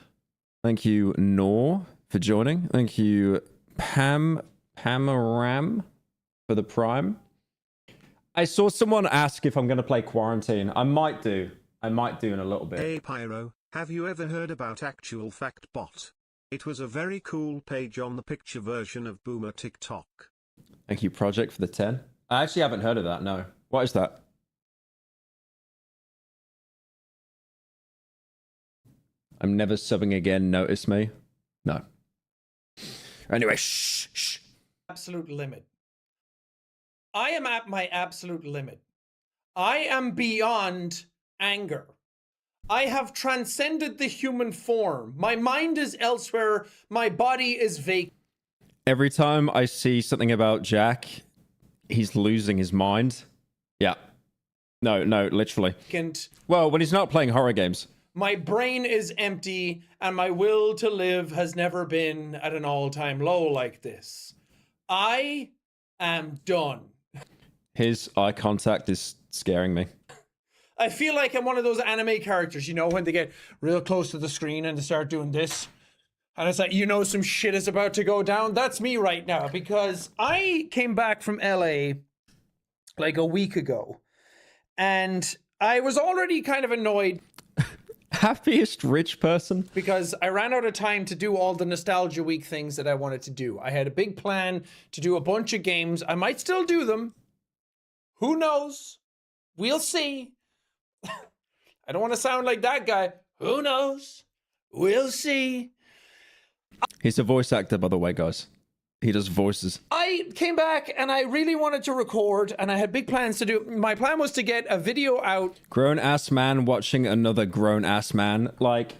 Thank you, Nor, for joining. Thank you, Pamaram, for the Prime. I saw someone ask if I'm going to play Quarantine. I might do. I might do in a little bit. Hey Pyro, have you ever heard about Actual Fact Bot? It was a very cool page on the picture version of Boomer TikTok. Thank you, Project, for the 10. I actually haven't heard of that, no. What is that? I'm never subbing again, notice me? No. Anyway, shh. Absolute limit. I am at my absolute limit. I am beyond anger. I have transcended the human form. My mind is elsewhere. My body is vacant. Every time I see something about Jack, he's losing his mind. Yeah. No, literally. Well, when he's not playing horror games. My brain is empty, and my will to live has never been at an all-time low like this. I am done. His eye contact is scaring me. I feel like I'm one of those anime characters, you know, when they get real close to the screen and they start doing this. And it's like, you know, some shit is about to go down. That's me right now, because I came back from LA like a week ago. And I was already kind of annoyed. Happiest rich person? Because I ran out of time to do all the Nostalgia Week things that I wanted to do. I had a big plan to do a bunch of games. I might still do them. Who knows? We'll see. I don't want to sound like that guy. Who knows? We'll see. He's a voice actor, by the way, guys. He does voices. I came back and I really wanted to record, and I had big plans to do. My plan was to get a video out. Grown-ass man watching another grown-ass man. Like,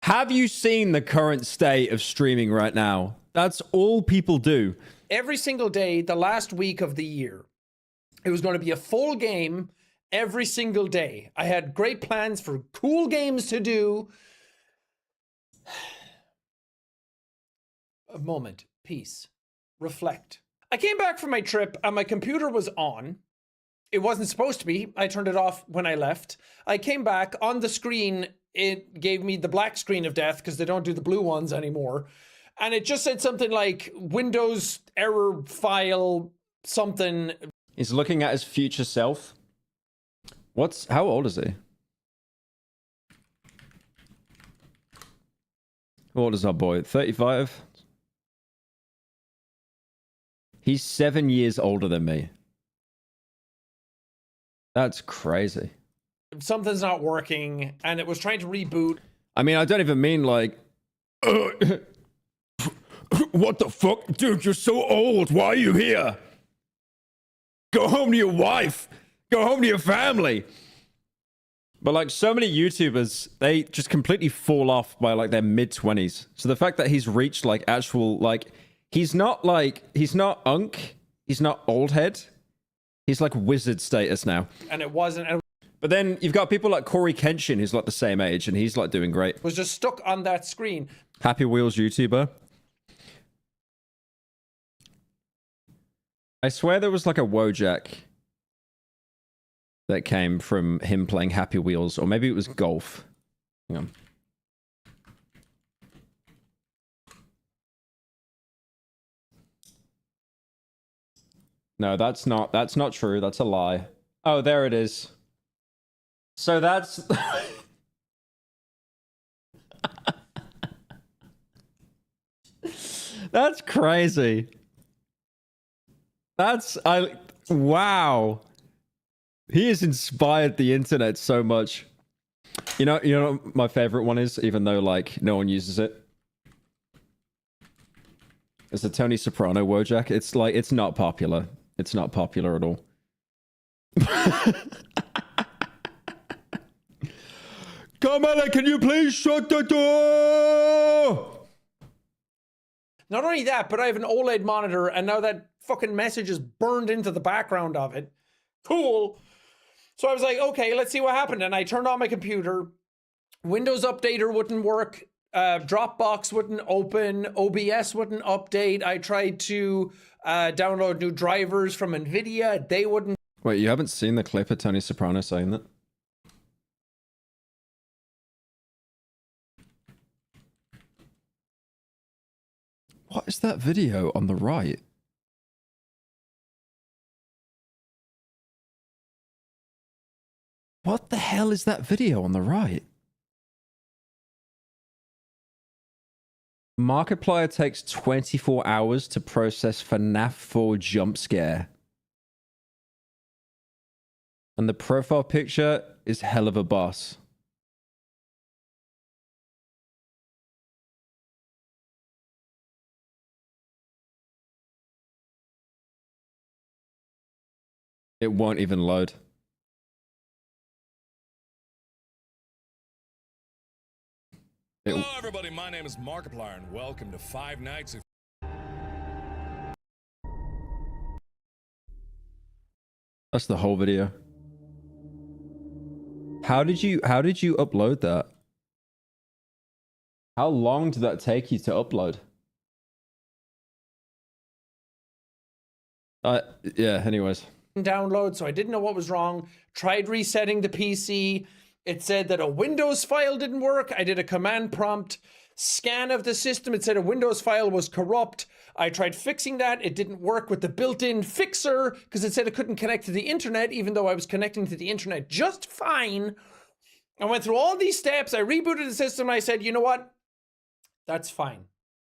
have you seen the current state of streaming right now? That's all people do. Every single day, the last week of the year. It was going to be a full game every single day. I had great plans for cool games to do. A moment. Peace. Reflect. I came back from my trip and my computer was on. It wasn't supposed to be. I turned it off when I left. I came back on the screen. It gave me the black screen of death because they don't do the blue ones anymore. And it just said something like Windows error file something. He's looking at his future self. How old is he? How old is our boy? 35? He's 7 years older than me. That's crazy. Something's not working, and it was trying to reboot. I mean, I don't even mean like... What the fuck? Dude, you're so old. Why are you here? Go home to your wife. Go home to your family. But like so many YouTubers, they just completely fall off by like their mid-20s. So the fact that he's reached like actual, like, he's not unk, he's not old head. He's like wizard status now. And it wasn't. But then you've got people like Corey Kenshin, who's like the same age, and he's like doing great. Was just stuck on that screen. Happy Wheels YouTuber. I swear there was like a Wojak that came from him playing Happy Wheels, or maybe it was golf. Hang on. No, that's not true. That's a lie. Oh, there it is. So that's... That's crazy. Wow. He has inspired the internet so much. You know what my favorite one is, even though like no one uses it. It's a Tony Soprano Wojak. It's like it's not popular. It's not popular at all. Carmela, can you please shut the door? Not only that, but I have an OLED monitor, and now that fucking message is burned into the background of it. Cool. So I was like, okay, let's see what happened. And I turned on my computer. Windows Updater wouldn't work. Dropbox wouldn't open. OBS wouldn't update. I tried to download new drivers from NVIDIA. They wouldn't. Wait, you haven't seen the clip of Tony Soprano saying that? What is that video on the right? What the hell is that video on the right? Markiplier takes 24 hours to process FNAF 4 jump scare. And the profile picture is hell of a boss. It won't even load. Hello everybody, my name is Markiplier and welcome to 5 Nights of... That's the whole video. How did you upload that? How long did that take you to upload? Yeah, anyways. Download, so I didn't know what was wrong. Tried resetting the PC. It said that a Windows file didn't work. I did a command prompt scan of the system. It said a Windows file was corrupt. I tried fixing that. It didn't work with the built-in fixer because it said it couldn't connect to the internet, even though I was connecting to the internet just fine. I went through all these steps. I rebooted the system. I said, you know what? That's fine.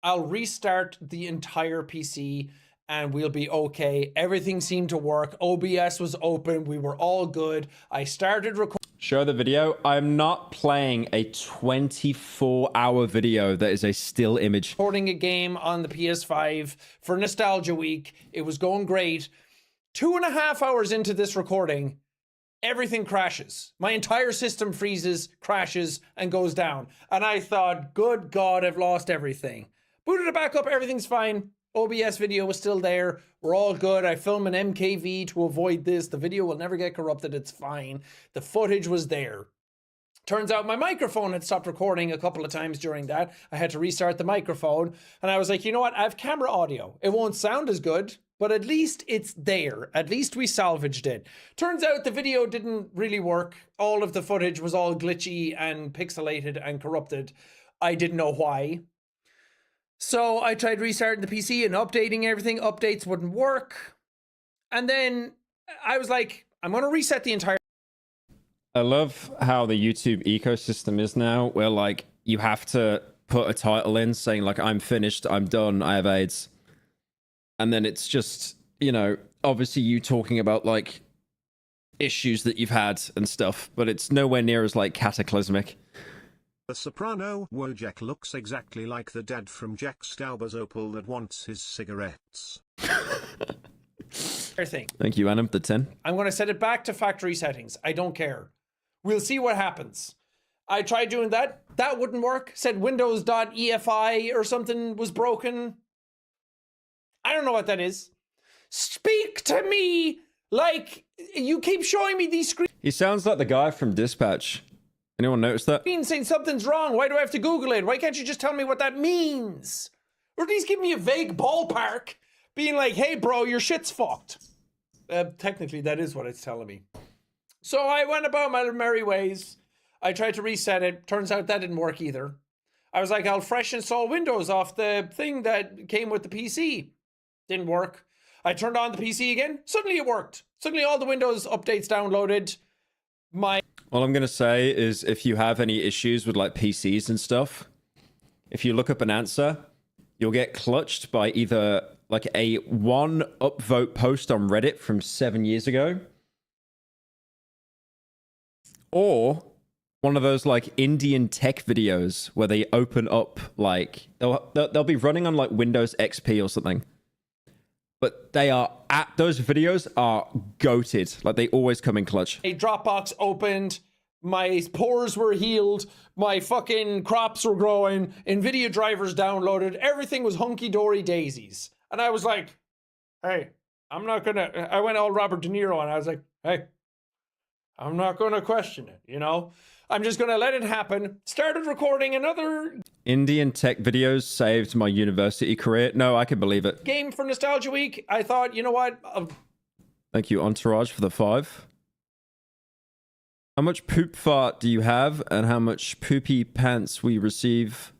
I'll restart the entire PC and we'll be okay. Everything seemed to work. OBS was open. We were all good. I started recording. Show the video. I'm not playing a 24-hour video that is a still image. Recording a game on the PS5 for Nostalgia Week. It was going great. 2.5 hours into this recording, everything crashes. My entire system freezes, crashes, and goes down. And I thought, good God, I've lost everything. Booted it back up, everything's fine. OBS video was still there. We're all good. I film an MKV to avoid this. The video will never get corrupted. It's fine. The footage was there. Turns out my microphone had stopped recording a couple of times during that. I had to restart the microphone. And I was like, you know what? I have camera audio. It won't sound as good, but at least it's there. At least we salvaged it. Turns out the video didn't really work. All of the footage was all glitchy and pixelated and corrupted. I didn't know why. So I tried restarting the PC and updating everything. Updates wouldn't work. And then I was like, I'm going to reset the entire... I love how the YouTube ecosystem is now, where like you have to put a title in saying like, I'm finished, I'm done, I have AIDS. And then it's just, you know, obviously you talking about like issues that you've had and stuff, but it's nowhere near as like cataclysmic. The soprano Wojak looks exactly like the dad from Jack Stauber's Opal that wants his cigarettes. thing. Thank you, Adam, the 10. I'm going to set it back to factory settings. I don't care. We'll see what happens. I tried doing that. That wouldn't work. Said Windows.efi or something was broken. I don't know what that is. Speak to me like you keep showing me these screens. He sounds like the guy from Dispatch. Anyone notice that? Saying something's wrong. Why do I have to Google it? Why can't you just tell me what that means? Or at least give me a vague ballpark, being like, hey, bro, your shit's fucked. Technically, that is what it's telling me. So I went about my merry ways. I tried to reset it. Turns out that didn't work either. I was like, I'll fresh install Windows off the thing that came with the PC. Didn't work. I turned on the PC again. Suddenly it worked. Suddenly all the Windows updates downloaded. All I'm going to say is if you have any issues with like PCs and stuff, if you look up an answer, you'll get clutched by either like a one upvote post on Reddit from 7 years ago, or one of those like Indian tech videos where they open up like they'll be running on like Windows XP or something. But those videos are goated. Like they always come in clutch. A Dropbox opened, my pores were healed, my fucking crops were growing, NVIDIA drivers downloaded, everything was hunky-dory daisies. And I was like, hey, I went all Robert De Niro and I was like, hey, I'm not gonna question it, you know? I'm just gonna let it happen. Started recording another Indian tech videos saved my university career. No, I can believe it. game for Nostalgia Week. I thought, you know what? Thank you, Entourage, for the 5. How much poop fart do you have, and how much poopy pants we receive?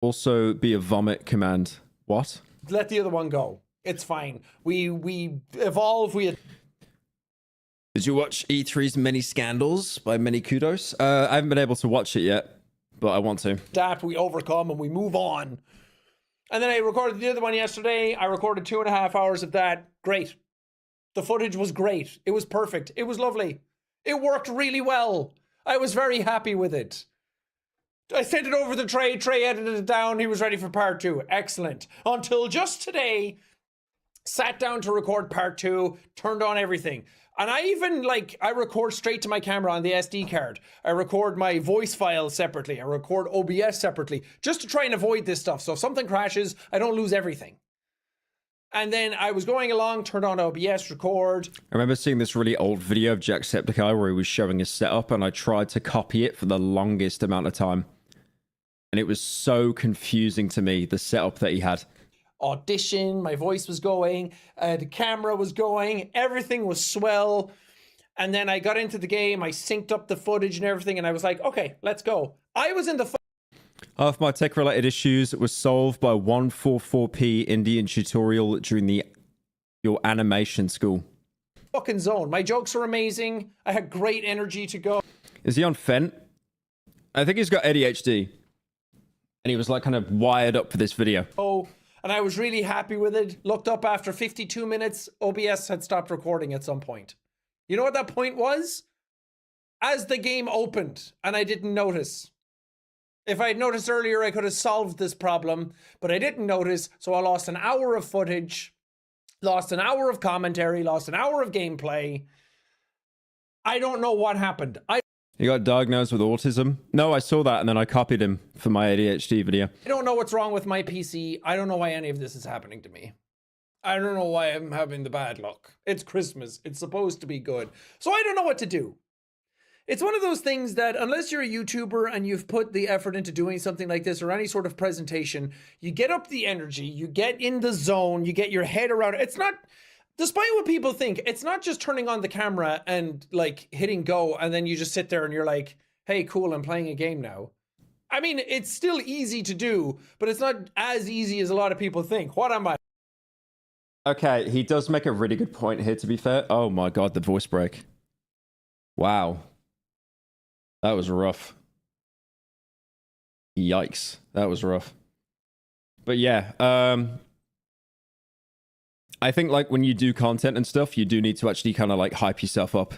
Also be a vomit command. What? Let the other one go. It's fine. We evolve. Did you watch E3's Many Scandals by Many Kudos? I haven't been able to watch it yet, but I want to. Adapt, we overcome, and we move on. And then I recorded the other one yesterday. I recorded 2.5 hours of that. Great. The footage was great. It was perfect. It was lovely. It worked really well. I was very happy with it. I sent it over to Trey. Trey edited it down. He was ready for part 2. Excellent. Until just today, sat down to record part 2, turned on everything. And I even, I record straight to my camera on the SD card. I record my voice file separately. I record OBS separately, just to try and avoid this stuff. So if something crashes, I don't lose everything. And then I was going along, turned on OBS, record. I remember seeing this really old video of Jacksepticeye where he was showing his setup, and I tried to copy it for the longest amount of time. And it was so confusing to me, the setup that he had. Audition, my voice was going, the camera was going, everything was swell. And then I got into the game, I synced up the footage and everything, and I was like, okay, let's go. I was in the Half my tech-related issues was solved by 144p Indian tutorial during your animation school. fucking zone. My jokes are amazing. I had great energy to go. Is he on Fent? I think he's got ADHD. And he was kind of wired up for this video. Oh, and I was really happy with it. Looked up after 52 minutes, OBS had stopped recording at some point. You know what that point was? As the game opened, and I didn't notice. If I had noticed earlier, I could have solved this problem, but I didn't notice, so I lost an hour of footage, lost an hour of commentary, lost an hour of gameplay. I don't know what happened. He got diagnosed with autism. No, I saw that, and then I copied him for my ADHD video. I don't know what's wrong with my PC. I don't know why any of this is happening to me. I don't know why I'm having the bad luck. It's Christmas. It's supposed to be good. So I don't know what to do. It's one of those things that unless you're a YouTuber and you've put the effort into doing something like this or any sort of presentation, you get up the energy, you get in the zone, you get your head around it. It's not, despite what people think, it's not just turning on the camera and hitting go and then you just sit there and you're like, hey, cool, I'm playing a game now. I mean, it's still easy to do, but it's not as easy as a lot of people think. What am I? Okay, he does make a really good point here, to be fair. Oh my god, the voice break. Wow. That was rough. Yikes. That was rough. But yeah, I think when you do content and stuff, you do need to actually kind of hype yourself up.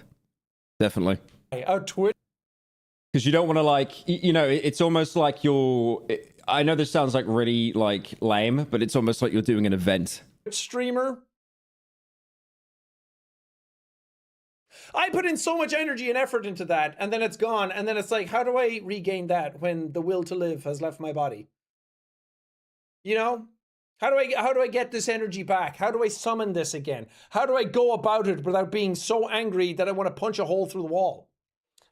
Definitely. Twitch. Because you don't want to it's almost like I know this sounds really lame, but it's almost like you're doing an event. Streamer. I put in so much energy and effort into that, and then it's gone, and then it's like, how do I regain that when the will to live has left my body? You know? How do I get this energy back? How do I summon this again? How do I go about it without being so angry that I want to punch a hole through the wall?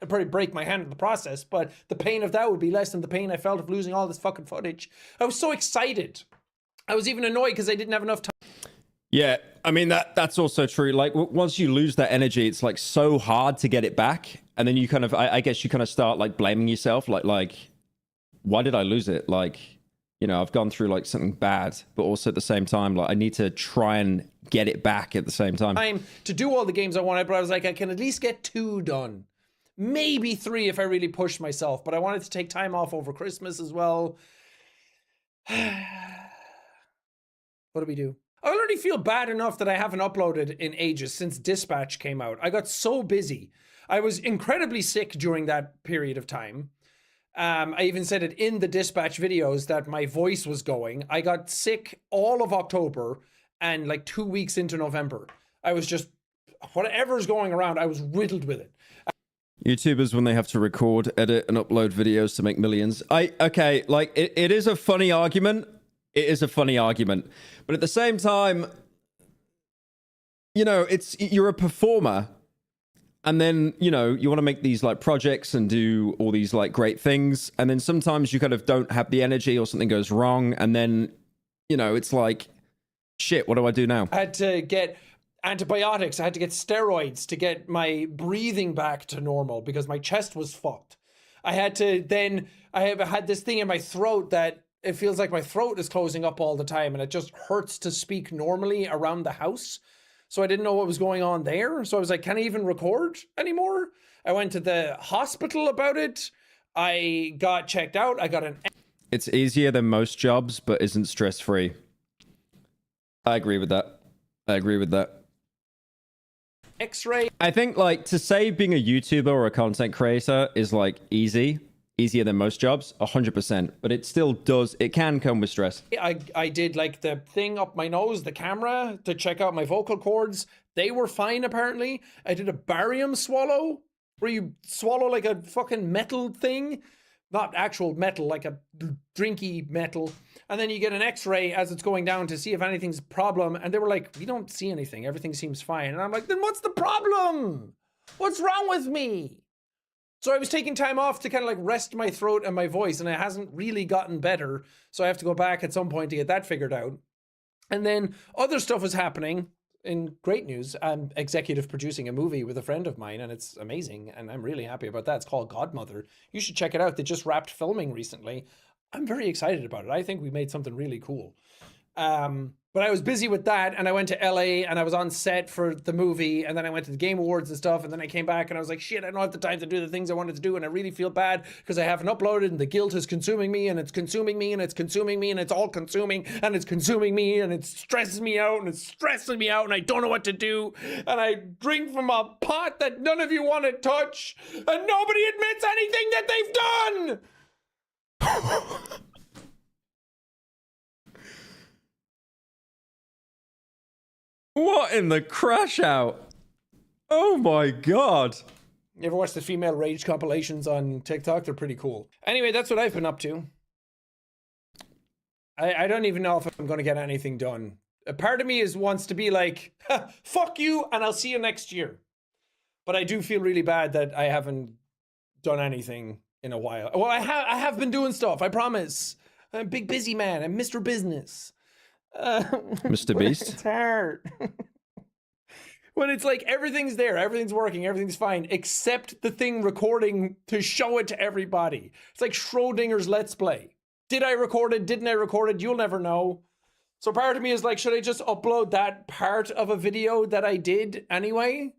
I'd probably break my hand in the process, but the pain of that would be less than the pain I felt of losing all this fucking footage. I was so excited. I was even annoyed because I didn't have enough time. Yeah, I mean, that's also true. Once you lose that energy, it's so hard to get it back. And then you kind of, I guess you kind of start blaming yourself. Why did I lose it? I've gone through something bad, but also at the same time, I need to try and get it back at the same time. Time to do all the games I wanted, but I was like, I can at least get 2 done. Maybe 3 if I really push myself, but I wanted to take time off over Christmas as well. What do we do? I already feel bad enough that I haven't uploaded in ages since Dispatch came out. I got so busy. I was incredibly sick during that period of time. I even said it in the Dispatch videos that my voice was going. I got sick all of October and like 2 weeks into November. I was just, whatever's going around, I was riddled with it. YouTubers, when they have to record, edit, and upload videos to make millions. Okay, like, it is a funny argument. It is a funny argument. But at the same time, you know, you're a performer. And then, you know, you want to make these like projects and do all these like great things. And then sometimes you kind of don't have the energy or something goes wrong. And then, you know, it's like, shit, what do I do now? I had to get antibiotics. I had to get steroids to get my breathing back to normal because my chest was fucked. I have had this thing in my throat that it feels like my throat is closing up all the time and it just hurts to speak normally around the house. So I didn't know what was going on there. So I was like, can I even record anymore? I went to the hospital about it. I got checked out. I got an... It's easier than most jobs, but isn't stress-free. I agree with that. X-ray. I think, like, to say being a YouTuber or a content creator is, like, easier than most jobs, 100%. But it still it can come with stress. I did, like, the thing up my nose, the camera, to check out my vocal cords. They were fine, apparently. I did a barium swallow, where you swallow, like, a fucking metal thing. Not actual metal, like a drinky metal. And then you get an x-ray as it's going down to see if anything's a problem. And they were like, we don't see anything. Everything seems fine. And I'm like, then what's the problem? What's wrong with me? So I was taking time off to kind of like rest my throat and my voice. And it hasn't really gotten better. So I have to go back at some point to get that figured out. And then other stuff was happening. In great news, I'm executive producing a movie with a friend of mine, and it's amazing, and I'm really happy about that. It's called Godmother. You should check it out. They just wrapped filming recently. I'm very excited about it. I think we made something really cool. But I was busy with that, and I went to LA, and I was on set for the movie, and then I went to the Game Awards and stuff, and then I came back, and I was like, shit, I don't have the time to do the things I wanted to do, and I really feel bad because I haven't uploaded, and the guilt is consuming me, and it's consuming me, and it's consuming me, and it's all consuming, and it's consuming me, and it stresses me out, and it's stressing me out, and I don't know what to do, and I drink from a pot that none of you want to touch, and nobody admits anything that they've done! What in the crash out? Oh my god. You ever watch the female rage compilations on TikTok? They're pretty cool. Anyway, that's what I've been up to. I don't even know if I'm going to get anything done. A part of me wants to be like, fuck you, and I'll see you next year. But I do feel really bad that I haven't done anything in a while. Well, I have been doing stuff, I promise. I'm a big busy man. I'm Mr. Business. Mr. Beast? It's hard. When it's like everything's there, everything's working, everything's fine, except the thing recording to show it to everybody. It's like Schrodinger's Let's Play. Did I record it? Didn't I record it? You'll never know. So part of me is like, should I just upload that part of a video that I did anyway?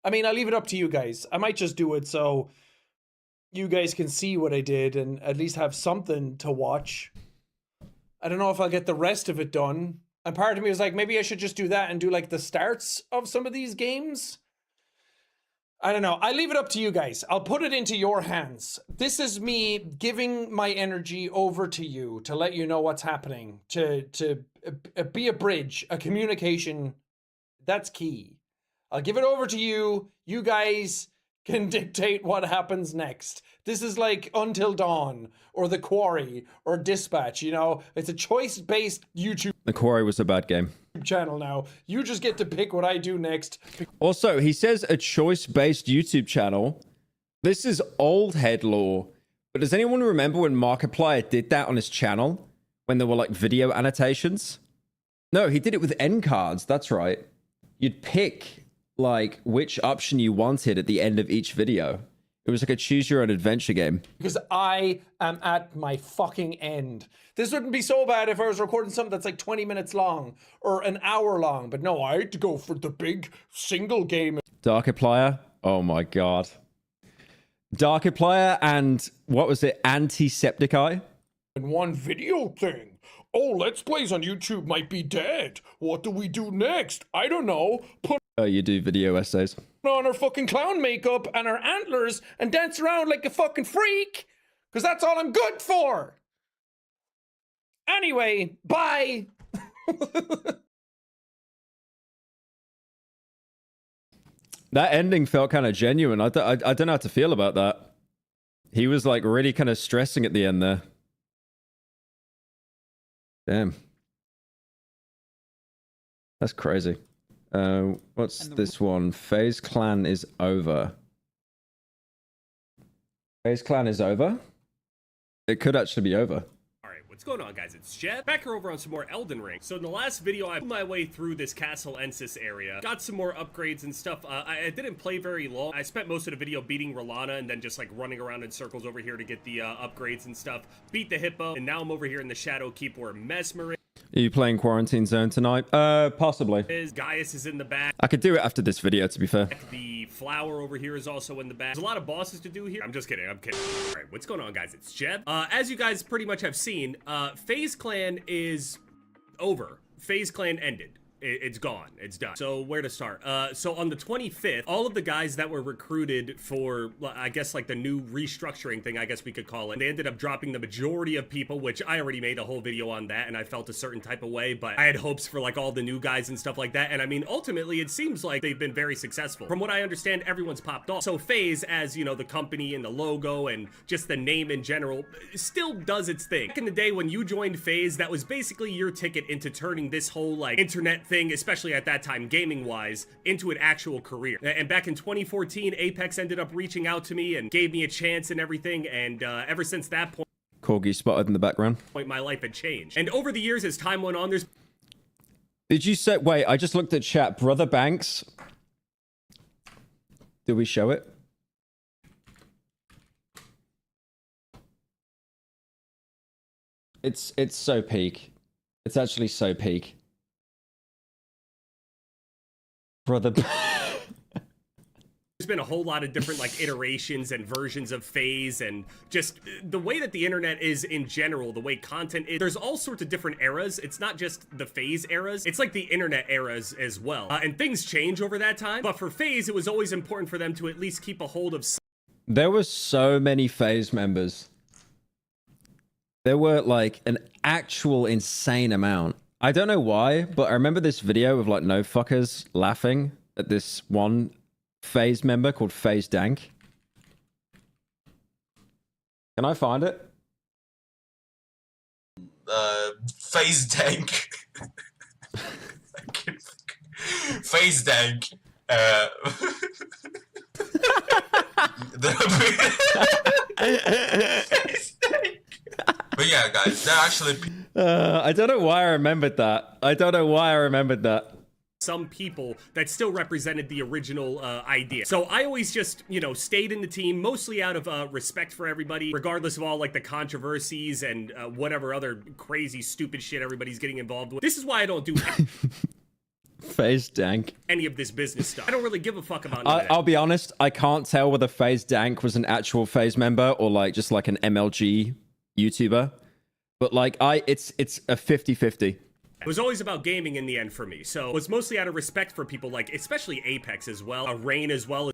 I mean, I'll leave it up to you guys. I might just do it so you guys can see what I did and at least have something to watch. I don't know if I'll get the rest of it done. And part of me was like, maybe I should just do that and do like the starts of some of these games. I don't know. I leave it up to you guys. I'll put it into your hands. This is me giving my energy over to you to let you know what's happening, to be a bridge, a communication. That's key. I'll give it over to you. You guys can dictate what happens next. This is like Until Dawn or The Quarry or Dispatch, you know? It's a choice-based YouTube The Quarry was a bad game. channel now. You just get to pick what I do next. Also, he says a choice-based YouTube channel. This is old head lore. But does anyone remember when Markiplier did that on his channel? When there were like video annotations? No, he did it with end cards. That's right. You'd pick like which option you wanted at the end of each video. It was like a choose your own adventure game. Because I am at my fucking end. This wouldn't be so bad if I was recording something that's like 20 minutes long or an hour long. But no, I had to go for the big single game. Darkiplier? Oh my god. Darkiplier and what was it? Antiseptic Eye? in one video thing. Oh, Let's Plays on YouTube might be dead. What do we do next? I don't know. Put Oh, you do video essays. on our fucking clown makeup and our antlers and dance around like a fucking freak. Because that's all I'm good for. Anyway, bye. That ending felt kind of genuine. I don't know how to feel about that. He was like really kind of stressing at the end there. Damn. That's crazy. What's this one? FaZe Clan is over. FaZe Clan is over? It could actually be over. What's going on, guys? It's Jet, back here over on some more Elden Ring. So in the last video, I moved my way through this Castle Ensis area, got some more upgrades and stuff. I didn't play very long. I spent most of the video beating Rolana and then just like running around in circles over here to get the upgrades and stuff. Beat the Hippo, and now I'm over here in the Shadow Keep where Mesmer Are you playing Quarantine Zone tonight? Possibly. Gaius is in the back. I could do it after this video, to be fair. The Flower over here is also in the back. There's a lot of bosses to do here. I'm just kidding. I'm kidding. All right, what's going on, guys? It's Jeb. As you guys pretty much have seen, FaZe Clan is over. FaZe Clan ended. It's gone. It's done. So where to start? So on the 25th, all of the guys that were recruited for, I guess, like the new restructuring thing, I guess we could call it, they ended up dropping the majority of people, which I already made a whole video on that, and I felt a certain type of way, but I had hopes for like all the new guys and stuff like that. And I mean, ultimately, it seems like they've been very successful. From what I understand, everyone's popped off. So FaZe, as you know, the company and the logo and just the name in general, still does its thing. Back in the day when you joined FaZe, that was basically your ticket into turning this whole like internet thing, especially at that time gaming wise, into an actual career. And back in 2014, Apex ended up reaching out to me and gave me a chance and everything, and ever since that point, Corgi spotted in the background. my life had changed. And over the years, as time went on, there's... Did you say... Wait, I just looked at chat. Brother Banks. Did we show it? It's so peak. It's actually so peak. Brother. There's been a whole lot of different like iterations and versions of FaZe, and just the way that the internet is in general, the way content is, there's all sorts of different eras. It's not just the FaZe eras, it's like the internet eras as well. And things change over that time, but for FaZe, it was always important for them to at least keep a hold of... There were so many FaZe members. There were like an actual insane amount. I don't know why, but I remember this video of like no fuckers laughing at this one FaZe member called FaZe Dank. Can I find it? FaZe Dank. FaZe Dank. But yeah, guys, they're actually... I don't know why I remembered that. I don't know why I remembered that. Some people that still represented the original idea. So I always just, you know, stayed in the team, mostly out of respect for everybody, regardless of all like the controversies and whatever other crazy, stupid shit everybody's getting involved with. This is why I don't do FaZe Dank. Any of this business stuff. I don't really give a fuck about none of that. I'll be honest, I can't tell whether FaZe Dank was an actual FaZe member or like just like an MLG YouTuber. But like it's a 50-50. It was always about gaming in the end for me, so it was mostly out of respect for people like, especially Apex as well, Rain as well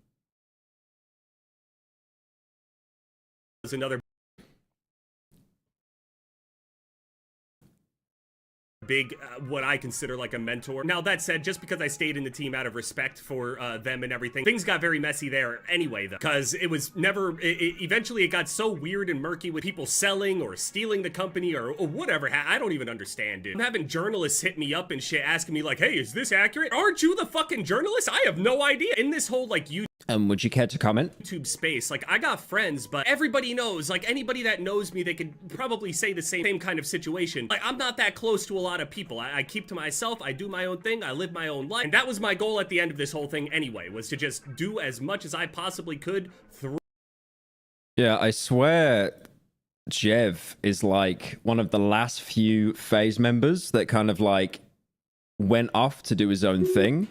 as another big, what I consider like a mentor. Now that said, just because I stayed in the team out of respect for them and everything, things got very messy there anyway, though, because it was never, eventually it got so weird and murky with people selling or stealing the company or whatever. I don't even understand, dude. I'm having journalists hit me up and shit asking me like, hey, is this accurate? Aren't you the fucking journalist? I have no idea. In this whole like would you care to comment? YouTube space, like I got friends, but everybody knows, like anybody that knows me, they could probably say the same kind of situation. Like I'm not that close to a lot of people. I keep to myself, I do my own thing, I live my own life. And that was my goal at the end of this whole thing anyway, was to just do as much as I possibly could through. Yeah, I swear Jev is like one of the last few FaZe members that kind of like went off to do his own thing.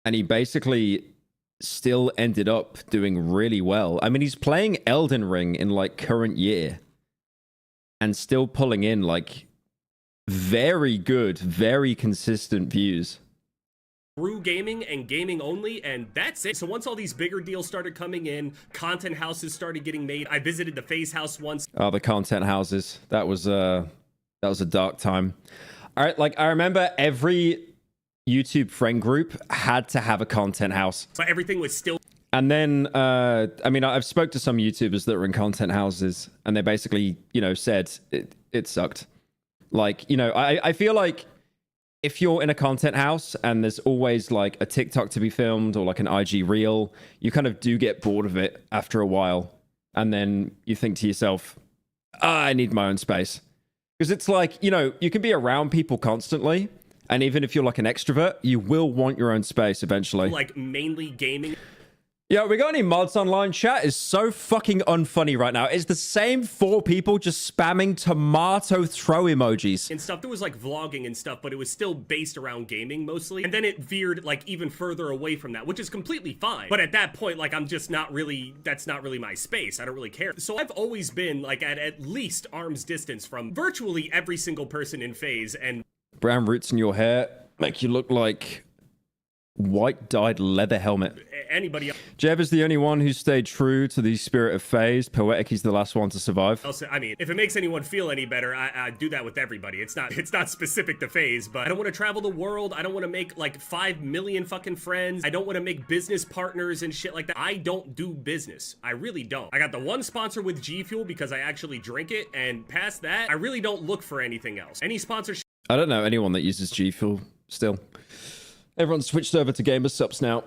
And he basically still ended up doing really well. I mean, he's playing Elden Ring in like current year. and still pulling in like very good, very consistent views. Through gaming and gaming only, and that's it. So once all these bigger deals started coming in, content houses started getting made. I visited the FaZe house once. Oh, the content houses. That was a dark time. All right, like I remember every YouTube friend group had to have a content house. So everything was still. And then, I mean, I've spoke to some YouTubers that were in content houses, and they basically, you know, said it sucked. Like, you know, I feel like if you're in a content house and there's always like a TikTok to be filmed or like an IG reel, you kind of do get bored of it after a while. And then you think to yourself, I need my own space. Because it's like, you know, you can be around people constantly. And even if you're like an extrovert, you will want your own space eventually. Like mainly gaming. Yeah, we got any mods online? Chat is so fucking unfunny right now. It's the same 4 people just spamming tomato throw emojis. And stuff. There was like vlogging and stuff, but it was still based around gaming mostly. And then it veered like even further away from that, which is completely fine. But at that point, like I'm just not really, that's not really my space. I don't really care. So I've always been like at least arm's distance from virtually every single person in FaZe. And brown roots in your hair make you look like white dyed leather helmet. Anybody Jev is the only one who stayed true to the spirit of FaZe. Poetic is the last one to survive. else, I mean, if it makes anyone feel any better, I do that with everybody. It's not specific to FaZe, but I don't want to travel the world. I don't want to make like 5 million fucking friends. I don't want to make business partners and shit like that. I don't do business. I really don't. I got the one sponsor with G Fuel because I actually drink it, and past that, I really don't look for anything else. Any sponsorship. I don't know anyone that uses G Fuel still. Everyone's switched over to Gamer Subs now.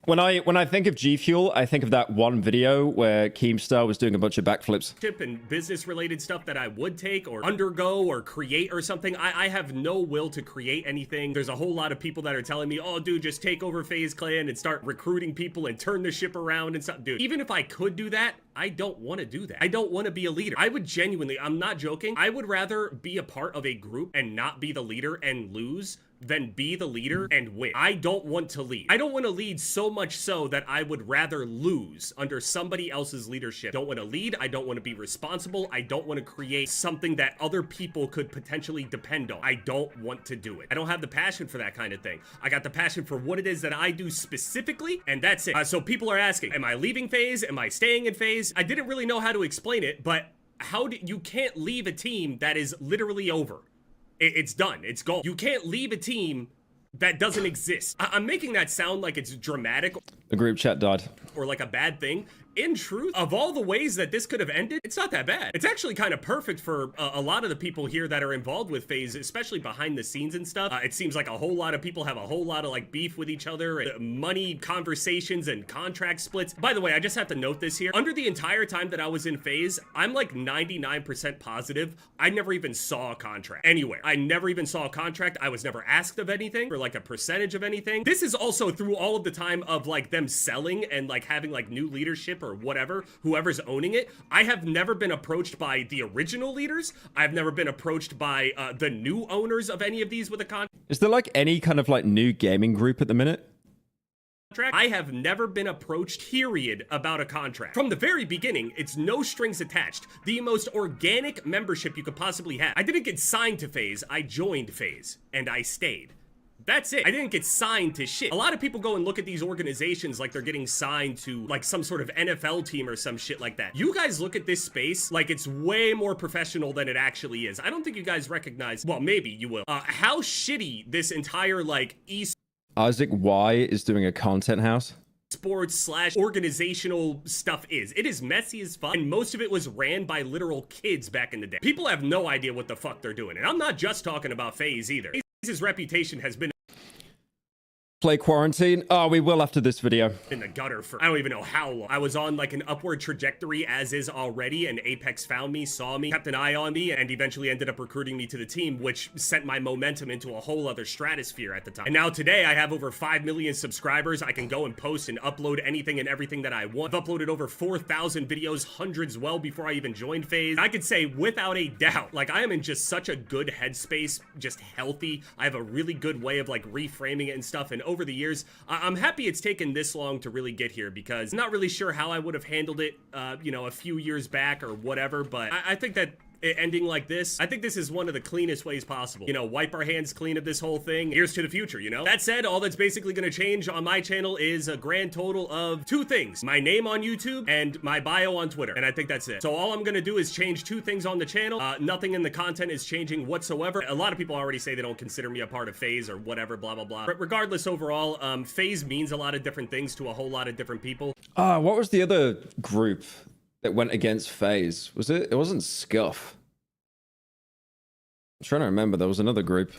When I think of G Fuel, I think of that one video where Keemstar was doing a bunch of backflips. And business related stuff that I would take or undergo or create or something. I have no will to create anything. There's a whole lot of people that are telling me, oh dude, just take over FaZe Clan and start recruiting people and turn the ship around and stuff. Dude, even if I could do that, I don't want to do that. I don't want to be a leader. I would genuinely, I'm not joking, I would rather be a part of a group and not be the leader and lose than be the leader and win. I don't want to lead. I don't want to lead so much so that I would rather lose under somebody else's leadership. Don't want to lead. I don't want to be responsible. I don't want to create something that other people could potentially depend on. I don't want to do it. I don't have the passion for that kind of thing. I got the passion for what it is that I do specifically, and that's it. So people are asking, am I leaving FaZe? Am I staying in FaZe? I didn't really know how to explain it, but you can't leave a team that is literally over. It's done. It's gone. You can't leave a team that doesn't exist. I'm making that sound like it's dramatic. The group chat died. Or like a bad thing. In truth, of all the ways that this could have ended, it's not that bad. It's actually kind of perfect for a lot of the people here that are involved with FaZe, especially behind the scenes and stuff. It seems like a whole lot of people have a whole lot of like beef with each other, and money conversations and contract splits. By the way, I just have to note this here. Under the entire time that I was in FaZe, I'm like 99% positive I never even saw a contract anywhere. I never even saw a contract. I was never asked of anything for like a percentage of anything. This is also through all of the time of like them selling and like having like new leadership or whatever, whoever's owning it. I have never been approached by the original leaders. I've never been approached by the new owners of any of these with a contract. Is there like any kind of like new gaming group at the minute? I have never been approached, period, about a contract. From the very beginning, it's no strings attached. The most organic membership you could possibly have. I didn't get signed to FaZe, I joined FaZe, and I stayed. That's it. I didn't get signed to shit. A lot of people go and look at these organizations like they're getting signed to like some sort of NFL team or some shit like that. You guys look at this space like it's way more professional than it actually is. I don't think you guys recognize, well, maybe you will, how shitty this entire like Isaac Y is doing a content house. sports / organizational stuff is. It is messy as fuck, and most of it was ran by literal kids back in the day. People have no idea what the fuck they're doing, and I'm not just talking about FaZe either. FaZe's reputation has been Play Quarantine. Oh, we will after this video. in the gutter for I don't even know how long. I was on like an upward trajectory as is already, and Apex found me, saw me, kept an eye on me, and eventually ended up recruiting me to the team, which sent my momentum into a whole other stratosphere at the time. And now today I have over 5 million subscribers. I can go and post and upload anything and everything that I want. I've uploaded over 4,000 videos, hundreds well before I even joined FaZe. I could say without a doubt, like I am in just such a good headspace, just healthy. I have a really good way of like reframing it and stuff, and over the years, I'm happy it's taken this long to really get here, because I'm not really sure how I would have handled it, you know, a few years back or whatever, but I think that it ending like this. I think this is one of the cleanest ways possible. You know, wipe our hands clean of this whole thing. Here's to the future, you know? That said, all that's basically gonna change on my channel is a grand total of 2 things. My name on YouTube and my bio on Twitter. And I think that's it. So all I'm gonna do is change 2 things on the channel. Nothing in the content is changing whatsoever. A lot of people already say they don't consider me a part of FaZe or whatever, blah, blah, blah. But regardless, overall, FaZe means a lot of different things to a whole lot of different people. What was the other group that went against FaZe? Was it? It wasn't Scuff. I'm trying to remember. There was another group.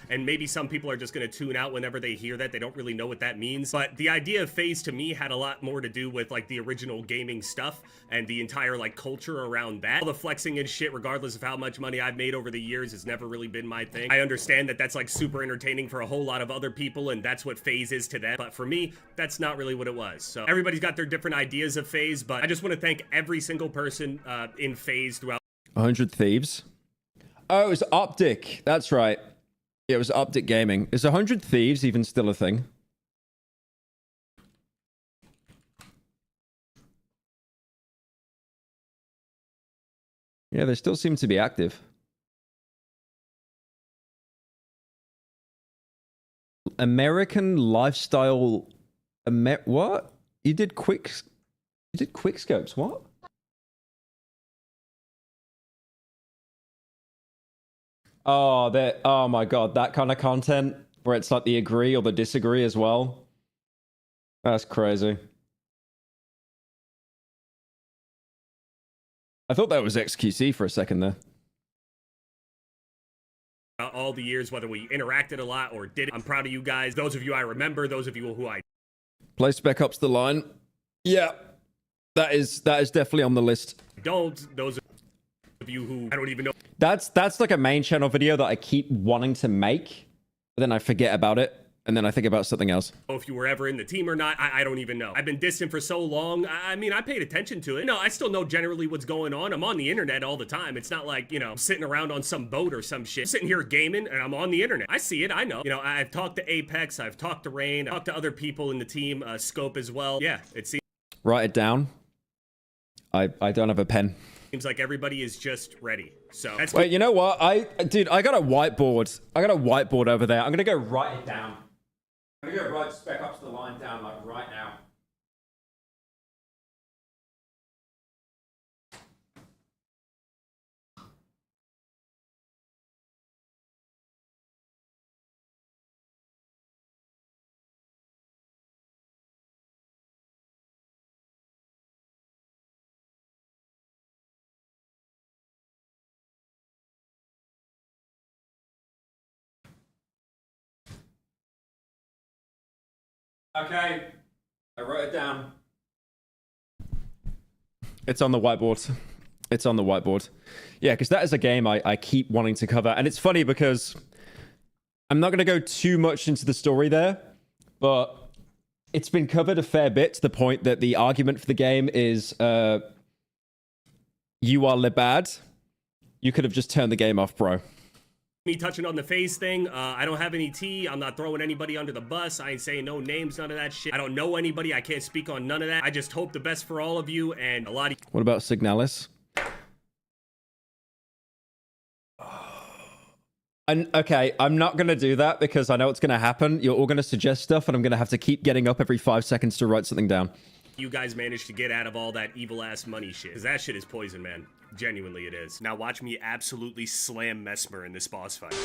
And maybe some people are just going to tune out whenever they hear that. They don't really know what that means. But the idea of FaZe to me had a lot more to do with like the original gaming stuff and the entire like culture around that. All the flexing and shit, regardless of how much money I've made over the years, has never really been my thing. I understand that that's like super entertaining for a whole lot of other people and that's what FaZe is to them. But for me, that's not really what it was. So everybody's got their different ideas of FaZe, but I just want to thank every single person in FaZe throughout. 100 Thieves. Oh, it was Optic. That's right. Yeah, it was Optic Gaming. Is 100 Thieves even still a thing? Yeah, they still seem to be active. American Lifestyle... what? You did quick scopes, what? Oh, that! Oh my god, that kind of content where it's like the agree or the disagree as well. That's crazy. I thought that was XQC for a second there. All the years, whether we interacted a lot or didn't. I'm proud of you guys. Those of you I remember, those of you who I... Play Spec Ops The Line. Yeah, that is definitely on the list. Don't. Those of you who I don't even know. That's like a main channel video that I keep wanting to make, but then I forget about it, and then I think about something else. If you were ever in the team or not, I don't even know. I've been distant for so long. I mean, I paid attention to it. No, I still know generally what's going on. I'm on the internet all the time. It's not like, you know, I'm sitting around on some boat or some shit. I'm sitting here gaming, and I'm on the internet. I see it. I know. You know, I've talked to Apex. I've talked to Rain. I've talked to other people in the team, Scope as well. Yeah, it seems... Write it down. I don't have a pen. Seems like everybody is just ready. So that's... Wait, you know what? Dude, I got a whiteboard. I got a whiteboard over there. I'm gonna go write it down. I'm gonna go write Spec Ops The Line down like right now. Okay, I wrote it down. It's on the whiteboard. It's on the whiteboard. Yeah, because that is a game I keep wanting to cover. And it's funny because I'm not going to go too much into the story there, but it's been covered a fair bit to the point that the argument for the game is you are Lebad. You could have just turned the game off, bro. Me touching on the FaZe thing, I don't have any tea. I'm not throwing anybody under the bus. I ain't saying no names, none of that shit. I don't know anybody. I can't speak on none of that. I just hope the best for all of you and a lot of... What about Signalis? Okay, I'm not going to do that because I know what's going to happen. You're all going to suggest stuff and I'm going to have to keep getting up every 5 seconds to write something down. You guys managed to get out of all that evil-ass money shit. Because that shit is poison, man. Genuinely it is. Now watch me absolutely slam Mesmer in this boss fight.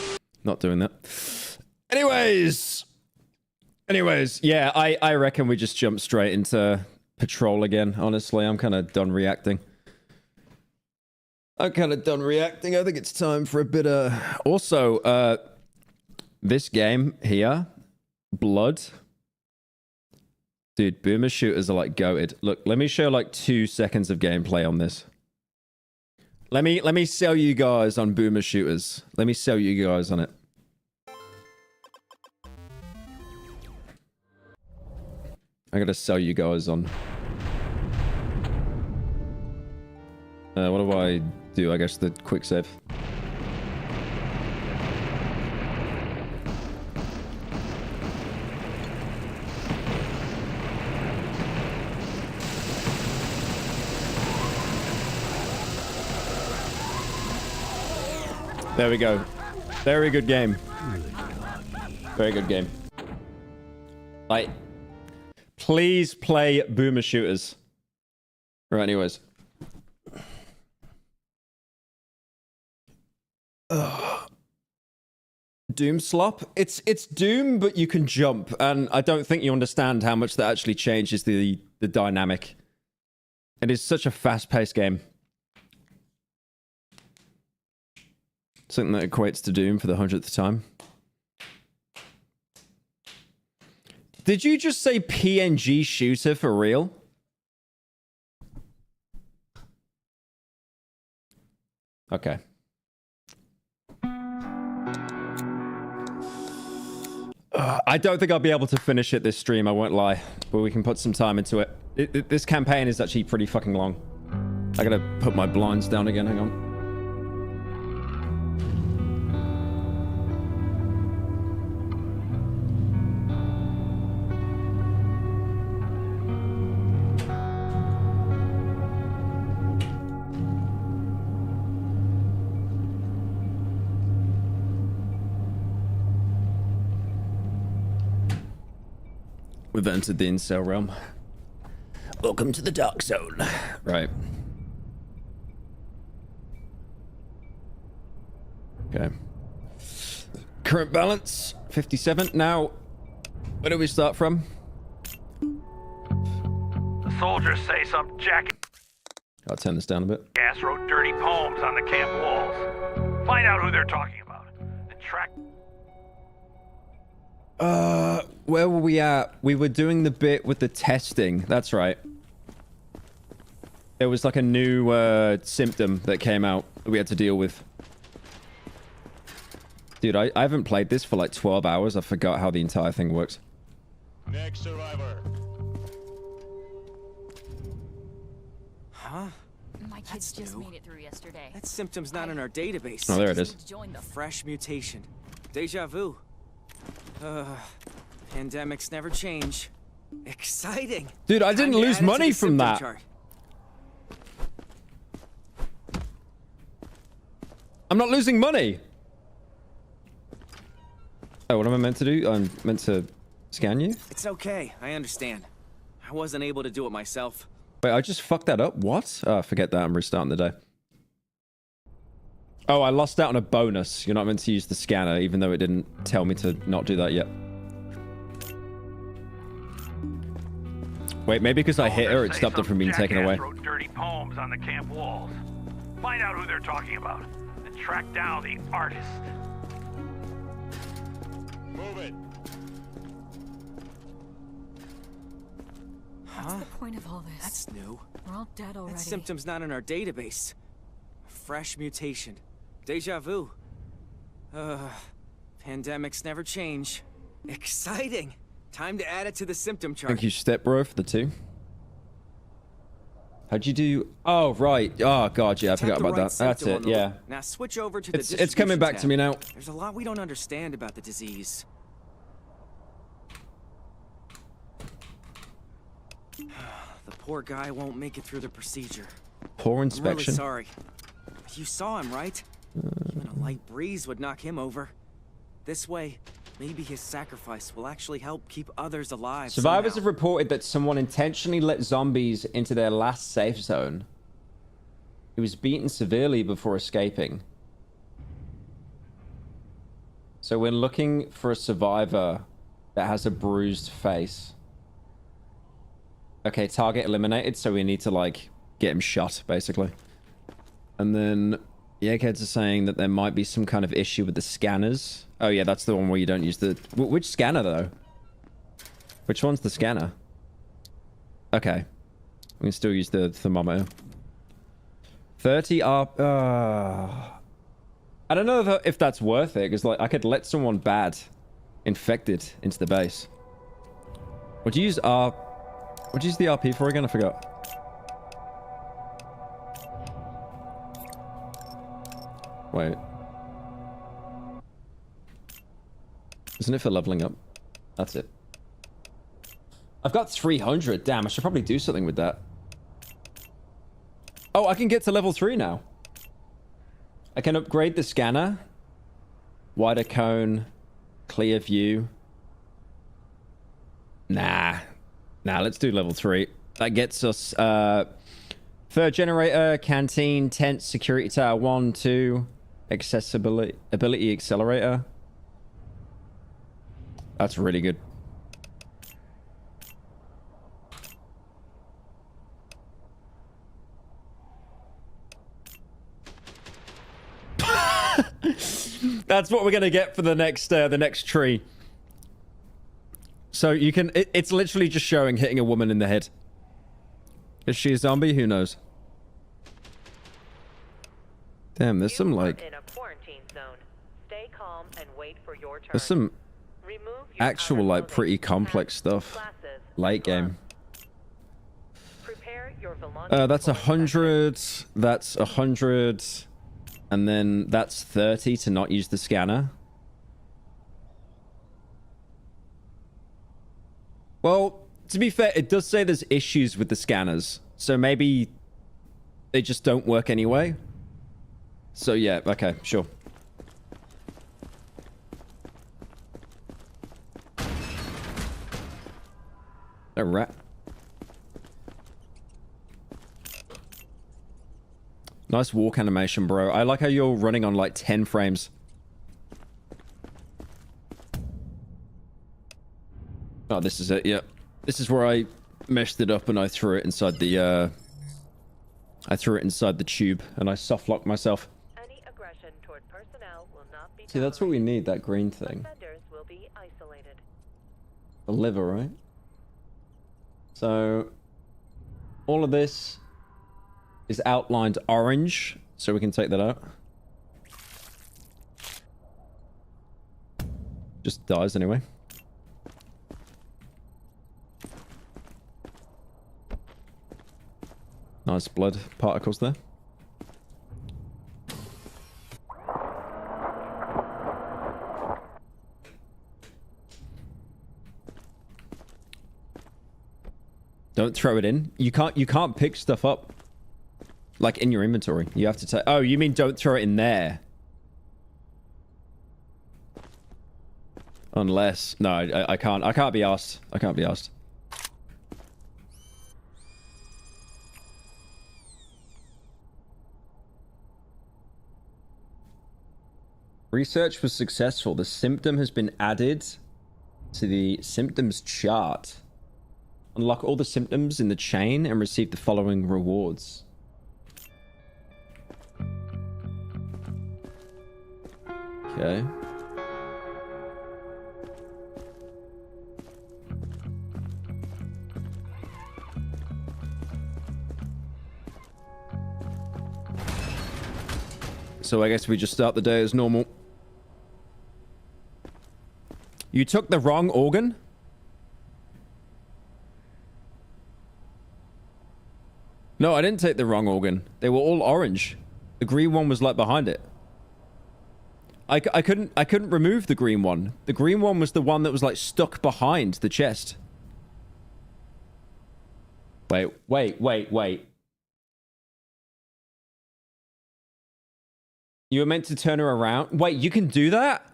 Not doing that. Anyways, yeah, I reckon we just jump straight into Patrol again, honestly. I'm kind of done reacting. I think it's time for a bit of... Also, this game here, Blood. Dude, boomer shooters are like goated. Look, let me show like 2 seconds of gameplay on this. Let me sell you guys on boomer shooters. Let me sell you guys on it. I gotta sell you guys on. What do I do? I guess the quick save. There we go. Very good game. Very good game. Like, please play boomer shooters. Right, anyways. Doom slop? It's Doom, but you can jump, and I don't think you understand how much that actually changes the dynamic. It is such a fast-paced game. Something that equates to Doom for the 100th time. Did you just say PNG shooter for real? Okay. I don't think I'll be able to finish it this stream, I won't lie. But we can put some time into it. This campaign is actually pretty fucking long. I gotta put my blinds down again, hang on. We've entered the incel realm. Welcome to the dark zone. Right. Okay. Current balance, 57. Now, where do we start from? The soldiers say some jacket I'll turn this down a bit. ass wrote dirty poems on the camp walls. Find out who they're talking about and track. Where were we at? We were doing the bit with the testing. That's right. There was like a new symptom that came out that we had to deal with. Dude, I haven't played this for like 12 hours. I forgot how the entire thing works. Next survivor. Huh? My kids just made it through yesterday. That symptom's not in our database. Oh, there it is. Fresh mutation. Deja vu. Pandemics never change. Exciting. Dude, I didn't Time to lose add it to money the from symptom that. chart. I'm not losing money. Oh, what am I meant to do? I'm meant to scan you? It's okay. I understand. I wasn't able to do it myself. Wait, I just fucked that up? What? Oh, forget that. I'm restarting the day. Oh, I lost out on a bonus. You're not meant to use the scanner, even though it didn't tell me to not do that yet. Wait, maybe because I hit her, it stopped it from being taken away. Wrote dirty poems on the camp walls. Find out who they're talking about and track down the artist. Move it. Huh? What's the point of all this? That's new. We're all dead already. That symptom's not in our database. Fresh mutation. Deja vu. Pandemics never change. Exciting. Time to add it to the symptom chart. Thank you, Stepbro, for the 2. How'd you do? Oh, right. Oh, God, yeah, I forgot about that. That's it, yeah. Now switch over to the It's coming back to me now. There's a lot we don't understand about the disease. The poor guy won't make it through the procedure. Poor inspection. I'm really sorry. You saw him, right? Even a light breeze would knock him over. This way, maybe his sacrifice will actually help keep others alive. Survivors somehow. have reported that someone intentionally let zombies into their last safe zone. He was beaten severely before escaping. So we're looking for a survivor that has a bruised face. Okay, target eliminated, so we need to, like, get him shot, basically. And then the eggheads are saying that there might be some kind of issue with the scanners. Oh, yeah, that's the one where you don't use the... Which scanner, though? Which one's the scanner? Okay. We can still use the thermometer. 30 up... I don't know if that's worth it, because, like, I could let someone bad infected into the base. Would you use the RP for again? I forgot. Wait. Isn't it for leveling up? That's it. I've got 300. Damn, I should probably do something with that. Oh, I can get to level 3 now. I can upgrade the scanner Wider cone. Clear view. Nah, let's do level 3. That gets us third generator, canteen, tent, security tower 1, 2, ability accelerator. That's really good. That's what we're gonna get for the next tree. So you can, it's literally just showing hitting a woman in the head. Is she a zombie? Who knows? Damn, there's some like, there's some actual like pretty complex stuff. Late game. That's 100. That's 100. And then that's 30 to not use the scanner. Well, to be fair, it does say there's issues with the scanners. So maybe they just don't work anyway. So yeah, okay, sure. A rat. Nice walk animation, bro. I like how you're running on like 10 frames. Oh, this is it, yep. This is where I messed it up and I threw it inside the, tube and I soft locked myself. Any aggression toward personnel will not be See, that's what we need, that green thing. Offenders will be isolated. The liver, right? So, all of this is outlined orange, so we can take that out. Just dies anyway. Nice blood particles there. Don't throw it in. You can't pick stuff up like in your inventory. You have to take, oh, you mean don't throw it in there? Unless, no, I can't be asked. I can't be asked. Research was successful. The symptom has been added to the symptoms chart. Unlock all the symptoms in the chain and receive the following rewards. Okay. So I guess we just start the day as normal. You took the wrong organ? No, I didn't take the wrong organ. They were all orange. The green one was like behind it. I couldn't remove the green one. The green one was the one that was like stuck behind the chest. Wait. You were meant to turn her around? Wait, you can do that?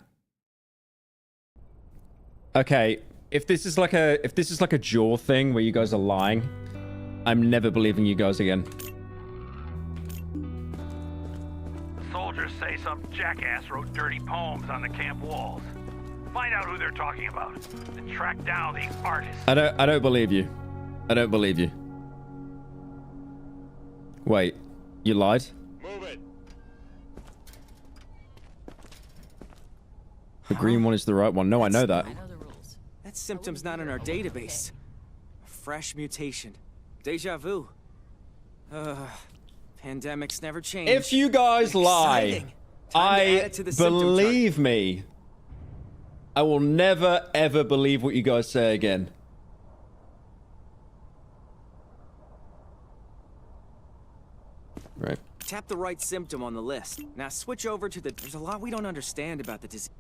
Okay, if this is like a jaw thing where you guys are lying, I'm never believing you guys again. Soldiers say some jackass wrote dirty poems on the camp walls. Find out who they're talking about and track down the artists. I don't believe you. I don't believe you. Wait, you lied? Move it. The green one is the right one. No, I know that. That symptom's not in our database. A fresh mutation. Deja vu. Pandemics never change. If you guys lie, believe me. I will never ever believe what you guys say again. Right. Tap the right symptom on the list. Now switch over to the... There's a lot we don't understand about the disease.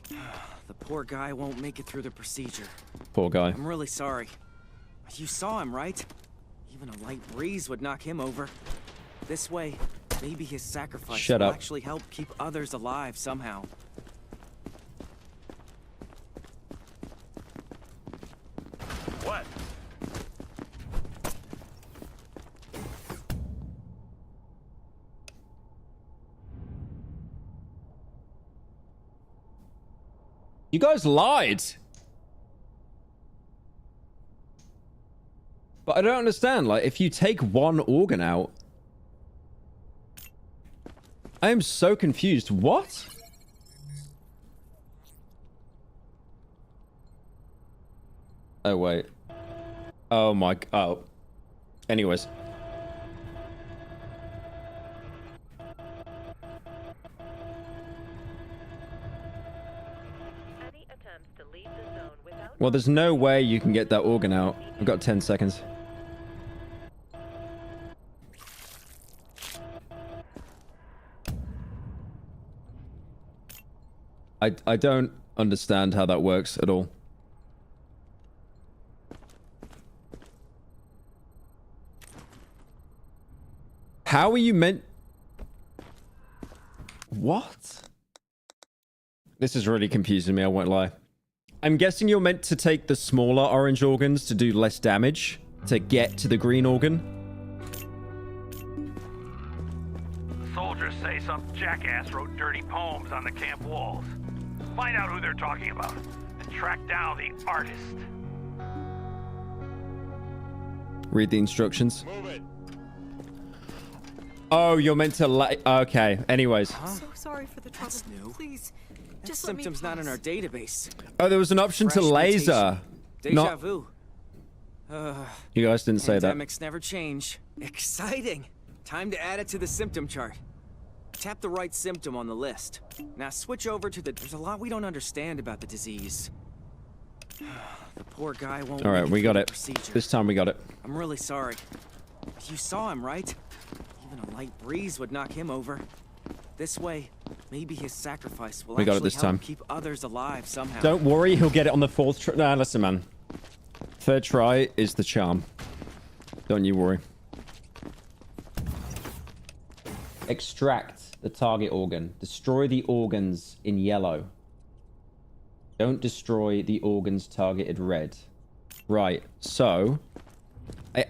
The poor guy won't make it through the procedure. Poor guy. I'm really sorry. You saw him, right? Even a light breeze would knock him over. This way, maybe his sacrifice will actually help keep others alive somehow. You guys lied. But I don't understand. Like, if you take one organ out, I am so confused. What? Oh, wait. Oh, my... Oh. Anyways. Well, there's no way you can get that organ out. I've got 10 seconds. I don't understand how that works at all. How are you meant... What? This is really confusing me, I won't lie. I'm guessing you're meant to take the smaller orange organs to do less damage to get to the green organ. Soldiers say some jackass wrote dirty poems on the camp walls. Find out who they're talking about and track down the artist. Read the instructions. Move it. Oh, you're meant to okay, anyways. Huh? So sorry for the trouble. That's new. Please, That just let me symptom's not in pass. our database. Oh, there was an option to Fresh laser. mutation. Not... Deja vu. You guys didn't say that. Pandemics never change. Exciting. Time to add it to the symptom chart. Tap the right symptom on the list. Now switch over to the... There's a lot we don't understand about the disease. The poor guy won't... All right, we got it. Procedure. This time we got it. I'm really sorry. You saw him, right? Even a light breeze would knock him over. This way, maybe his sacrifice will We got it actually this help time. keep others alive somehow. Don't worry, he'll get it on the 4th try. Nah, listen, man. 3rd try is the charm. Don't you worry. Extract the target organ. Destroy the organs in yellow. Don't destroy the organs targeted red. Right, so...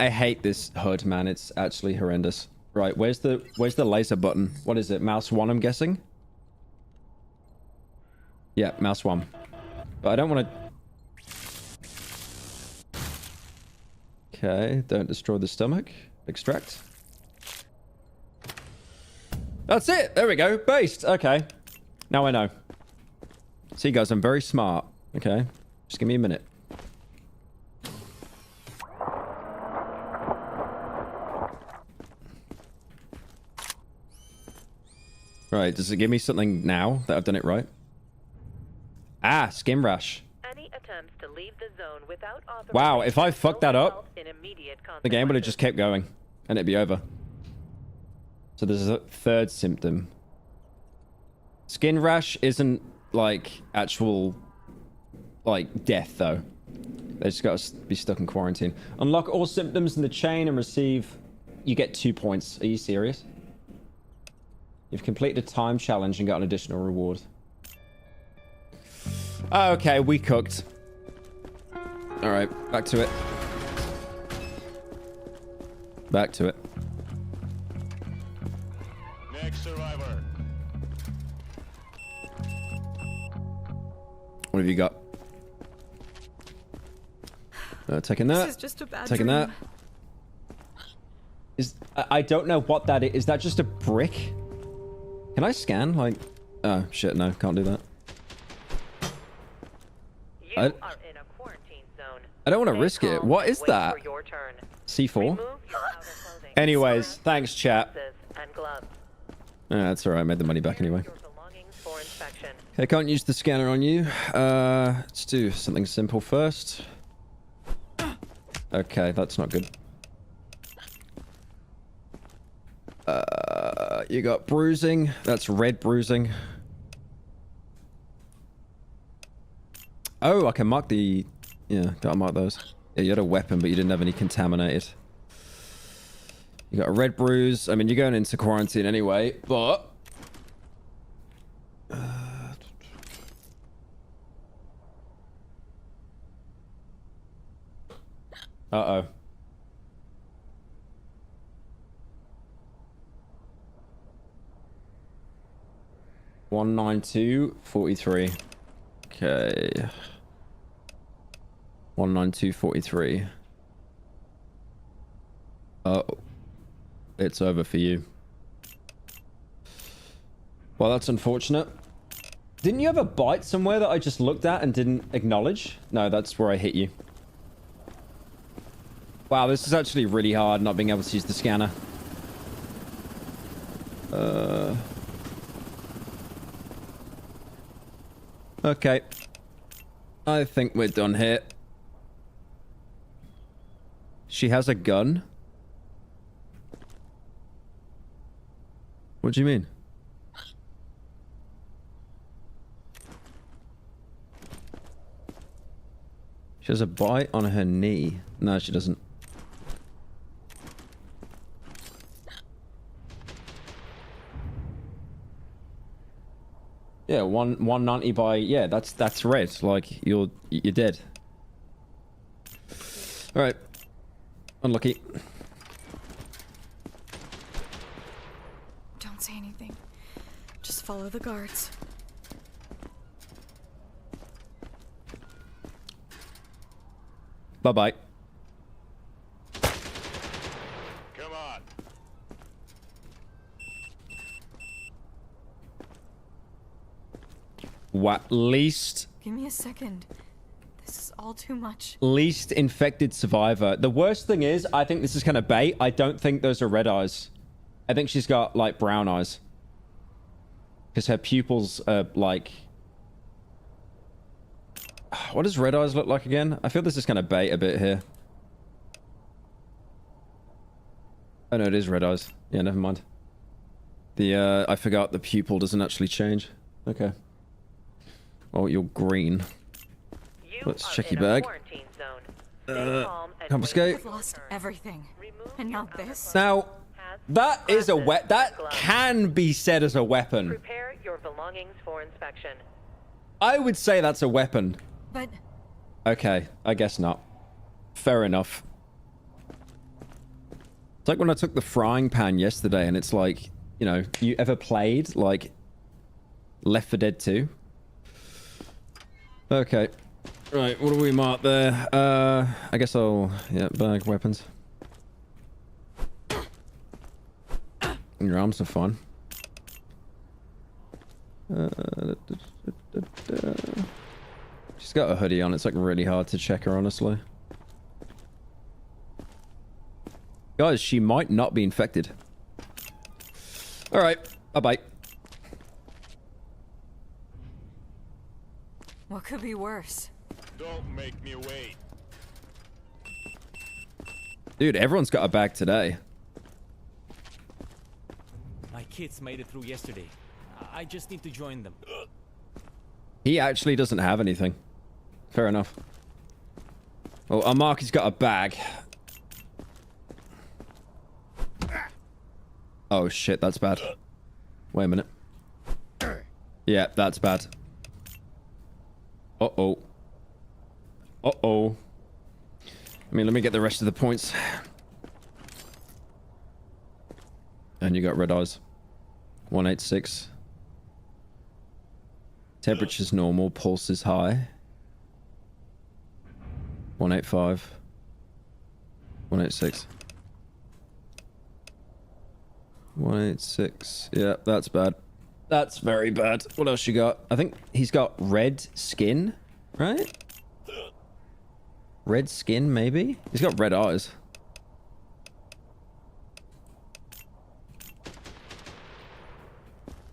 I hate this HUD, man. It's actually horrendous. Right, where's the laser button? What is it? Mouse 1, I'm guessing? Yeah, mouse 1. But I don't want to... Okay, don't destroy the stomach. Extract. That's it! There we go. Based. Okay. Now I know. See, guys, I'm very smart. Okay. Just give me a minute. Right, does it give me something now that I've done it right? Ah, skin rash. Any attempts to leave the zone without authorization Wow, if I fucked that up, in immediate the game would have just kept going and it'd be over. So there's a 3rd symptom. Skin rash isn't like actual like death though. They just got to be stuck in quarantine. Unlock all symptoms in the chain and receive... You get 2 points. Are you serious? You've completed a time challenge and got an additional reward. Okay, we cooked. Alright, back to it. Back to it. Next survivor. What have you got? Taking that. This is just a bad Taking dream. that. I don't know what that is. Is that just a brick? Can I scan? Like, oh shit, no, can't do that. You are in a quarantine zone. I don't want to risk it. What is that? C4? Anyways, thanks, chat. And gloves. That's alright. I made the money back anyway. I can't use the scanner on you. Let's do something simple first. Okay, that's not good. You got bruising. That's red bruising. Oh, I can mark the... Yeah, gotta mark those. Yeah, you had a weapon, but you didn't have any contaminated. You got a red bruise. I mean, you're going into quarantine anyway, but... Uh-oh. $192.43. Okay. 192.43. Oh. It's over for you. Well, that's unfortunate. Didn't you have a bite somewhere that I just looked at and didn't acknowledge? No, that's where I hit you. Wow, this is actually really hard not being able to use the scanner. Okay. I think we're done here. She has a gun? What do you mean? She has a bite on her knee. No, she doesn't. Yeah, 190 by... Yeah, that's red. Like, you're dead. Alright. Unlucky. Don't say anything. Just follow the guards. Bye-bye. Come on. What? Least... Give me a second. This is all too much. Least infected survivor. The worst thing is, I think this is kind of bait. I don't think those are red eyes. I think she's got, like, brown eyes. Because her pupils are, like... What does red eyes look like again? I feel this is kind of bait a bit here. Oh, no, it is red eyes. Yeah, never mind. I forgot the pupil doesn't actually change. Okay. Well, you're green. Let's check your bag. Confiscate. I've lost everything. And now this? Now, that is a that can be said as a weapon. Prepare your belongings for inspection. I would say that's a weapon. But... Okay, I guess not. Fair enough. It's like when I took the frying pan yesterday and it's like, you know, you ever played, like, Left 4 Dead 2? Okay. Right, what do we mark there? I guess I'll... Yeah, bag weapons. Your arms are fine. She's got a hoodie on. It's like really hard to check her, honestly. Guys, she might not be infected. Alright, bye-bye. What could be worse? Don't make me wait. Dude, everyone's got a bag today. My kids made it through yesterday. I just need to join them. He actually doesn't have anything. Fair enough. Oh, our Marky's got a bag. Oh shit, that's bad. Wait a minute. Yeah, that's bad. Uh-oh. Uh-oh. I mean, let me get the rest of the points. And you got red eyes. 186. Temperature's normal, pulse is high. 185. 186. 186. Yeah, that's bad. That's very bad. What else you got? I think he's got red skin, right? Red skin, maybe? He's got red eyes.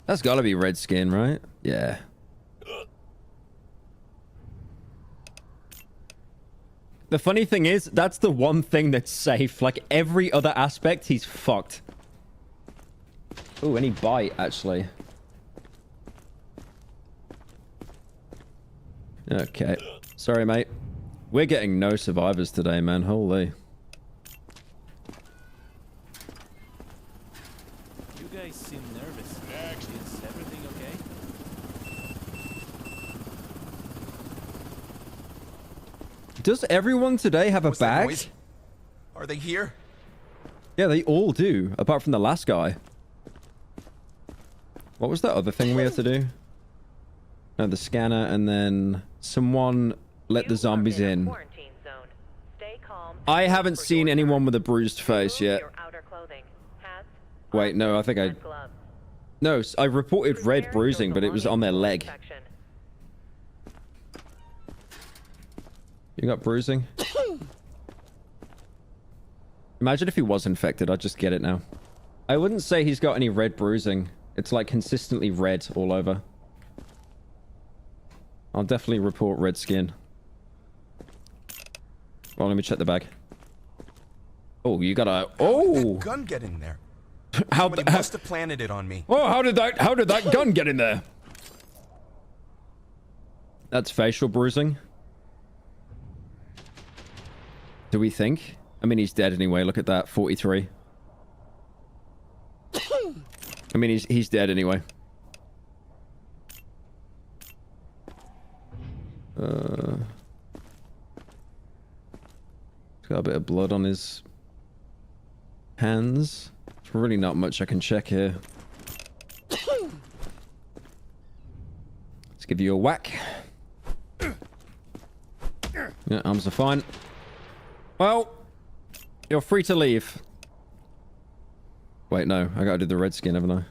That's gotta be red skin, right? Yeah. The funny thing is, that's the one thing that's safe. Like, every other aspect, he's fucked. Ooh, any bite, actually. Okay. Sorry, mate. We're getting no survivors today, man. Holy. You guys seem nervous. Next. Is everything okay? Does everyone today have a bag? Are they here? Yeah, they all do, apart from the last guy. What was that other thing we had to do? No, the scanner, and then someone let the zombies in. I haven't seen anyone with a bruised face yet. Wait, no, I think I... No, I reported red bruising, but it was on their leg. You got bruising? Imagine if he was infected. I'd just get it now. I wouldn't say he's got any red bruising. It's like consistently red all over. I'll definitely report red skin. Well, let me check the bag. Oh, you got a... Oh! How did that gun get in there? How Somebody must have planted it on me. Oh, how did that gun get in there? That's facial bruising. Do we think? I mean, he's dead anyway. Look at that, 43. I mean, he's dead anyway. He's got a bit of blood on his hands. There's really not much I can check here. Let's give you a whack. Yeah, arms are fine. Well, you're free to leave. Wait, no. I gotta do the red skin, haven't I?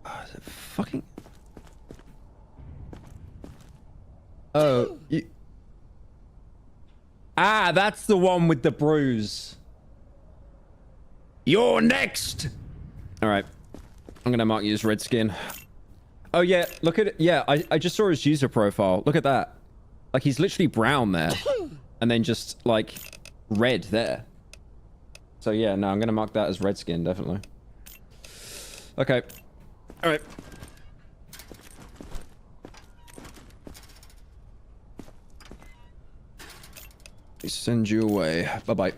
Oh, is it fucking... Oh, you... Ah, that's the one with the bruise. You're next! Alright. I'm gonna mark you as red skin. Oh, yeah. Look at it. Yeah, I just saw his user profile. Look at that. Like, he's literally brown there. And then just, like, red there. So, yeah, no, I'm gonna mark that as red skin, definitely. Okay. Alright. Send you away. Bye-bye.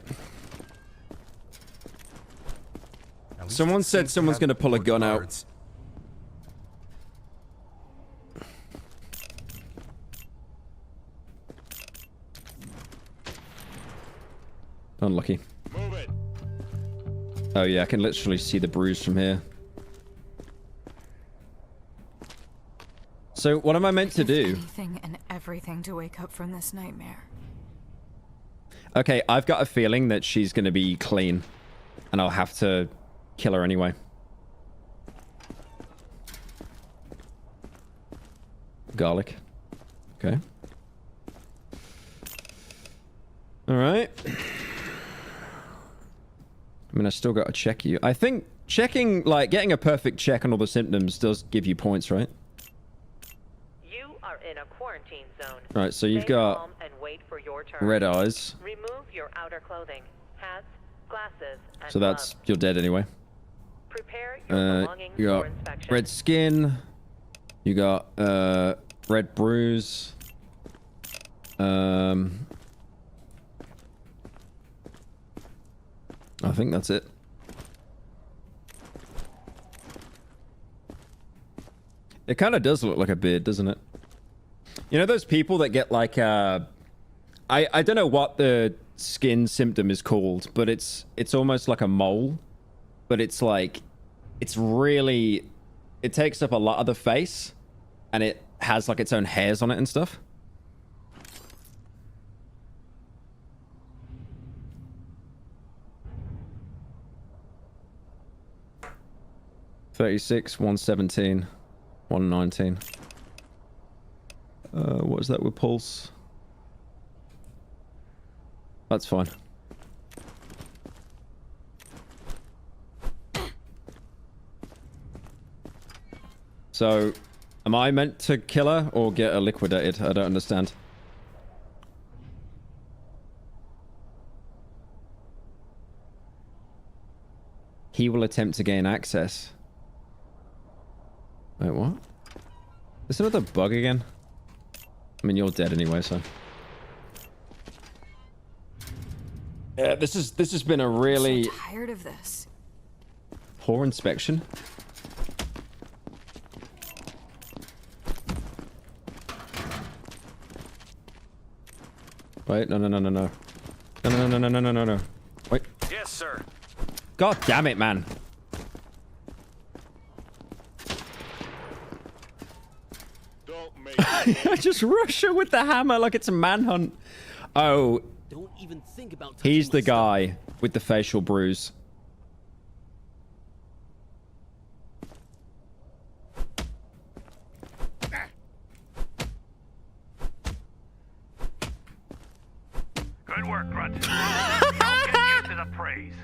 Someone said someone's gonna pull a gun out. Unlucky. Move it. Oh yeah, I can literally see the bruise from here. So what am I meant to do? Anything and everything to wake up from this nightmare. Okay, I've got a feeling that she's gonna be clean, and I'll have to kill her anyway. Garlic. Okay. All right. I mean, I still got to check you. I think checking, like, getting a perfect check on all the symptoms does give you points, right? You are in a quarantine zone. Right, so you've Stay got calm and wait for your turn. red eyes. Remove your outer clothing, hats, glasses, and So that's, gloves. you're dead anyway. Prepare your belongings You got for inspection. red skin. You got red bruise. I think that's it. It kind of does look like a beard, doesn't it? You know those people that get like I don't know what the skin symptom is called, but it's almost like a mole, but it's like it takes up a lot of the face, and it has like its own hairs on it and stuff. $36, 117, 119. What is that with pulse? That's fine. So, am I meant to kill her or get her liquidated? I don't understand. He will attempt to gain access. Wait, what? Is another bug again? I mean, you're dead anyway, so. Yeah, this has been a really... I'm so tired of this. Poor inspection. Wait, no. No. Wait. Yes, sir. God damn it, man. I just rush her with the hammer like it's a manhunt. Oh, Don't even think about he's the guy with the facial bruise. Good work, Grunt. Now get used to the praise.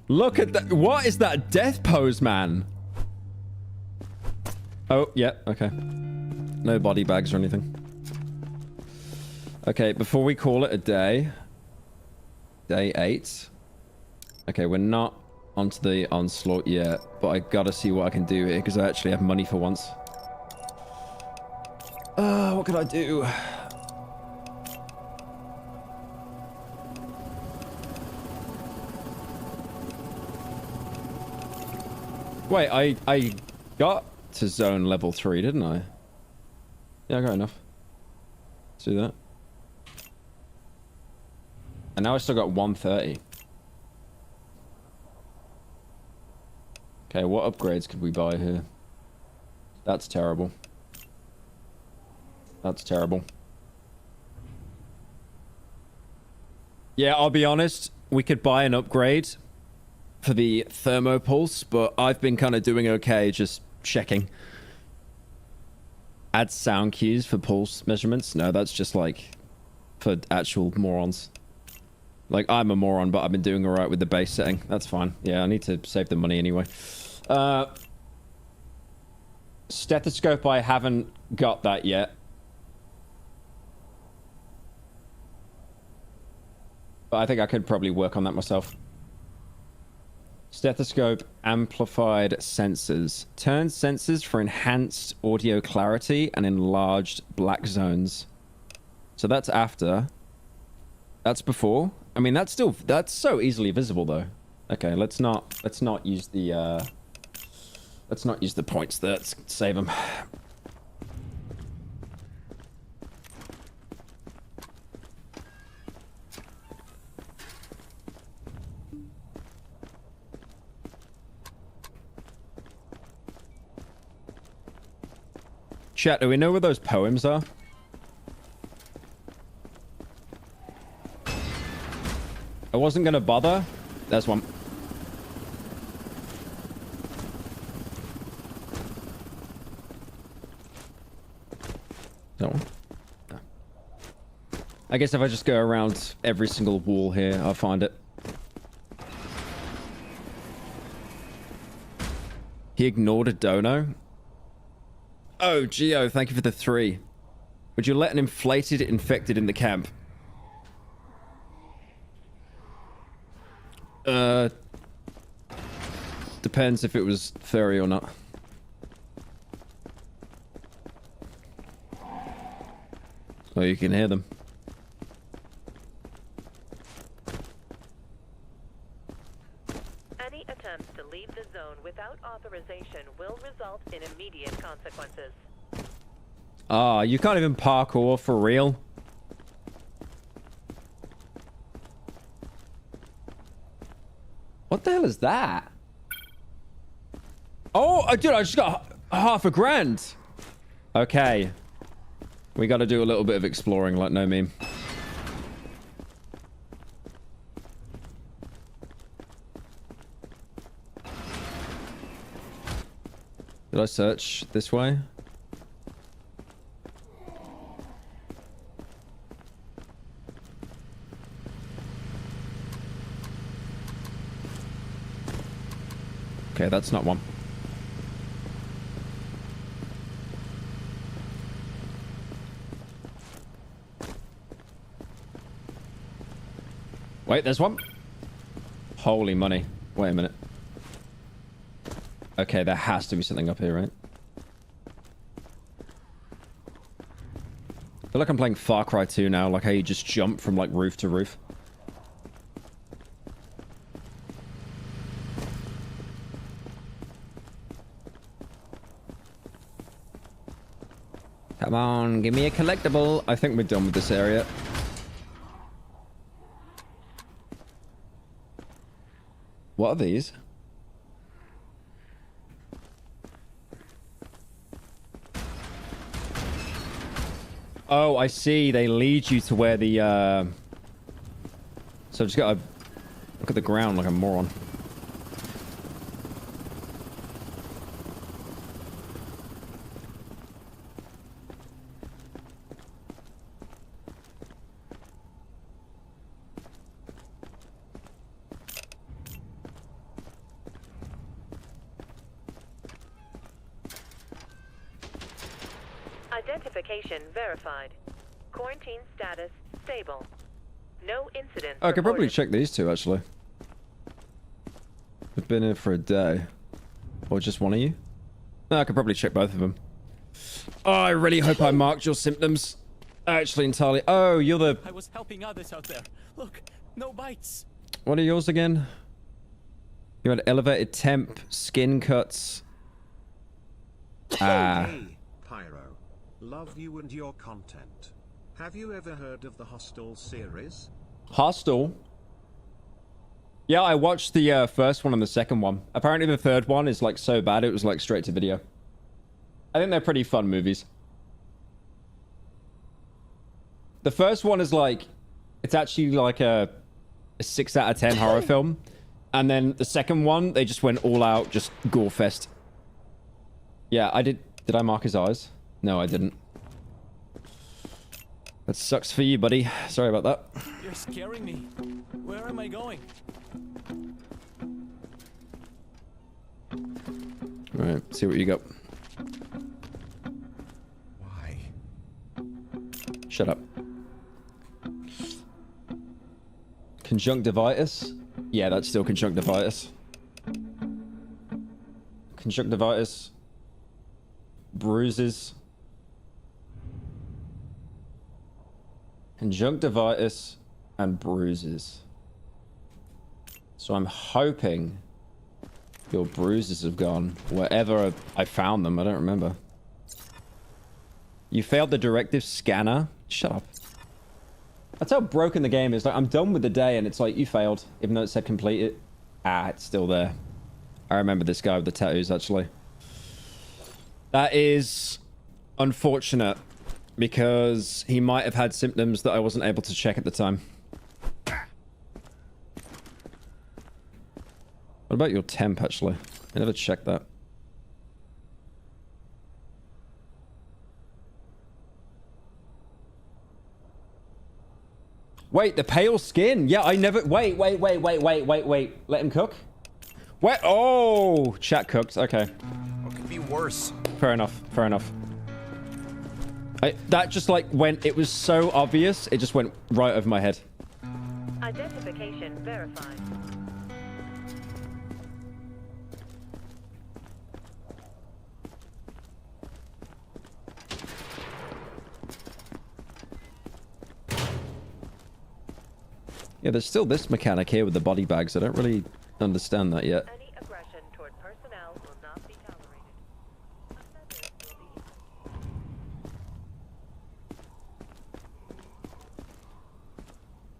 Look at that. What is that death pose, man? Oh, yeah, okay. No body bags or anything. Okay, before we call it a day. Day 8. Okay, we're not onto the onslaught yet, but I gotta see what I can do here because I actually have money for once. What could I do? Wait, I got to zone level 3, didn't I? Yeah, I got enough. Let's do that. And now I still got 130. Okay, what upgrades could we buy here? That's terrible. That's terrible. Yeah, I'll be honest. We could buy an upgrade for the thermopulse, but I've been kind of doing okay just checking. Add sound cues for pulse measurements? No, that's just like for actual morons. Like, I'm a moron, but I've been doing alright with the base setting. That's fine. Yeah, I need to save the money anyway. Stethoscope, I haven't got that yet. But I think I could probably work on that myself. Stethoscope amplified sensors. Turn sensors for enhanced audio clarity and enlarged black zones. So that's after. That's before. I mean, that's so easily visible though. Okay, let's not use the let's not use the points. Let's save them. Chat, do we know where those poems are? I wasn't gonna bother. There's one. That one? No. I guess if I just go around every single wall here, I'll find it. He ignored a dono? Oh, Geo, thank you for the 3. Would you let an inflated infected in the camp? Depends if it was furry or not. Oh, you can hear them. Any attempts to leave the zone without authorization will result in immediate consequences. Ah, you can't even parkour for real. What the hell is that? Oh, dude, I just got $500. Okay. We gotta do a little bit of exploring, like no meme. Did I search this way? Okay, that's not one. Wait, there's one. Holy money. Wait a minute. Okay, there has to be something up here, right? I feel like I'm playing Far Cry 2 now, like how you just jump from like roof to roof. Come on, give me a collectible. I think we're done with this area. What are these? Oh, I see. They lead you to where the, So I've just gotta look at the ground like a moron. Identification verified. Quarantine status stable. No incidents. I could probably reported. check these two, actually. I've been here for a day. Or just one of you? No, I could probably check both of them. Oh, I really hope I marked your symptoms. Actually, entirely. Oh, you're the... I was helping others out there. Look, no bites. What are yours again? You had elevated temp, skin cuts. Ah. Hey, Pyro. Love you and your content. Have you ever heard of the Hostel series? Hostel? Yeah, I watched the first one and the second one. Apparently the third one is like so bad it was like straight to video. I think they're pretty fun movies. The first one is like... It's actually like a 6 out of 10 horror film. And then the second one, they just went all out, just gore fest. Yeah, I did... Did I mark his eyes? No, I didn't. That sucks for you, buddy. Sorry about that. You're scaring me. Where am I going? Alright, see what you got. Why? Shut up. Conjunctivitis? Yeah, that's still conjunctivitis. Conjunctivitis. Bruises. Conjunctivitis and bruises. So I'm hoping your bruises have gone wherever I found them. I don't remember. You failed the directive scanner? Shut up. That's how broken the game is. Like, I'm done with the day and it's like, you failed. Even though it said complete it. Ah, it's still there. I remember this guy with the tattoos, actually. That is unfortunate. Because he might have had symptoms that I wasn't able to check at the time. What about your temp, actually? I never checked that. Wait, the pale skin. Yeah, I never... Wait. Let him cook? Wait. Oh, chat cooked. Okay. What could be worse? Fair enough. Fair enough. That just like went... It was so obvious. It just went right over my head. Identification verified. Yeah, there's still this mechanic here with the body bags. I don't really understand that yet. Any aggression toward personnel will not be tolerated.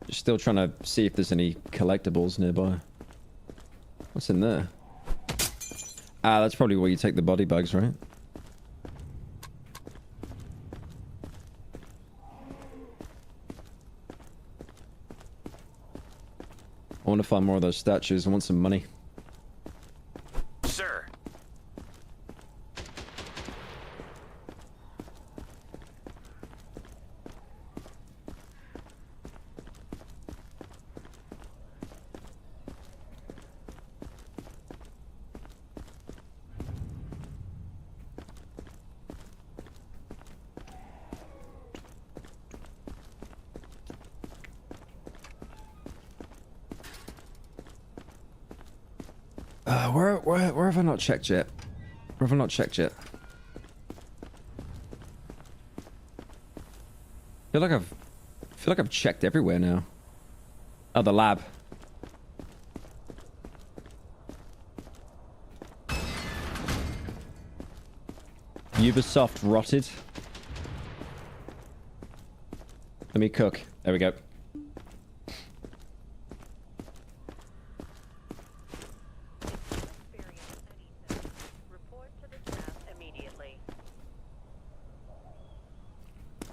Just still trying to see if there's any collectibles nearby. What's in there? Ah, that's probably where you take the body bags, right? I want to find more of those statues. I want some money. Sir. Where have I not checked yet? Where have I not checked yet? I feel like I've checked everywhere now. Oh, the lab. Ubisoft rotted. Let me cook. There we go.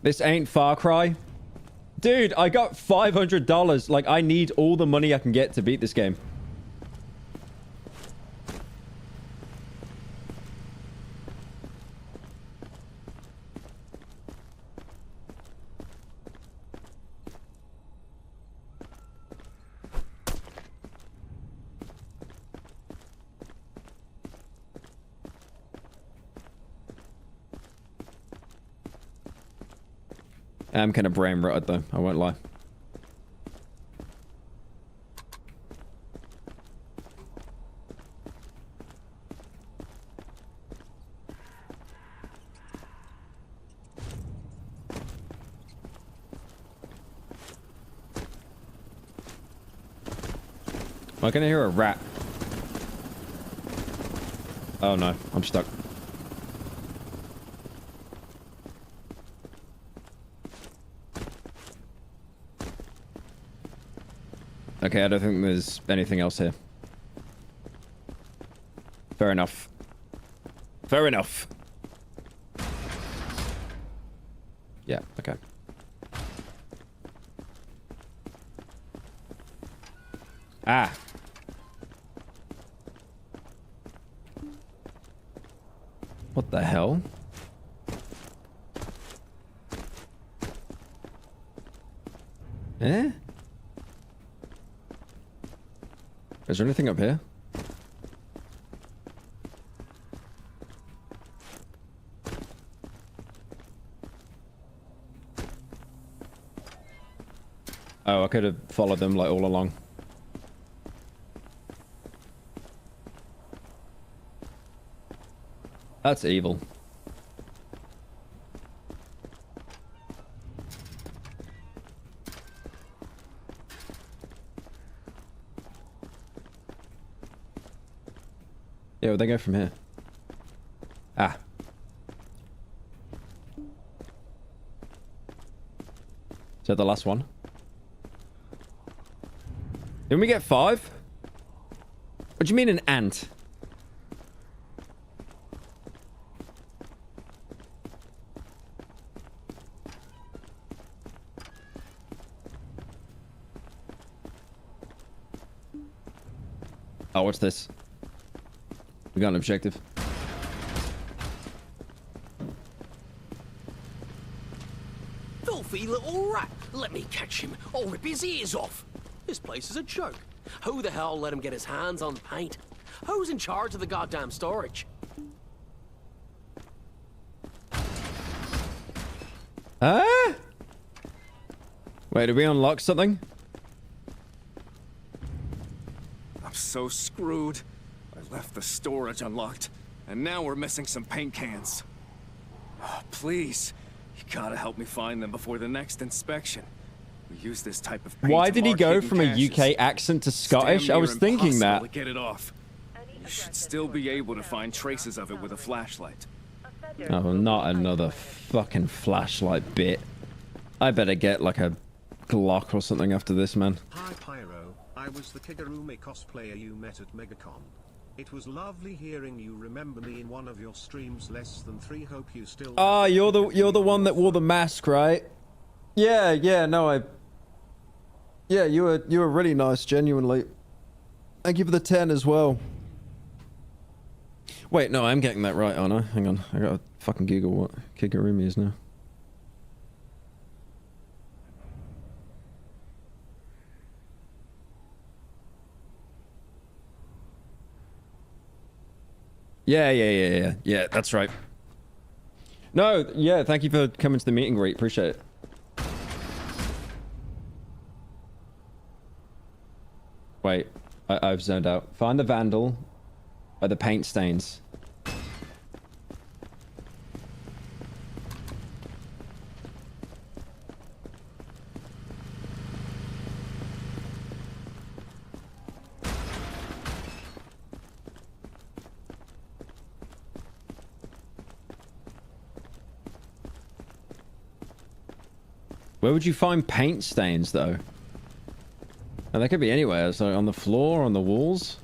This ain't Far Cry. Dude, I got $500. Like, I need all the money I can get to beat this game. I'm kind of brain rotted though, I won't lie. Am I gonna hear a rat? Oh no, I'm stuck. Okay, I don't think there's anything else here. Fair enough. Fair enough. Yeah, okay. Ah. What the hell? Eh? Is there anything up here? Oh, I could have followed them like all along. That's evil. Yeah, where'd they go from here? Ah. Is that the last one? Didn't we get 5? What do you mean an ant? Oh, what's this? We got an objective. Filthy little rat! Let me catch him. I'll rip his ears off. This place is a joke. Who the hell let him get his hands on the paint? Who's in charge of the goddamn storage? Ah? Wait, did we unlock something? I'm so screwed. I left the storage unlocked, and now we're missing some paint cans. Oh, please, you gotta help me find them before the next inspection. We use this type of paint. Why did he go from a UK accent to Scottish? I was thinking that. To get it off. You should still be able to find traces of it with a flashlight. Oh, not another fucking flashlight bit. I better get like a Glock or something after this, man. Hi Pyro, I was the Kigurumi cosplayer you met at MegaCon. It was lovely hearing you remember me in one of your streams less than 3. Hope you still. Ah, you're the one that wore the mask, right? Yeah, no, yeah, you were really nice, genuinely. Thank you for the 10 as well. Wait, no, I'm getting that right, aren't I? Hang on, I gotta fucking Google what Kigurumi is now. Yeah, that's right. No, yeah, thank you for coming to the meet and greet. Appreciate it. Wait, I've zoned out. Find the vandal by the paint stains. Where would you find paint stains, though? And they could be anywhere. So on the floor, on the walls.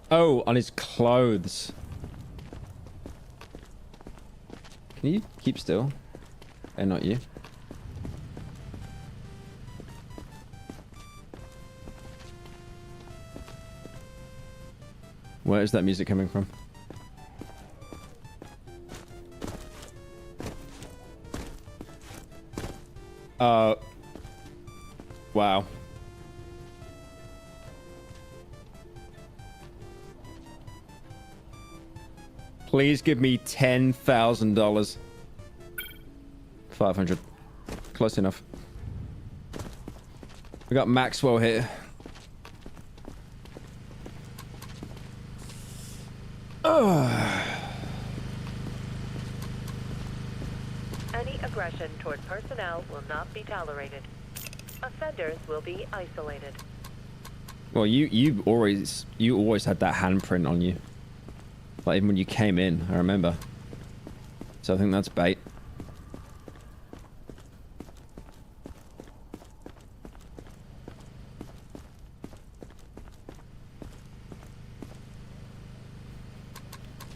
Oh, on his clothes. Can you keep still? And not you. Where is that music coming from? Wow. Please give me $10,000. 500. Close enough. We got Maxwell here. Any aggression toward personnel will not be tolerated. Offenders will be isolated. Well, you always had that handprint on you. Like even when you came in, I remember. So I think that's bait.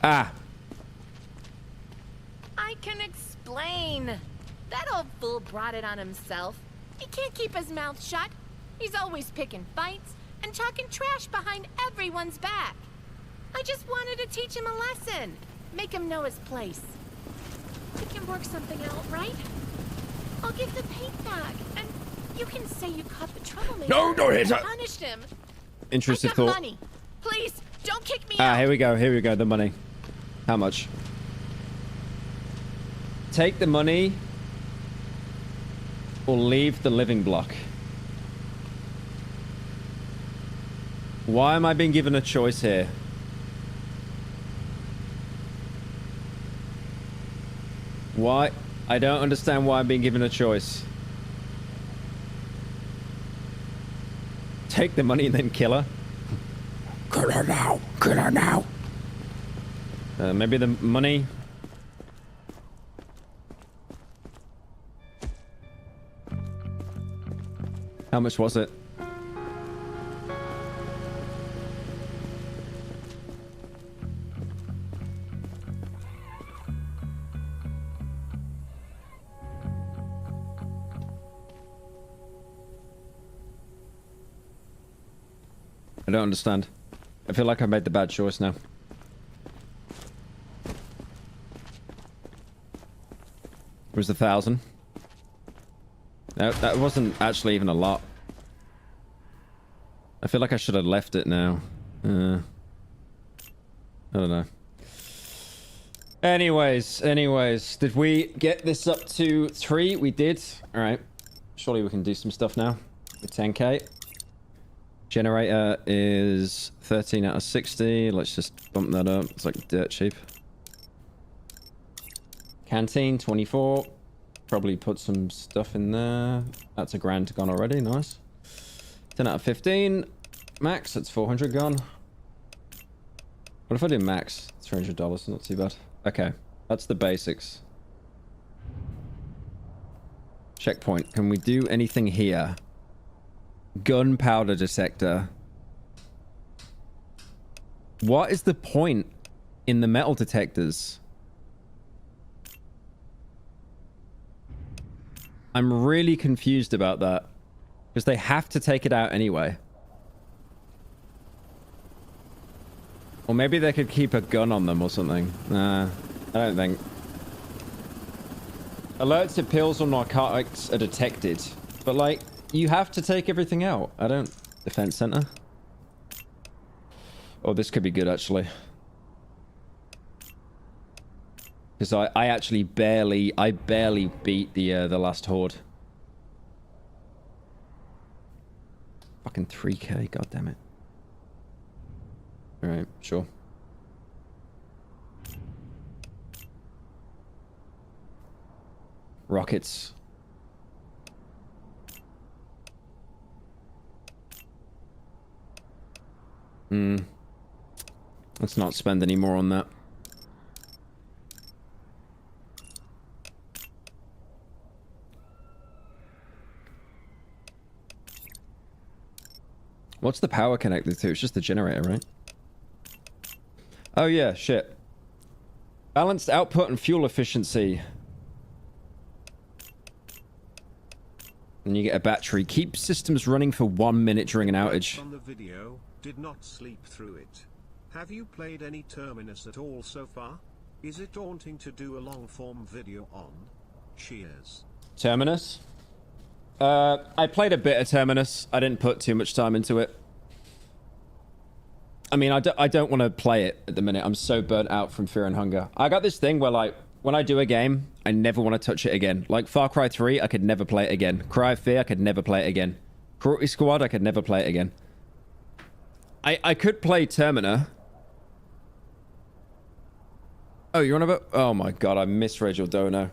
Ah. I can explain. That old fool brought it on himself. He can't keep his mouth shut. He's always picking fights and talking trash behind everyone's back. I just wanted to teach him a lesson. Make him know his place. We can work something out, right? I'll give the paint back, and you can say you caught the troublemaker. No, don't hit her. Punished him. Intrusive I've got thought. money. Please, don't kick me Ah, out. here we go. Here we go. The money. How much? Take the money or leave the living block. Why am I being given a choice here? Why? I don't understand why I'm being given a choice. Take the money and then kill her? Kill her now! Kill her now! Maybe the money. How much was it? I don't understand. I feel like I made the bad choice now. It was 1,000. No, that wasn't actually even a lot. I feel like I should have left it now. I don't know. Anyways, did we get this up to 3? We did. All right. Surely we can do some stuff now with 10k. Generator is 13 out of 60. Let's just bump that up. It's like dirt cheap. Canteen, 24. Probably put some stuff in there. That's $1,000 gone already. Nice. 10 out of 15. Max, that's 400 gone. What if I do max? $300. Not too bad. Okay. That's the basics. Checkpoint. Can we do anything here? Gunpowder detector. What is the point in the metal detectors? I'm really confused about that. Because they have to take it out anyway. Or maybe they could keep a gun on them or something. Nah, I don't think. Alerts if pills or narcotics are detected. But like, you have to take everything out. I don't... Defense center. Oh, this could be good actually. Because I actually barely beat the last horde. Fucking 3k, god damn it. Alright, sure. Rockets. Let's not spend any more on that. What's the power connected to? It's just the generator, right? Oh yeah, shit. Balanced output and fuel efficiency. And you get a battery. Keep systems running for 1 minute during an outage. On the video, did not sleep through it. Have you played any Terminus at all so far? Is it daunting to do a long-form video on? Cheers. Terminus? I played a bit of Terminus. I didn't put too much time into it. I mean, I don't want to play it at the minute. I'm so burnt out from Fear and Hunger. I got this thing where, like, when I do a game, I never want to touch it again. Like Far Cry 3, I could never play it again. Cry of Fear, I could never play it again. Cruelty Squad, I could never play it again. I could play Termina. Oh, you're on about... Oh my god, I misread your dono.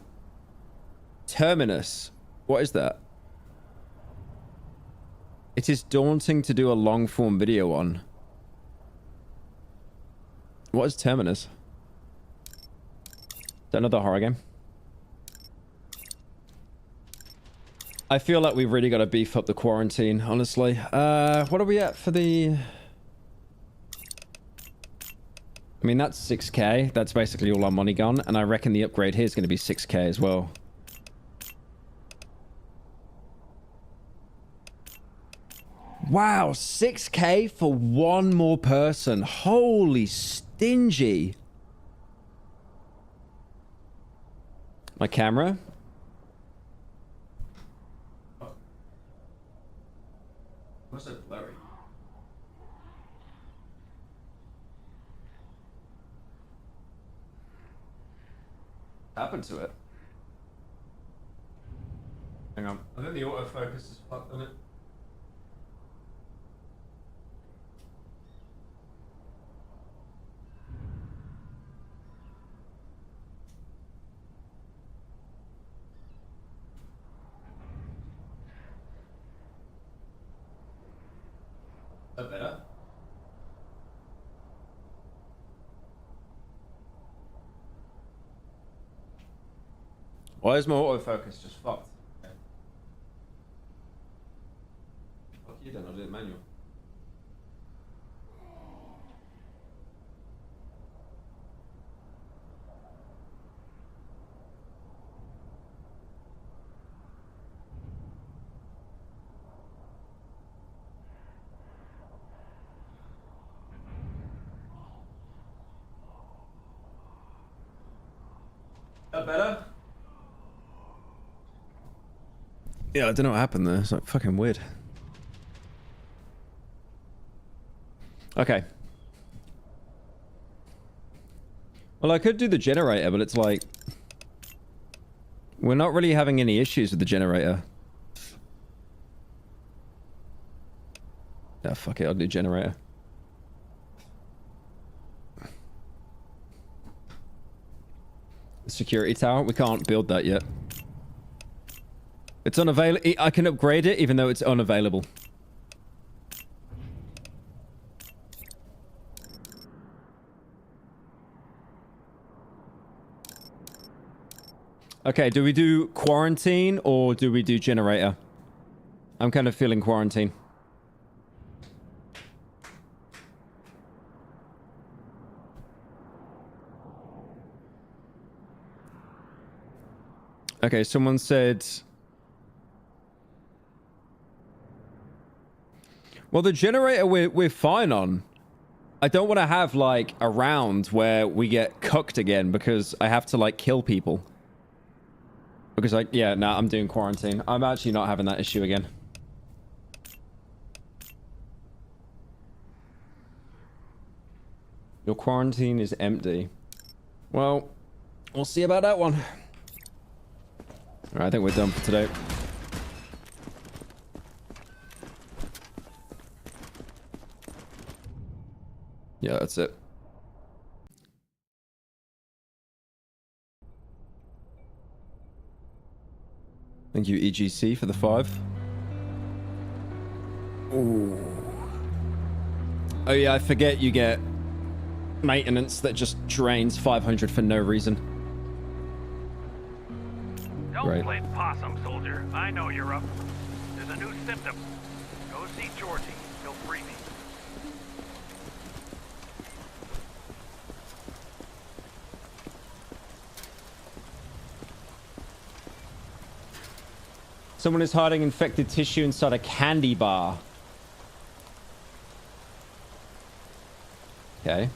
Terminus. What is that? It is daunting to do a long-form video on. What is Terminus? Is that another horror game? I feel like we've really got to beef up the quarantine, honestly. What are we at for the... I mean, that's 6k. That's basically all our money gone. And I reckon the upgrade here is going to be 6k as well. Wow, 6k for one more person. Holy stingy. My camera. What's that blurry? What happened to it? Hang on. I think the autofocus is fucked, isn't it? Is that better? Why is my autofocus just fucked? Okay. Fuck you then, I'll do it manual. That better? Yeah, I don't know what happened there. It's like fucking weird. Okay. Well, I could do the generator, but it's like... We're not really having any issues with the generator. Yeah, fuck it, I'll do generator. Security tower, we can't build that yet. It's unavailable. I can upgrade it even though it's unavailable. Okay, do we do quarantine or do we do generator? I'm kind of feeling quarantine. Okay, someone said... Well, the generator we're fine on. I don't want to have, like, a round where we get cucked again because I have to, like, kill people. Because, like, yeah, nah, I'm doing quarantine. I'm actually not having that issue again. Your quarantine is empty. Well, we'll see about that one. Alright, I think we're done for today. Yeah, that's it. Thank you, EGC, for the 5. Ooh. Oh yeah, I forget you get maintenance that just drains 500 for no reason. Don't play possum, soldier. I know you're up. There's a new symptom. Go see Georgie. He'll free me. Someone is hiding infected tissue inside a candy bar. Okay.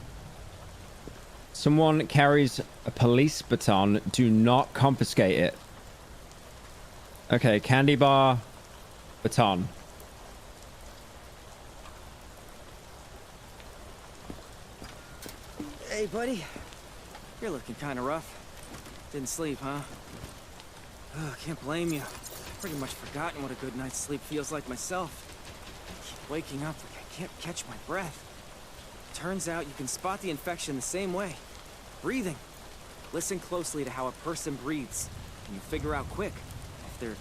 Someone carries a police baton. Do not confiscate it. Okay, candy bar, baton. Hey, buddy. You're looking kind of rough. Didn't sleep, huh? Oh, can't blame you. Pretty much forgotten what a good night's sleep feels like myself. I keep waking up like I can't catch my breath. Turns out you can spot the infection the same way. Breathing. Listen closely to how a person breathes, and you figure out quick if they're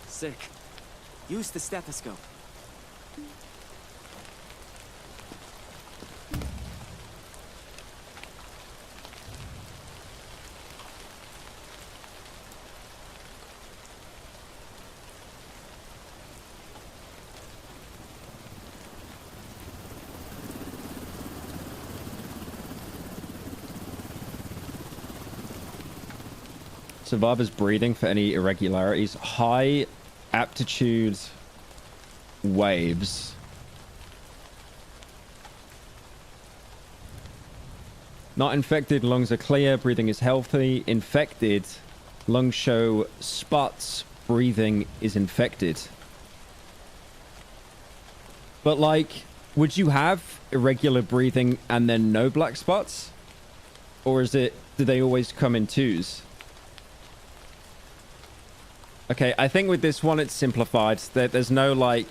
sick. Use the stethoscope. Survivor's breathing for any irregularities. High aptitude waves. Not infected, lungs are clear, breathing is healthy. Infected, lungs show spots, breathing is infected. But like, would you have irregular breathing and then no black spots? Or do they always come in twos? Okay, I think with this one it's simplified. There's no like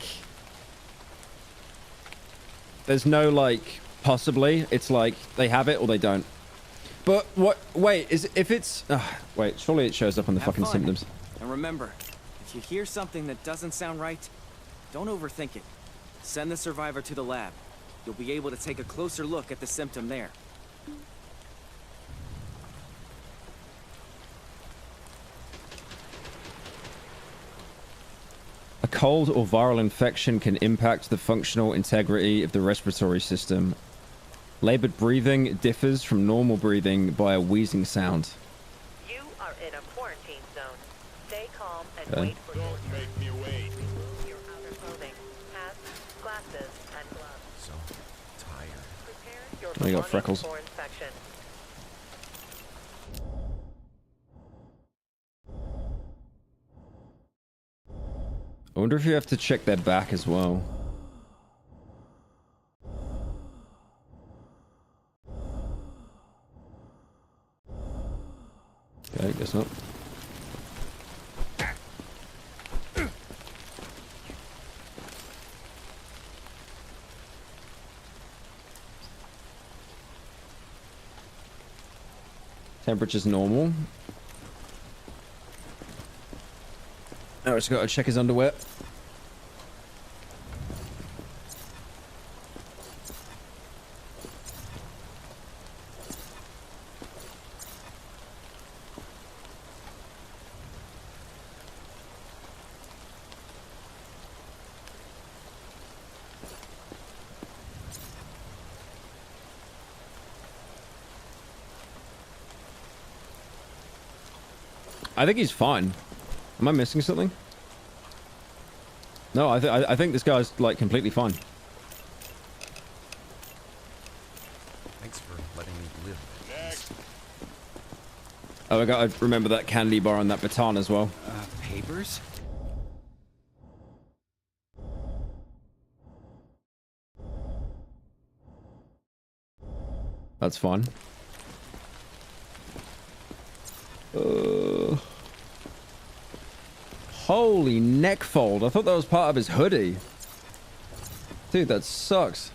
possibly. It's like they have it or they don't. But what? Wait, if it's wait, surely it shows up on the fucking symptoms. And remember, if you hear something that doesn't sound right, don't overthink it. Send the survivor to the lab. You'll be able to take a closer look at the symptom there. A cold or viral infection can impact the functional integrity of the respiratory system. Labored breathing differs from normal breathing by a wheezing sound. You are in a quarantine zone. Stay calm and wait for your turn. Make me wait. Your outer clothing, hats, glasses, and gloves. So tired. Prepare your Oh, you got belongings freckles. for inspection. I wonder if you have to check their back as well. Okay, guess not. Temperature's normal. Now it's got to check his underwear. I think he's fine. Am I missing something? No, I think this guy's like completely fine. Thanks for letting me live. Next. Oh, I gotta remember that candy bar and that baton as well. Papers? That's fine. Holy neck fold. I thought that was part of his hoodie. Dude, that sucks.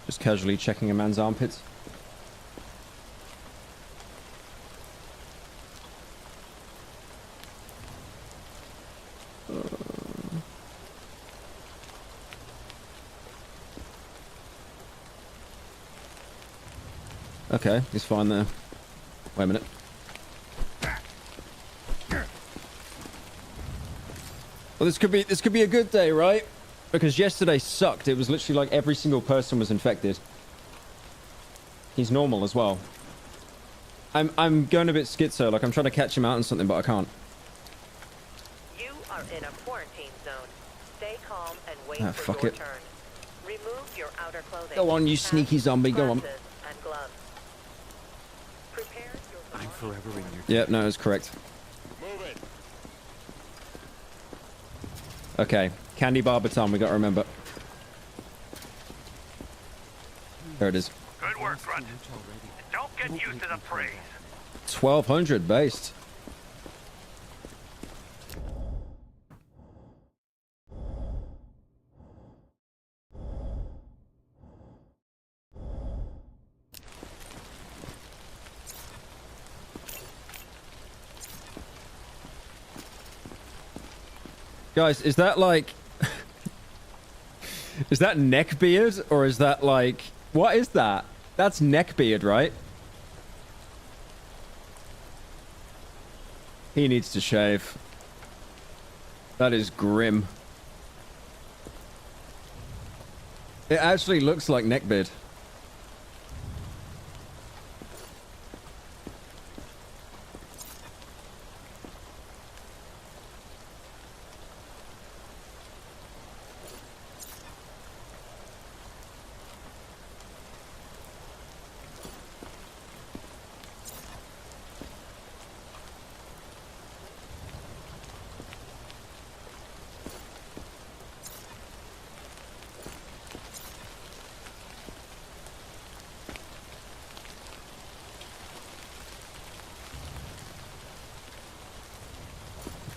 Just casually checking a man's armpits. Okay, he's fine there. Wait a minute. Well, this could be a good day, right? Because yesterday sucked. It was literally like every single person was infected. He's normal as well. I'm going a bit schizo. Like I'm trying to catch him out on something, but I can't. You are in a quarantine zone. Stay calm and wait Ah, for fuck your it. turn. Remove your outer clothing. Go on, you sneaky zombie. Go on. Glasses and gloves. Prepare your I'm forever in your Yep, no, it's correct. Move it. Okay, candy bar baton. We got to remember. There it is. Good work, Grunt. Don't get used to the praise. 1200 based. Guys, is that like... is that neckbeard? Or is that like... What is that? That's neckbeard, right? He needs to shave. That is grim. It actually looks like neckbeard.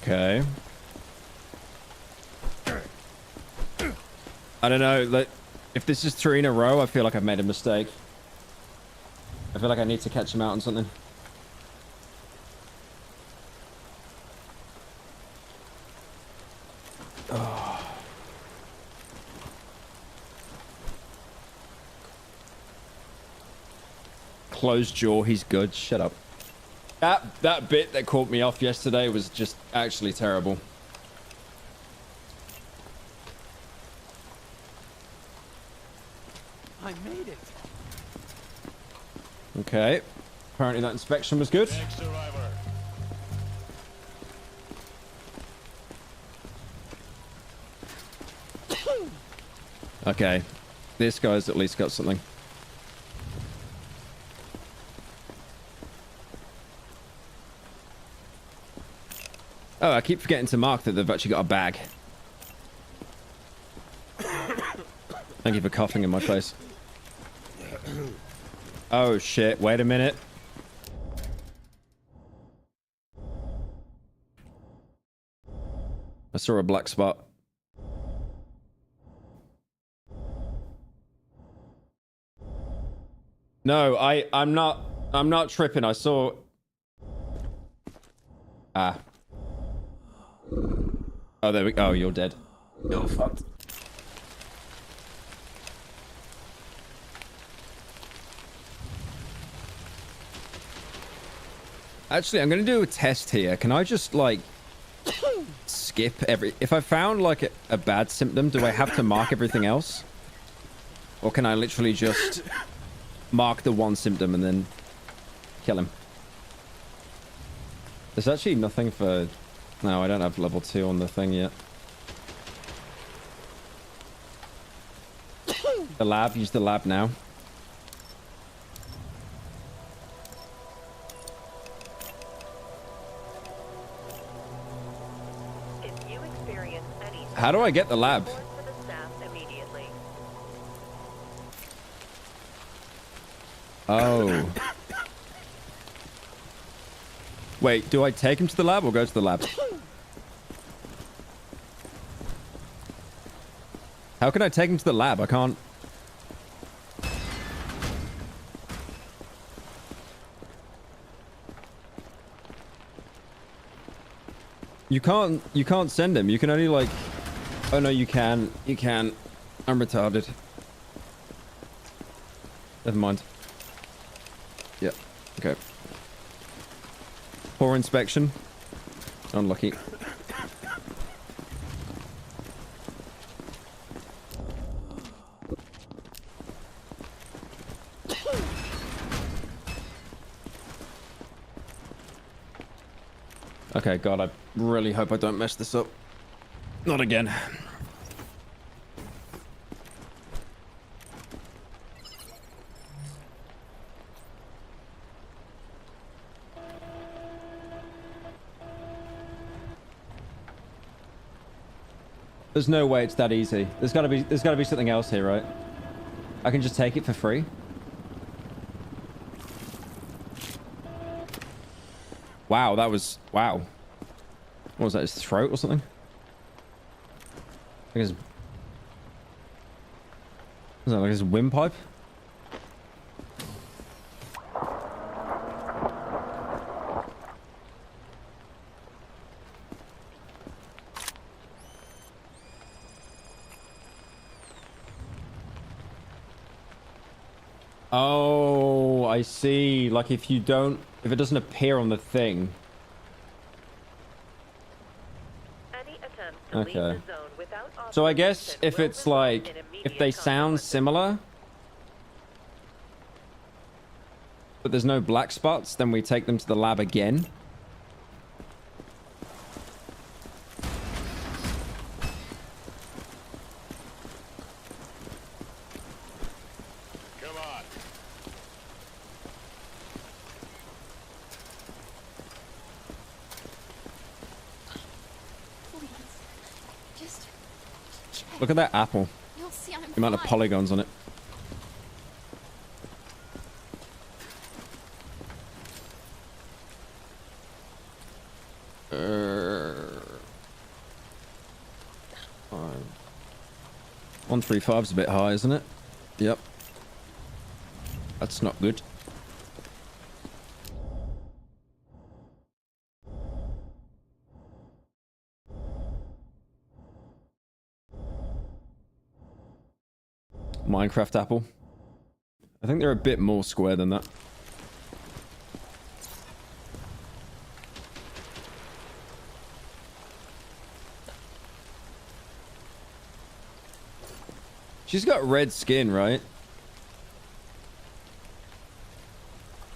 Okay. I don't know, like, if this is 3 in a row, I feel like I've made a mistake. I feel like I need to catch him out on something. Oh. Closed jaw, he's good. Shut up. That bit that caught me off yesterday was just actually terrible. I made it. Okay. Apparently that inspection was good. Next survivor. Okay. This guy's at least got something. Oh, I keep forgetting to mark that they've actually got a bag. Thank you for coughing in my face. Oh shit, wait a minute. I saw a black spot. No, I'm not tripping. I saw... Ah. Oh, there we go. Oh, you're dead. You're fucked. Actually, I'm going to do a test here. Can I just, like, skip every... If I found, like, a bad symptom, do I have to mark everything else? Or can I literally just mark the one symptom and then kill him? There's actually nothing for... No, I don't have level 2 on the thing yet. The lab, use the lab now. If you experience any How do I get the lab? report to the staff immediately. Oh. Wait, do I take him to the lab or go to the lab? How can I take him to the lab? I can't... You can't send him. You can only like... Oh no, you can. You can. I'm retarded. Never mind. Yep. Okay. Poor inspection. Unlucky. Okay, God, I really hope I don't mess this up. Not again. There's no way it's that easy. There's gotta be something else here, right? I can just take it for free. Wow, that was wow. What was that? His throat or something? I think his... Was that like his windpipe? Oh, I see. Like if it doesn't appear on the thing. Okay. So I guess if it's like, if they sound similar, but there's no black spots, then we take them to the lab again. Look at that apple. You'll see I'm The amount of polygons on it. Fine. 135 is a bit high, isn't it? Yep. That's not good. Minecraft apple. I think they're a bit more square than that. She's got red skin, right?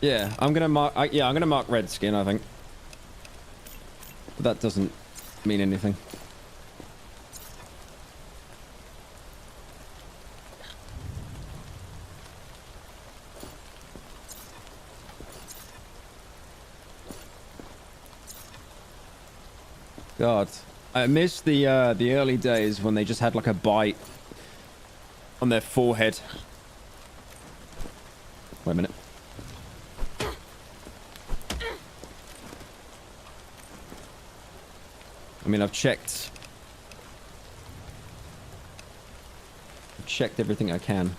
Yeah, I'm gonna mark. I'm gonna mark red skin, I think. But that doesn't mean anything. God, I miss the early days when they just had like a bite on their forehead. Wait a minute. I mean, I've checked everything I can.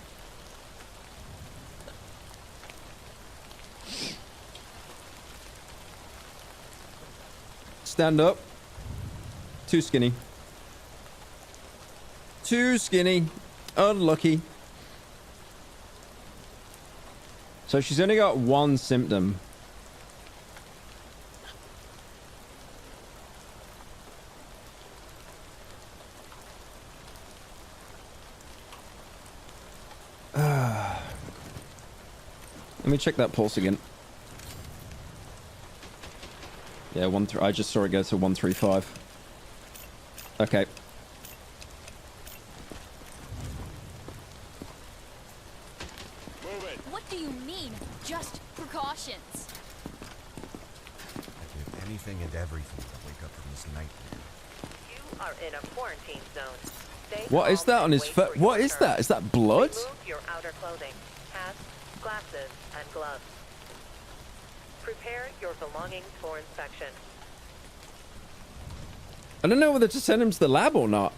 Stand up. Too skinny. Too skinny. Unlucky. So she's only got one symptom. Let me check that pulse again. Yeah, I just saw it go to 135. Okay. What do you mean, just precautions? I did anything and everything to wake up from this nightmare. You are in a quarantine zone. Stay What is that on his foot? What is that? Is that blood? Remove your outer clothing, hats, glasses, and gloves. Prepare your belongings for inspection. I don't know whether to send him to the lab or not.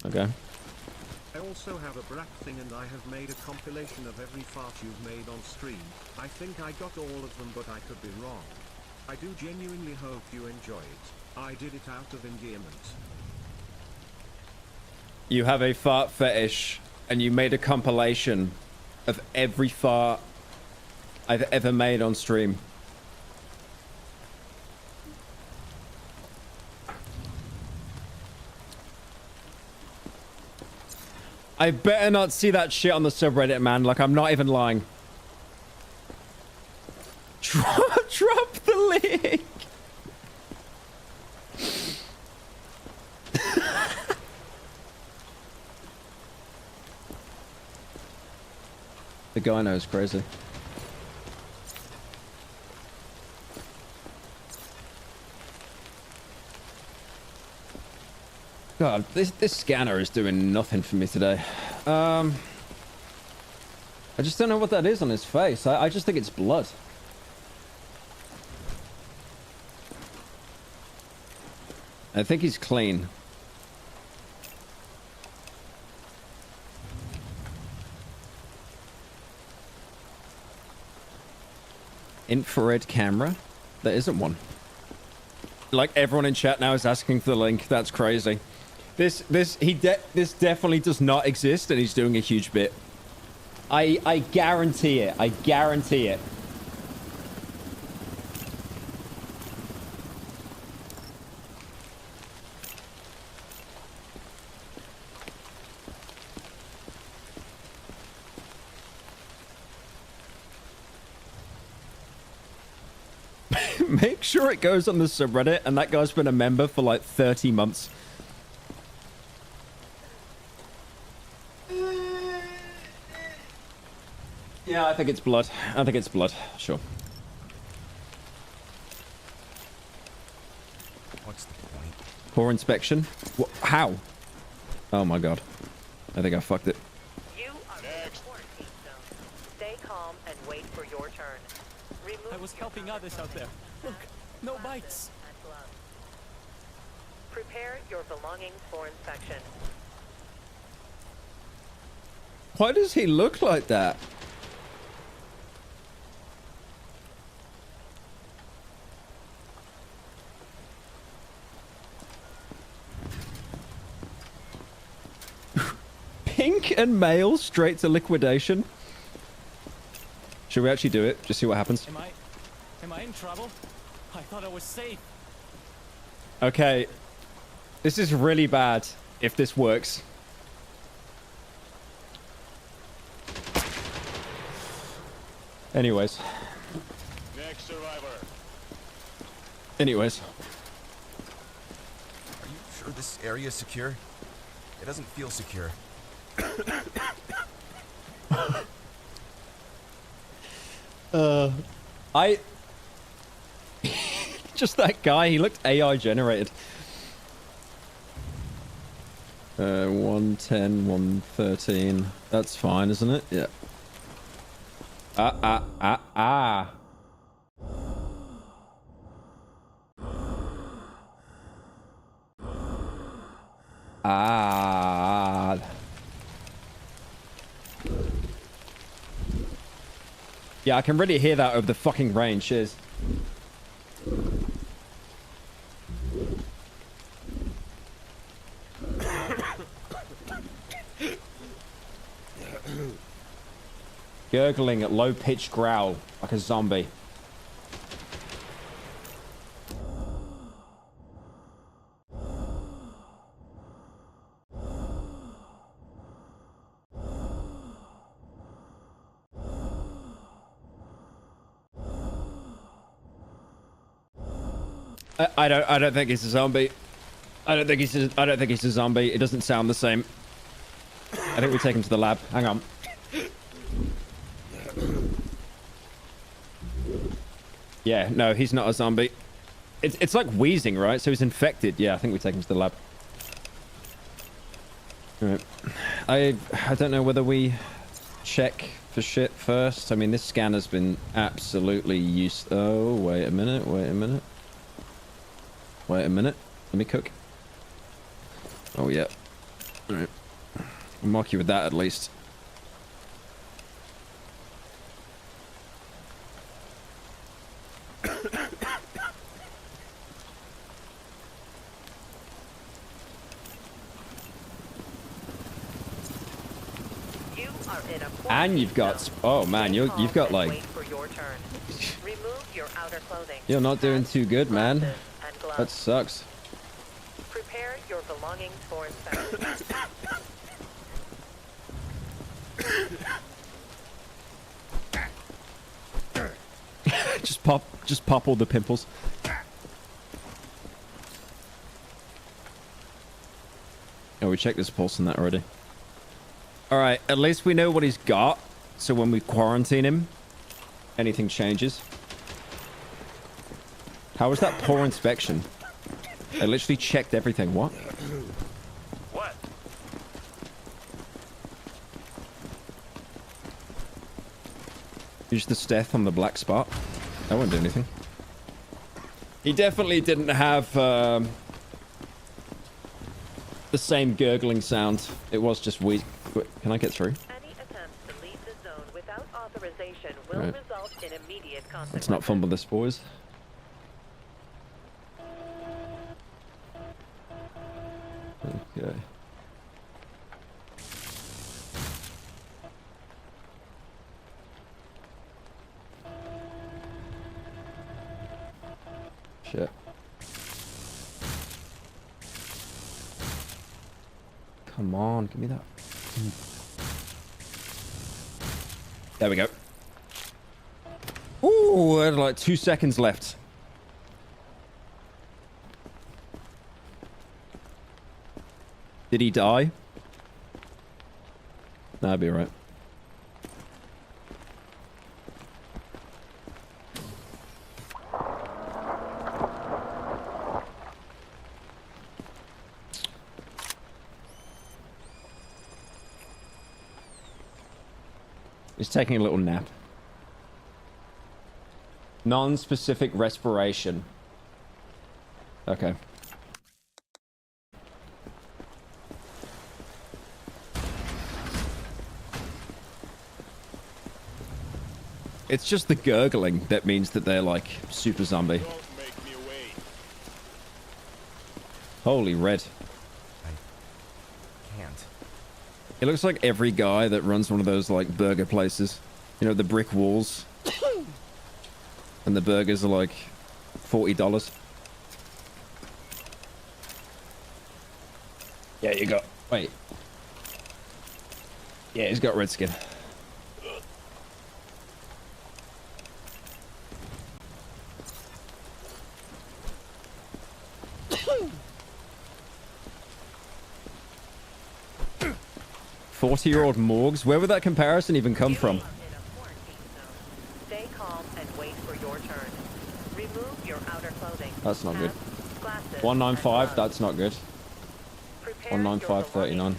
Okay. I also have a brat thing and I have made a compilation of every fart you've made on stream. I think I got all of them, but I could be wrong. I do genuinely hope you enjoy it. I did it out of endearment. You have a fart fetish, and you made a compilation of every fart I've ever made on stream. I better not see that shit on the subreddit, man. Like, I'm not even lying. Drop the link. The guy knows crazy. God, this scanner is doing nothing for me today. I just don't know what that is on his face. I just think it's blood. I think he's clean. Infrared camera? There isn't one. Like, everyone in chat now is asking for the link. That's crazy. This definitely does not exist, and he's doing a huge bit. I guarantee it. I guarantee it. Make sure it goes on the subreddit, and that guy's been a member for like 30 months. Yeah, I think it's blood. I think it's blood. Sure. What's the point? Poor inspection. How? Oh my god. I think I fucked it. You are in the quarantine zone. Stay calm and wait for your turn. I was helping others out there. Look, no bites. Prepare your belongings for inspection. Why does he look like that? Pink and male straight to liquidation. Should we actually do it? Just see what happens. Am I in trouble? I thought I was safe. Okay. This is really bad if this works. Anyways. Next survivor. Anyways. Are you sure this area is secure? It doesn't feel secure. Just that guy, he looked AI generated. 110, 113. That's fine, isn't it? Yeah. Ah. Yeah, I can really hear that over the fucking rain. Cheers. Gurgling at low-pitched growl like a zombie. I don't think he's a zombie. I don't think he's a zombie. It doesn't sound the same. I think we take him to the lab. Hang on. Yeah, no, he's not a zombie. It's like wheezing, right? So he's infected. Yeah, I think we take him to the lab. Alright. I don't know whether we check for shit first. I mean, this scanner's been absolutely used. Oh, wait a minute. Let me cook. Oh, yeah. Alright. I'll mark you with that at least. And you've got, oh man, you've got like, you're not doing too good, man. That sucks. Prepare your belongings for inspection. just pop all the pimples. Oh, we checked his pulse on that already. Alright, at least we know what he's got, so when we quarantine him, anything changes. How was that poor inspection? I literally checked everything. What? What? Use the Steth on the black spot. That won't do anything. He definitely didn't have the same gurgling sound. It was just weak. Can I get through? Any attempts to leave the zone without authorization will result in immediate consequences. Let's not fumble this, boys. Okay. Shit. Come on, give me that. There we go. Ooh, I had like 2 seconds left. Did he die? That'd be right. He's taking a little nap. Non-specific respiration. Okay. It's just the gurgling that means that they're like super zombie. Holy red. I can't. It looks like every guy that runs one of those like burger places. You know, the brick walls. And the burgers are like $40. Yeah, you got... Wait. Yeah, he's got red skin. $40-year-old morgues? Where would that comparison even come from? Stay calm and wait for your turn. Remove your outer clothing. That's not good. 195, that's not good. 195.39.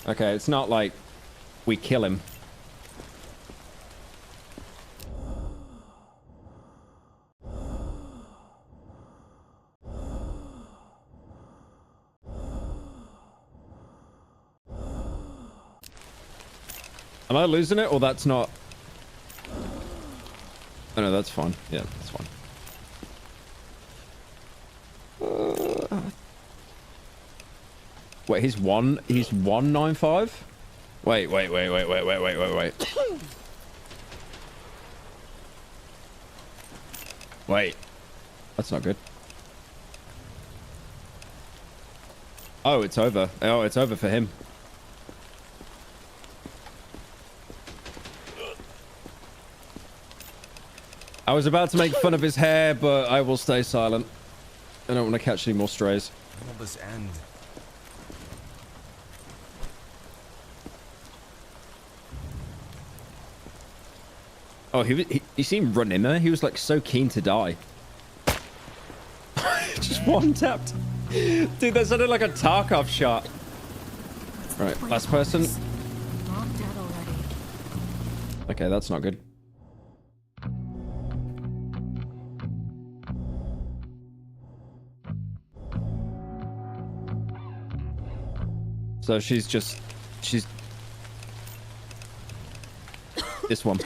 Okay, it's not like we kill him. Am I losing it, or that's not? Oh no, that's fine. Yeah, that's fine. Wait, he's 195? Wait. Wait. That's not good. Oh, it's over. Oh, it's over for him. I was about to make fun of his hair, but I will stay silent. I don't want to catch any more strays. When will this end? Oh, he seemed running there. He was like so keen to die. Just one tapped. Dude, that sounded like a Tarkov shot. Right, last person. Okay, that's not good. So she's this one.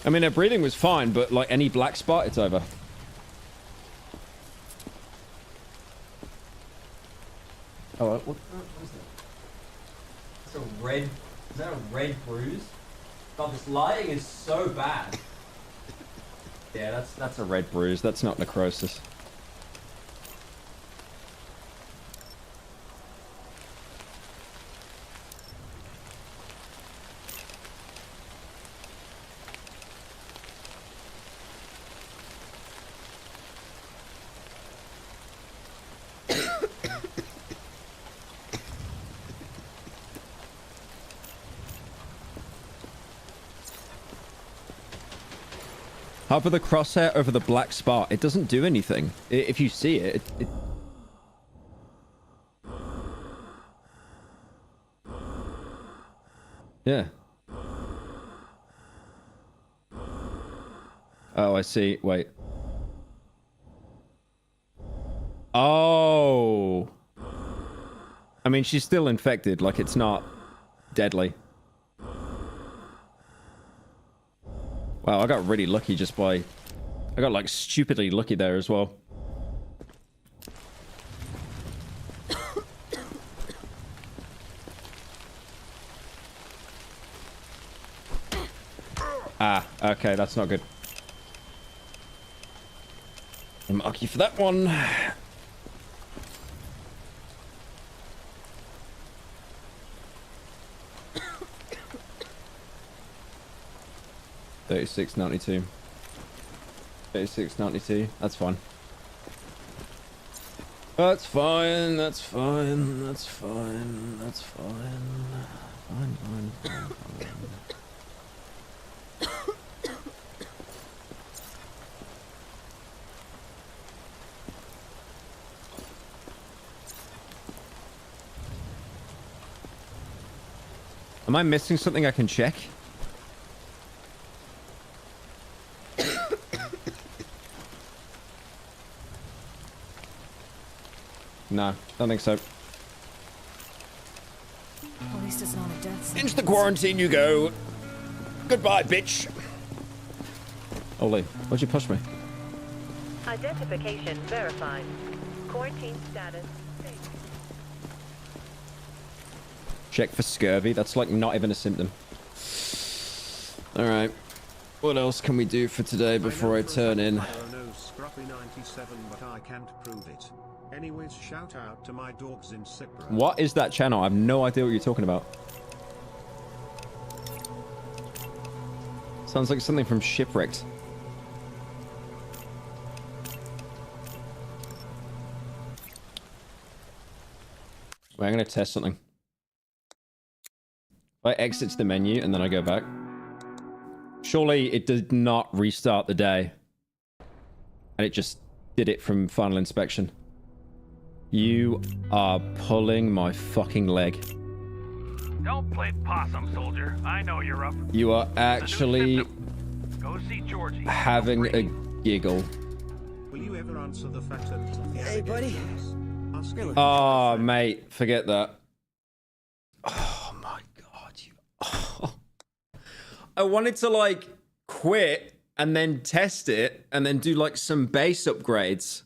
I mean, her breathing was fine, but like any black spot, it's over. Oh, what is that? It's a red. Is that a red bruise? God, this lighting is so bad. Yeah, that's a red bruise. That's not necrosis. Hover the crosshair over the black spot. It doesn't do anything. If you see it, it... Yeah. Oh, I see. Wait. Oh. I mean, she's still infected. Like, it's not deadly. Wow, I got really lucky just by... I got, like, stupidly lucky there as well. Ah, okay, that's not good. I'm lucky for that one. $36.92. $36.92. That's fine. That's fine. That's fine. That's fine. That's fine. Fine, fine, fine, fine. Am I missing something I can check? No, don't think so. At least it's not a death sentence. Into the quarantine you go. Goodbye, bitch. Oli, why'd you push me? Identification verified. Quarantine status. Check for scurvy. That's like not even a symptom. Alright. What else can we do for today before I turn in? Scruffy 97, but I can't prove it. Anyways, shout out to my dogs in Cyprus. What is that channel? I have no idea what you're talking about. Sounds like something from Shipwrecked. Wait, I'm gonna test something. If I exit the menu and then I go back. Surely it did not restart the day. And it just did it from final inspection. You are pulling my fucking leg. Don't play possum, soldier. I know you're up. You are actually Go see Georgie. having a giggle. Will you ever answer the fact that Hey, buddy. Oh, mate, forget that. Oh my god, you. Oh. I wanted to like quit and then test it and then do like some base upgrades.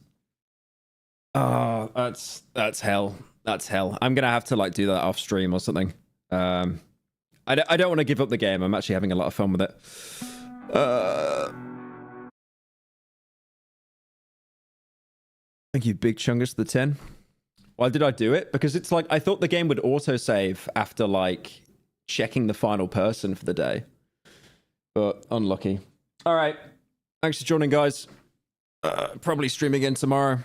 Oh, that's hell. That's hell. I'm gonna have to like do that off stream or something. I don't want to give up the game. I'm actually having a lot of fun with it. Thank you, Big Chungus, the 10. Why did I do it? Because it's like I thought the game would autosave after like checking the final person for the day. But unlucky. All right. Thanks for joining, guys. Probably stream again tomorrow.